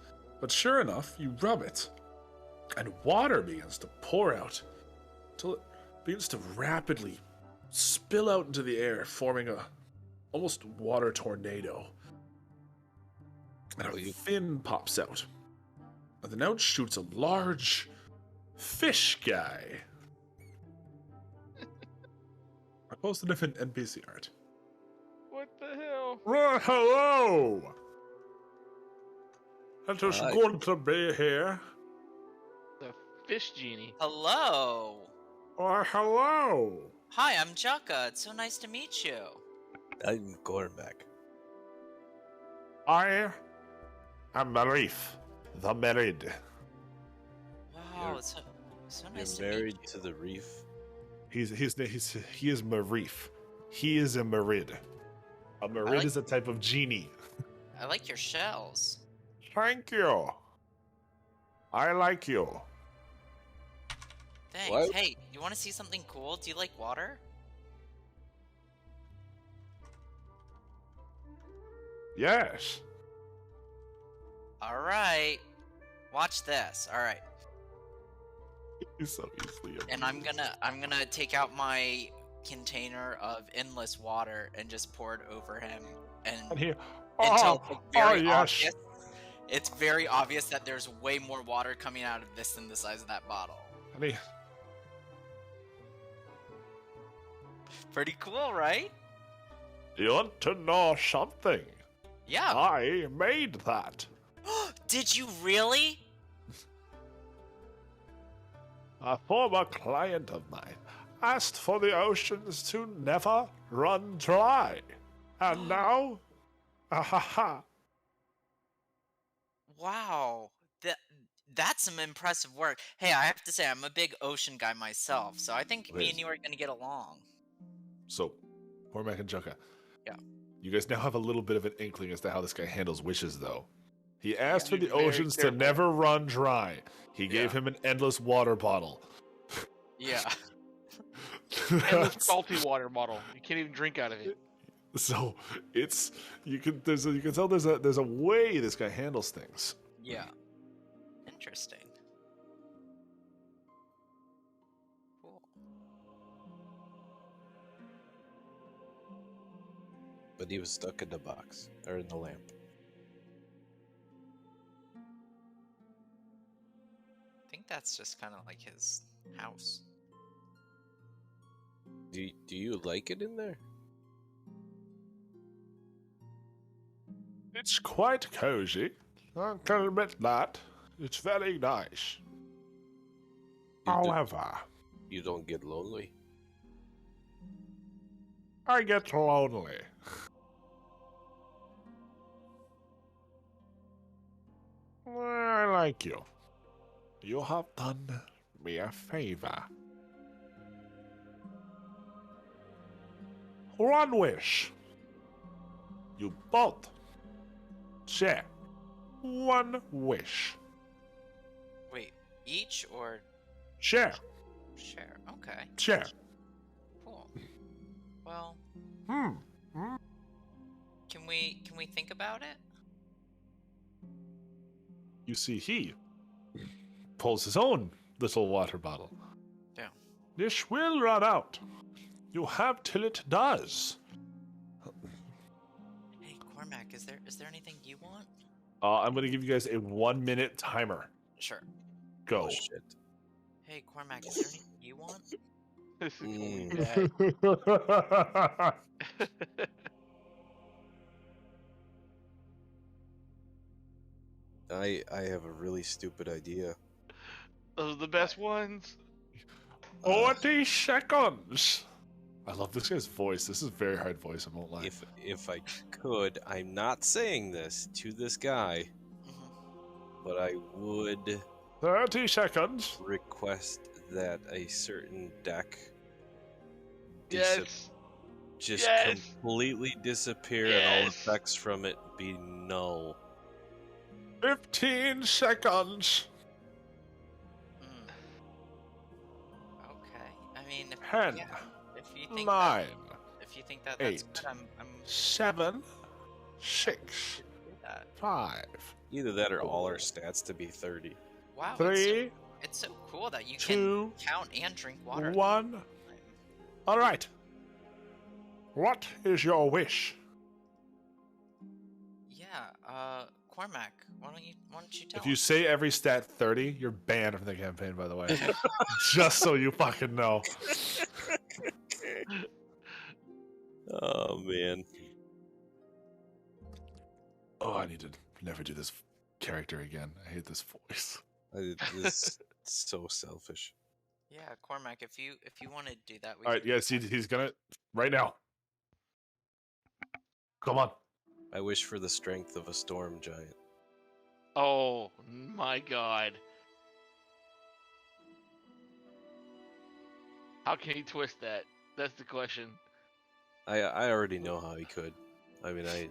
But sure enough, you rub it, and water begins to pour out until it begins to rapidly spill out into the air, forming a almost water tornado. And a fin pops out. And then out shoots a large fish guy. I posted it in NPC art. What the hell? Hello! It is Hi. good to be here. The fish genie. Hello. Hello! Hi, I'm Jukka. It's so nice to meet you. I'm Cormac. I am Marif, the married. Wow, it's so nice to You're meet married you. to the reef. He is Marif. He is a Marid. A Marid like- is a type of genie. I like your shells. Thank you. I like you. Thanks. What? Hey, you want to see something cool? Do you like water? Yes. All right. Watch this. All right. He's so easily And I'm gonna take out my container of endless water and just pour it over him And he, until it's very yes. obvious. It's very obvious that there's way more water coming out of this than the size of that bottle. And he, Pretty cool, right? you want to know something? Yeah. I made that. Did you really? A former client of mine asked for the oceans to never run dry. And now, ha. Wow. That's some impressive work. Hey, I have to say, I'm a big ocean guy myself, so I think me and you are gonna get along. So, Cormac and Jukka. Yeah. You guys now have a little bit of an inkling as to how this guy handles wishes, though. He asked for Be the very oceans to careful. never run dry. He gave Yeah. him an endless water bottle. Yeah. And the That's- salty water bottle. You can't even drink out of it. So it's you can tell there's a way this guy handles things. Yeah. Interesting. Cool. But he was stuck in the box or in the lamp. I think that's just kind of like his house. Do you like it in there? It's quite cozy. I can admit that. It's very nice. However, You don't get lonely. I get lonely. I like you. You have done me a favor. One wish. You both share one wish. Wait, each or Share. share? Okay. Share. Cool. Well, Hmm. can we think about it? You see, he pulls his own little water bottle. Yeah. This will run out. You have till it does. Hey, Cormac, is there anything you want? I'm gonna give you guys a 1-minute timer. Sure. Go. Oh shit. Hey, Cormac, is there anything you want? This is going Mm. bad. I have a really stupid idea. Those are the best ones. 40 seconds. I love this guy's voice. This is a very hard voice, I won't lie. If I could, I'm not saying this to this guy, but I would 30 seconds. request that a certain deck Yes. just Yes. completely disappear and all Yes. effects from it be null. 15 seconds. Mm. Okay. I mean, if, 10, yeah, if you think 9, if you think that's 8, good, I'm 7, 6, do that. 5, Either that or all our stats to be 30. Wow. 3, It's so cool that you 2, can count and drink water. at the 1. same time. All right. What is your wish? Yeah. Cormac, why don't you tell If you us? say every stat 30, you're banned from the campaign, by the way. Just so you fucking know. Oh man. Oh, I need to never do this character again. I hate this voice. This is so selfish. Yeah, Cormac, if you want to do that, we All right, can yes, he's gonna right now. Come on. I wish for the strength of a storm giant. Oh my god. How can he twist that? That's the question. I already know how he could. I mean, I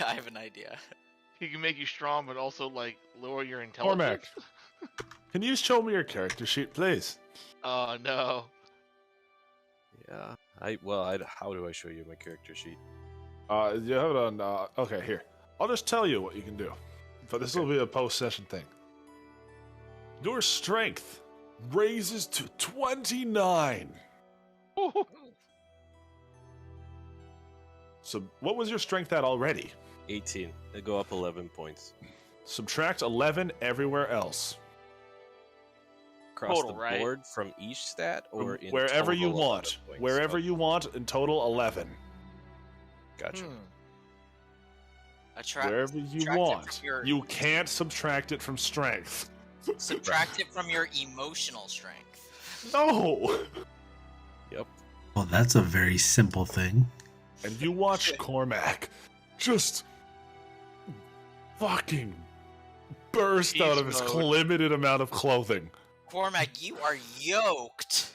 have an idea. He can make you strong, but also like lower your intelligence. Cormac, can you show me your character sheet, please? Oh no. yeah. How do I show you my character sheet? You have it on. Okay, here. I'll just tell you what you can do. But this will be a post-session thing. Your strength raises to 29. So, what was your strength at already? 18. They go up 11 points. Subtract 11 everywhere else. Across Total, the right? board from each stat, or in Wherever you total 11 want. points? Wherever Okay, you want, in total 11. Gotcha. Wherever you subtract it want. from your- You can't subtract it from strength. Subtract it from your emotional strength. No! Yep. Well, that's a very simple thing. And you watch Cormac just fucking burst out of his Beast mode. limited amount of clothing. Cormac, you are yoked.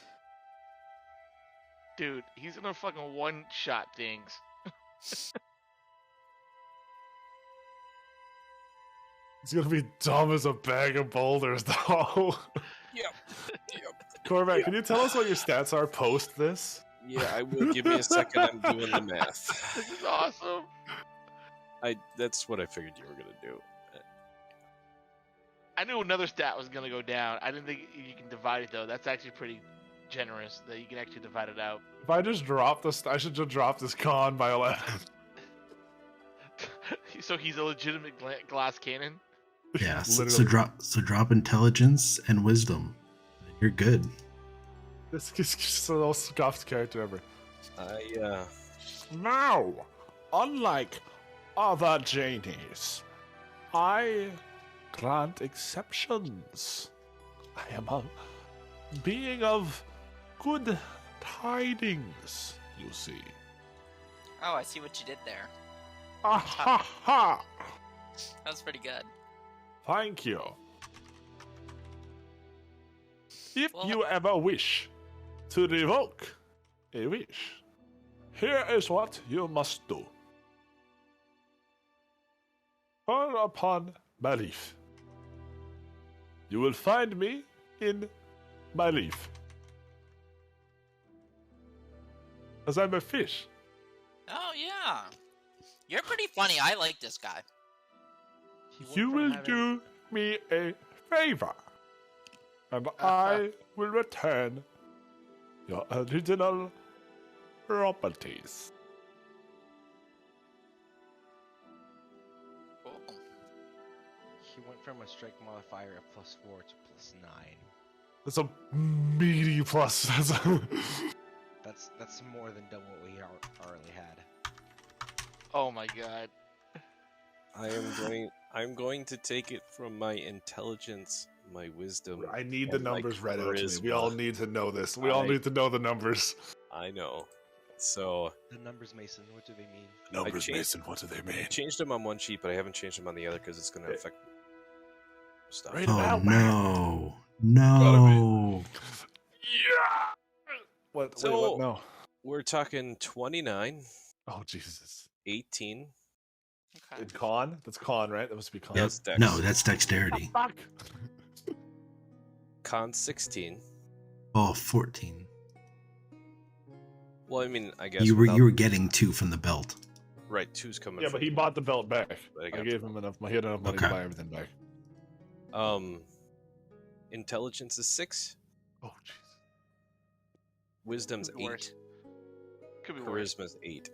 Dude, he's gonna fucking one-shot things. He's gonna be dumb as a bag of boulders, though. Yep. Cormac, can you tell us what your stats are post this? Yeah, I will. Give me a second. I'm doing the math. This is awesome. That's what I figured you were gonna do. I knew another stat was gonna go down. I didn't think you can divide it though. That's actually pretty generous that you can actually divide it out. If I just drop this, I should just drop this con by 11. So he's a legitimate glass cannon. Yeah. So Literally. drop intelligence and wisdom. You're good. This is just the most scuffed character ever. Now, unlike other Janies, I grant exceptions. I am a being of good tidings, you see. Oh, I see what you did there. Ah ha ha! That was pretty good. Thank you. If Well- you ever wish to revoke a wish, here is what you must do. Call upon my leaf. You will find me in my leaf. As I'm a fish. Oh yeah, you're pretty funny. I like this guy. He went You from will having- do me a favor. And I will return your original properties. Cool. He went from a strength modifier of +4 to +9. That's a meaty plus. That's more than double what we already had. Oh my god. I'm going to take it from my intelligence, my wisdom. I need the and my numbers read out to me. We charisma. all need to know this. We all need to know the numbers. I know. So The numbers, Mason, what do they mean? Numbers, changed- Mason, what do they I mean? changed them on one sheet, but I haven't changed them on the other because it's going to affect stuff. Right. Oh out, man. no. Yeah! What? Wait, So- what? No. We're talking 29, Oh, Jesus. 18. Okay. In con? That's con, right? That must be con. Yep. That's dex. No, that's dexterity. Fuck! Con 16. Oh, 14. Well, I mean, I guess You without- were getting 2 from the belt. right. 2's coming. Yeah, from but he bought the belt back. but I I got gave the him enough. He had enough money Okay. to buy everything back. Intelligence is 6. Oh, jeez. Wisdom's Could be 8. worse. Could be worse. Charisma's 8.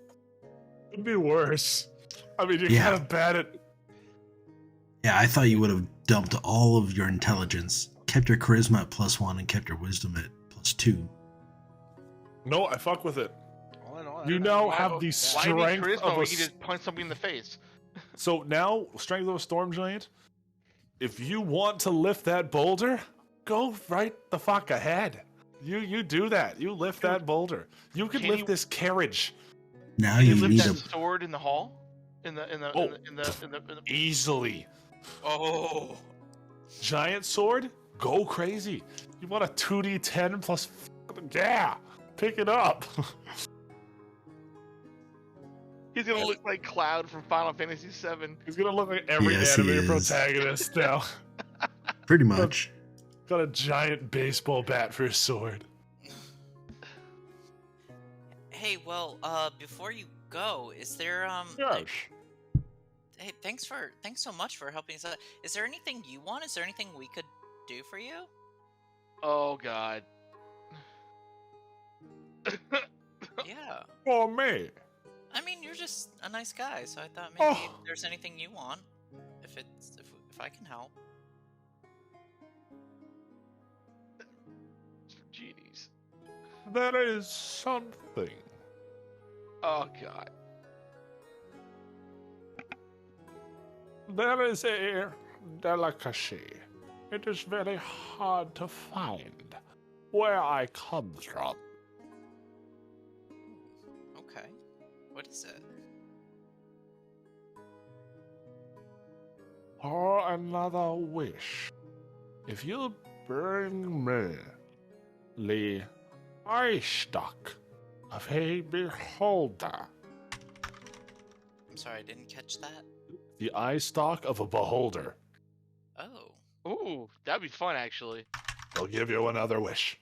Could be worse. I mean, you're Yeah. kind of bad at. Yeah, I thought you would have dumped all of your intelligence, kept your charisma at +1, and kept your wisdom at +2. No, I fuck with it. All in all, You that's know not- have the Why do you need strength charisma of when a you can just punch somebody in the face? So now, strength of a storm giant. If you want to lift that boulder, go right the fuck ahead. You do that. You lift that boulder. You can Can lift you- this carriage Now Can you you lift need that a sword in the hall? In the easily. Oh. Giant sword, go crazy. You want a 2d10 plus? Yeah, pick it up. He's gonna look like Cloud from Final Fantasy VII. He's gonna look like every Yes, he anime is. protagonist now. pretty much. Got a giant baseball bat for his sword. Hey, well, before you go, is there Yes. hey, thanks so much for helping us out. Is there anything you want? Is there anything we could do for you? Oh god. Yeah. For me. I mean, you're just a nice guy, so I thought maybe Oh. if there's anything you want, if I can help. Genies. There is something. Oh god. There is a delicacy. It is very hard to find where I come from. Okay. What is it? Or another wish. If you bring me the eye stock of a beholder. I'm sorry, I didn't catch that. The eye stalk of a beholder. Oh. Ooh, that'd be fun actually. I'll give you another wish.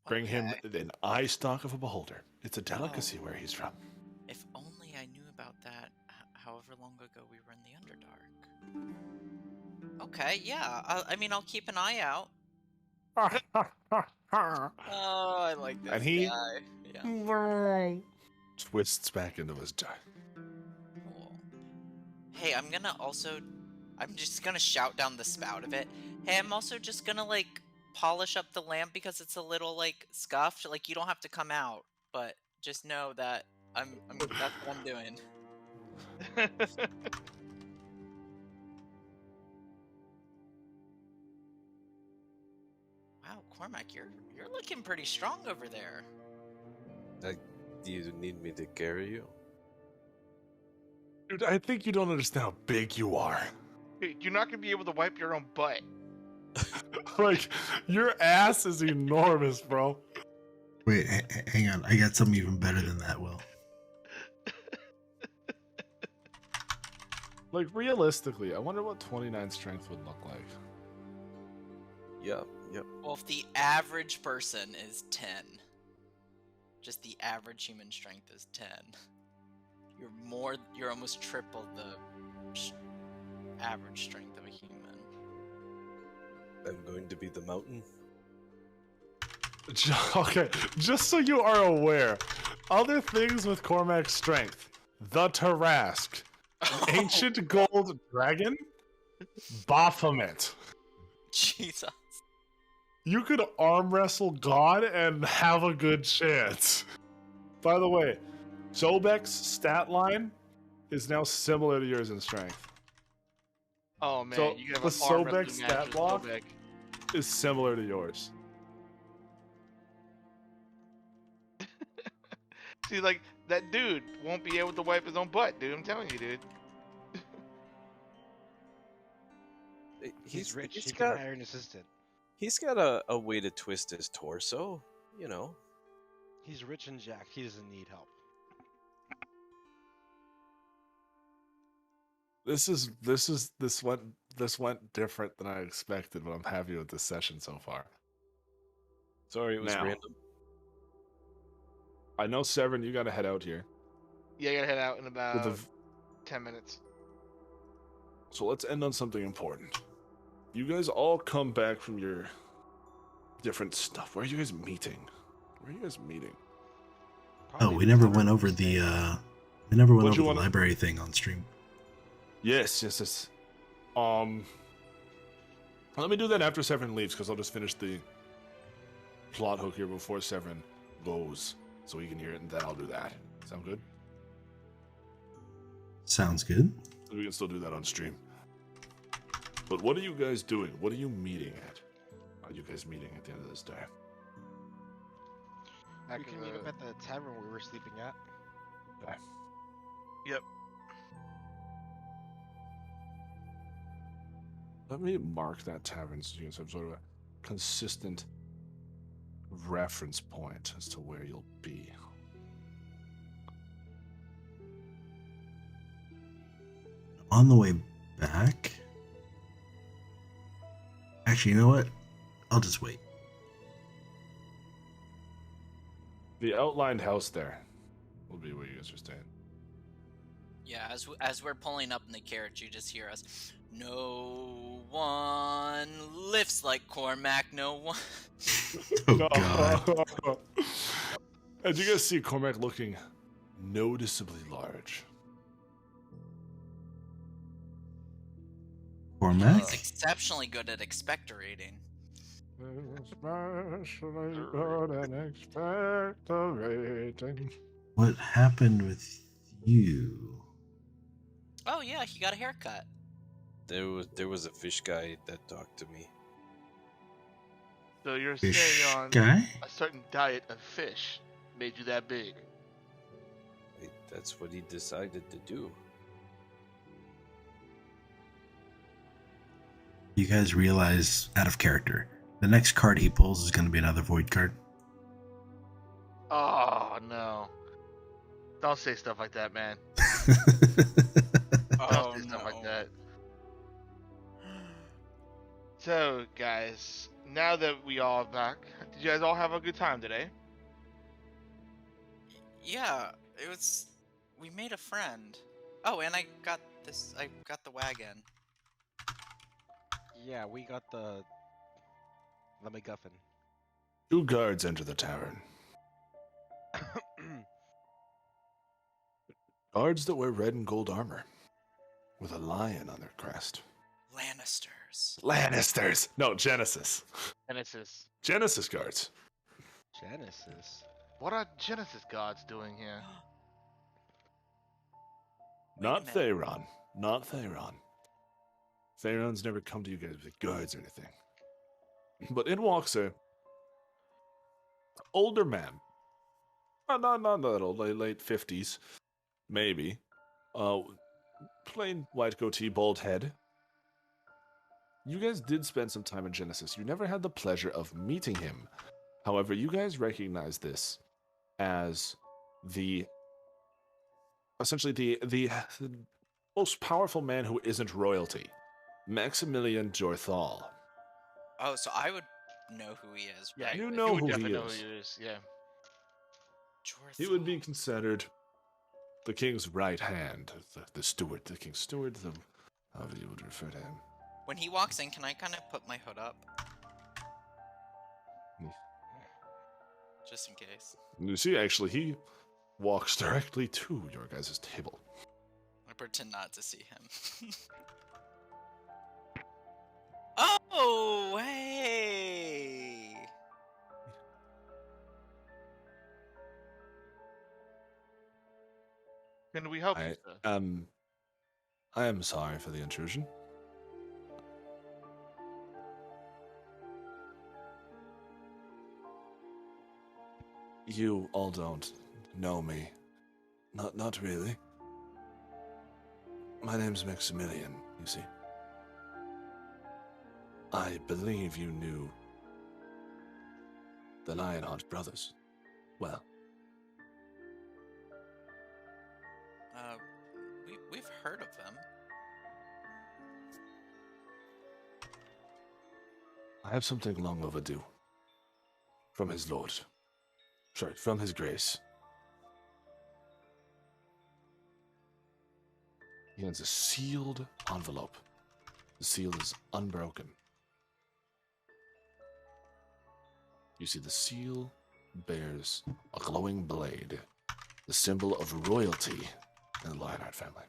Bring him Okay. an eye stalk of a beholder. It's a delicacy where he's from. If only I knew about that however long ago we were in the Underdark. Okay, yeah. I mean, I'll keep an eye out. Oh, I like this And he guy. Yeah. twists back into his jar. Cool. Hey, I'm just gonna shout down the spout of it. Hey, I'm also just gonna like polish up the lamp because it's a little like scuffed. Like you don't have to come out, but just know that that's what I'm doing. Wow, Cormac, you're looking pretty strong over there. Do you need me to carry you? Dude, I think you don't understand how big you are. You're not gonna be able to wipe your own butt. Like, your ass is enormous, bro. Wait, hang on. I got something even better than that, Will. Like, realistically, I wonder what 29 strength would look like. Yep. Well, if the average person is 10, just the average human strength is 10. You're almost triple the average strength of a human. I'm going to be the mountain. Okay, just so you are aware, other things with Cormac's strength: the Tarask, ancient gold dragon, Baphomet. Jesus. You could arm wrestle God and have a good chance. By the way, Sobek's stat line is now similar to yours in strength. Oh man, So, you can have the an arm Sobek wrestling match stat with block? Sobek. Is similar to yours. See, like that dude won't be able to wipe his own butt, dude. I'm telling you, dude. He's rich. He's He got can hire an assistant. he's got a way to twist his torso. You know. He's rich and jacked. He doesn't need help. This went different than I expected, but I'm happy with this session so far. Sorry, it was Now. random. I know, Sevryn, you gotta head out here. Yeah, I gotta head out in With about the 10 minutes. So let's end on something important. You guys all come back from your different stuff. Where are you guys meeting? Oh, we never went over the library thing on stream. Yes. Let me do that after Sevryn leaves, because I'll just finish the plot hook here before Sevryn goes, so he can hear it, and then I'll do that. Sound good? Sounds good. We can still do that on stream. But what are you guys doing? What are you meeting at? Are you guys meeting at the end of this day? We can meet up at the tavern we were sleeping at. Okay. Yep. Let me mark that tavern so you guys have sort of a consistent reference point as to where you'll be. On the way back. Actually, you know what? I'll just wait. The outlined house there will be where you guys are staying. Yeah, as we're pulling up in the carriage, you just hear us. No one lifts like Cormac. No one. Oh, God. And you guys see Cormac looking noticeably large. Cormac? He's exceptionally good at expectorating. What happened with you? Oh yeah, he got a haircut. There was a fish guy that talked to me. So you're Fish saying on guy? a certain diet of fish made you that big? That's what he decided to do. You guys realize, out of character, the next card he pulls is going to be another void card. Oh no! Don't say stuff like that, man. Oh Don't say stuff no. like that. So, guys, now that we all are back, did you guys all have a good time today? Yeah, it was. We made a friend. Oh, and I got this. I got the wagon. Yeah, we got the MacGuffin. 2 guards enter the tavern. Guards that wear red and gold armor, with a lion on their crest. Lannisters. Lannisters! No, Genesis. Genesis. Genesis guards. Genesis. What are Genesis gods doing here? Wait a Not minute. Theron. Not Theron. Theron's never come to you guys with guards or anything. But in walks a older man. Not that old, late 50s. Maybe. Plain white goatee, bald head. You guys did spend some time in Genesis. You never had the pleasure of meeting him. However, you guys recognize this as essentially the most powerful man who isn't royalty, Maximilian Jorthal. Oh, so I would know who he is, right? you you know would who definitely he know is. who he is. Yeah. He would be considered the king's right hand, the steward, the king's steward, however you would refer to him. When he walks in, can I kind of put my hood up? Just in case. You see, actually, he walks directly to your guys' table. I pretend not to see him. Oh, hey! Can we help you, sir? I am sorry for the intrusion. You all don't know me. Not really. My name's Maximilian, you see. I believe you knew the Lionheart brothers. Well, We've heard of them. I have something long overdue. From his lord. Sorry, from his grace. He has a sealed envelope. The seal is unbroken. You see, the seal bears a glowing blade, the symbol of royalty in the Lionheart family.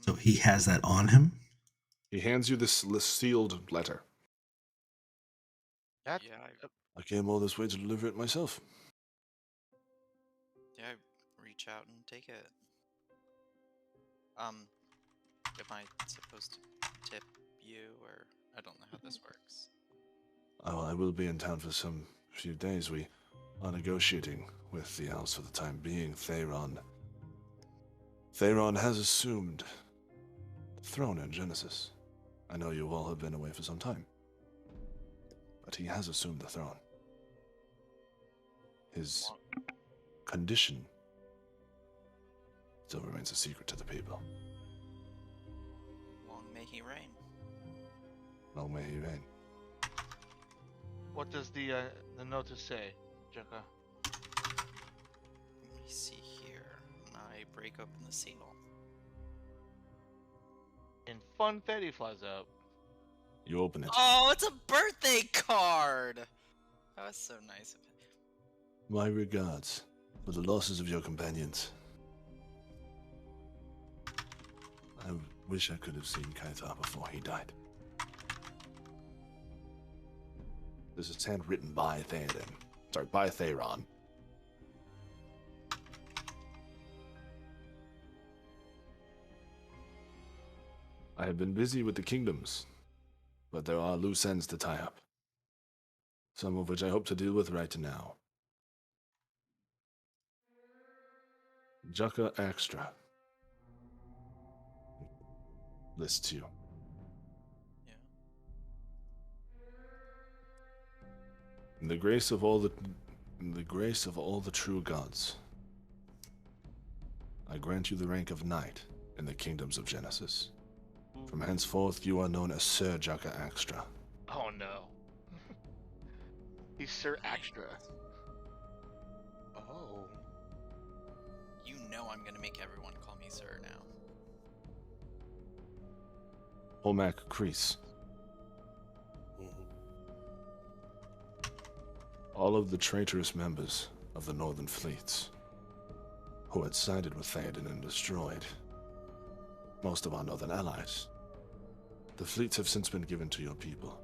So he has that on him? He hands you this sealed letter. That, Yeah, I came all this way to deliver it myself. I reach out and take it. Am I supposed to tip you, or I don't know how this works? Oh, I will be in town for some few days. We are negotiating with the elves for the time being. Theron has assumed the throne in Genesis. I know you all have been away for some time, but he has assumed the throne. His condition still remains a secret to the people. Long may he reign. Long may he reign. what does the notice say, Jekka? Let me see here. And I break open the seal. And Funfetti flies out. You open it. Oh, it's a birthday card! That was so nice of him. My regards for the losses of your companions. I wish I could have seen Kaitar before he died. This is handwritten by Theoden. Sorry, by Theron. I have been busy with the kingdoms, but there are loose ends to tie up. Some of which I hope to deal with right now. Jukka Extra lists you. Yeah. In the grace of all the true gods, I grant you the rank of knight in the kingdoms of Genesis. From henceforth, you are known as Sir Jaka Extra. Oh no. He's Sir Extra. Oh. You know I'm gonna make everyone call me sir now. Holmac Kreese. All of the traitorous members of the Northern Fleets who had sided with Theoden and destroyed most of our northern allies. The fleets have since been given to your people.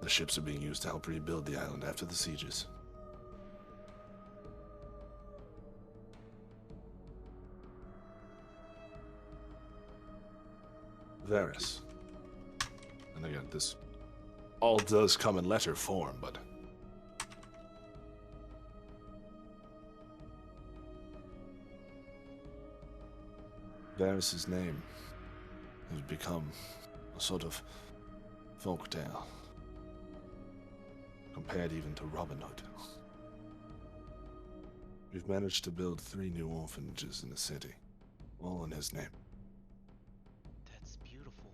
The ships are being used to help rebuild the island after the sieges. Varys. And again, this all does come in letter form, but Varys' name has become a sort of folktale, compared even to Robin Hood. We've managed to build 3 new orphanages in the city, all in his name. That's beautiful.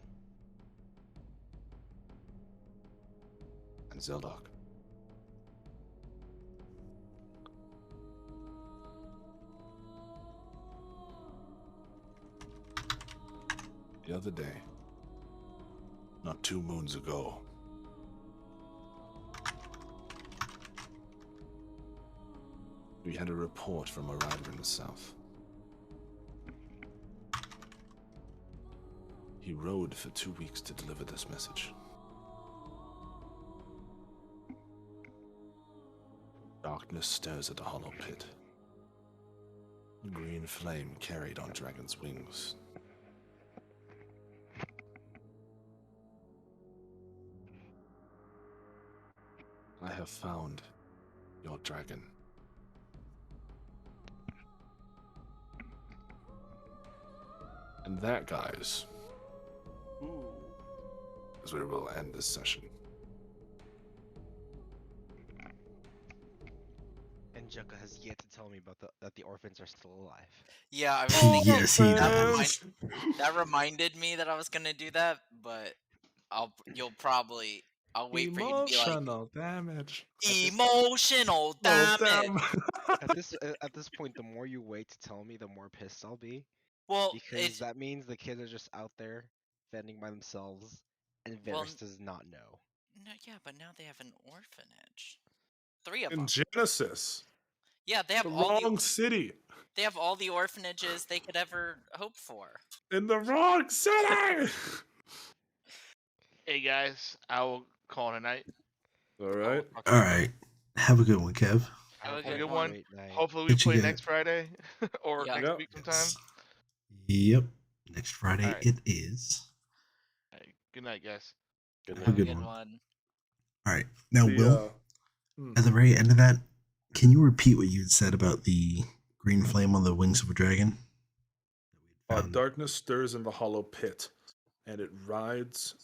And Zeldok. The other day, not 2 moons ago, we had a report from a rider in the south. He rode for 2 weeks to deliver this message. Darkness stirs at the hollow pit. A green flame carried on dragon's wings. I have found your dragon. And that, guys, is where we'll end this session. And Jukka has yet to tell me about that the orphans are still alive. Yeah, I was thinking Yes, he that, does. that reminded me that I was gonna do that, but I'll wait for you to be like Emotional damage. emotional damage. At this point, the more you wait to tell me, the more pissed I'll be. Well, Because it's that means the kids are just out there fending by themselves, and Well, Varys does not know. no, yeah, but now they have an orphanage. 3 of them. In Genesis. Yeah, they have The all wrong city. they have all the orphanages they could ever hope for. In the wrong city! Hey guys, I will call it a night. Alright. All right. Have a good one, Kev. Have a Have good a one. great night. Hopefully we Did you play get- next Friday or Yeah. next Yep. week sometime. Yep. Next Friday All right. it is. Hey, good night, guys. Good Have a night. good Good one. one. All right. Now, Will, Hmm. at the very end of that, can you repeat what you had said about the green flame on the wings of a dragon? Darkness stirs in the hollow pit, and it rides,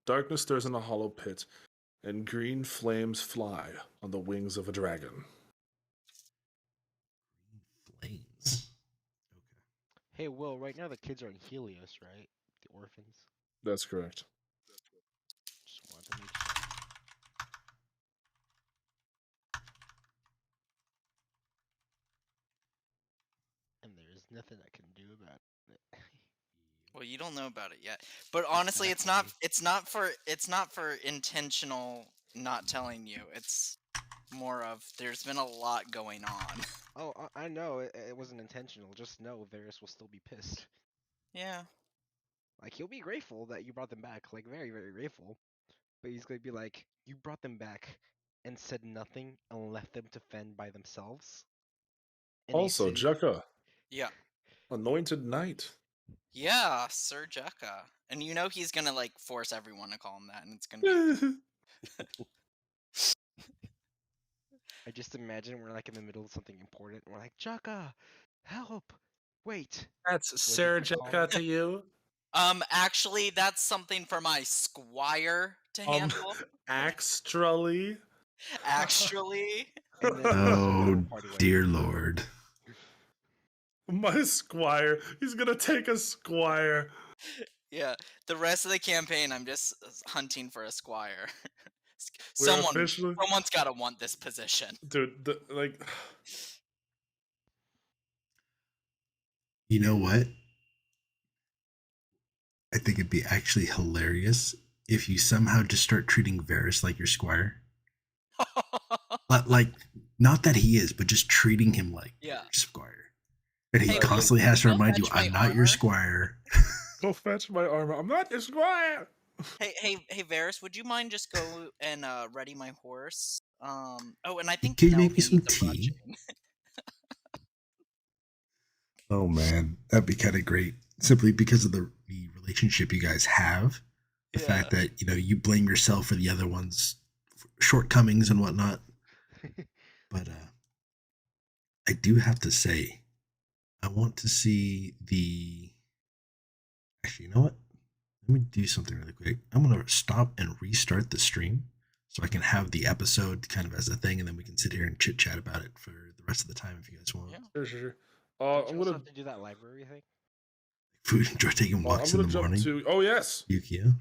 darkness stirs in the hollow pit, and green flames fly on the wings of a dragon. Flames. Hey, Will, right now the kids are in Helios, right? The orphans. That's correct. Just wanted to make sure. And there's nothing I can do about it. Well, you don't know about it yet. But honestly, it's not for intentional not telling you. It's more of there's been a lot going on. Oh, I know it wasn't intentional. Just know Varys will still be pissed. Yeah. Like, he'll be grateful that you brought them back. Like, very, very grateful. But he's gonna be like, you brought them back and said nothing and left them to fend by themselves. in a Also, city- Jukka, Yeah. anointed knight. Yeah, Sir Jekka. And you know he's gonna like force everyone to call him that, and it's gonna be I just imagine we're like in the middle of something important. And we're like, Jukka, help! Wait. That's Sir Jukka to you. actually that's something for my squire to handle. Axtrally. Actually. And then Oh, another party like, dear Lord. My squire. He's gonna take a squire. Yeah, the rest of the campaign, I'm just hunting for a squire. We're officially, Someone's got to want this position. dude. Like, You know what? I think it'd be actually hilarious if you somehow just start treating Varys like your squire. Like, not that he is, but just treating him like your squire. And he Hey, constantly has to go remind you, fetch my I'm not your armor." squire. go fetch my armor. I'm not your squire. Hey, Varys, would you mind just go and ready my horse? Oh, and I think Can you make me Penelope some needs a tea? brushing. Oh man, that'd be kind of great. Simply because of the relationship you guys have, the fact that you blame yourself for the other one's shortcomings and whatnot. But I do have to say, I want to see the. Actually, you know what? Let me do something really quick. I'm gonna stop and restart the stream so I can have the episode kind of as a thing, and then we can sit here and chit chat about it for the rest of the time if you guys want. Yeah. Sure. Don't I'm you also gonna. have to do that library thing? Food, enjoy taking walks I'm in gonna the jump morning. to. Oh yes. Yukio.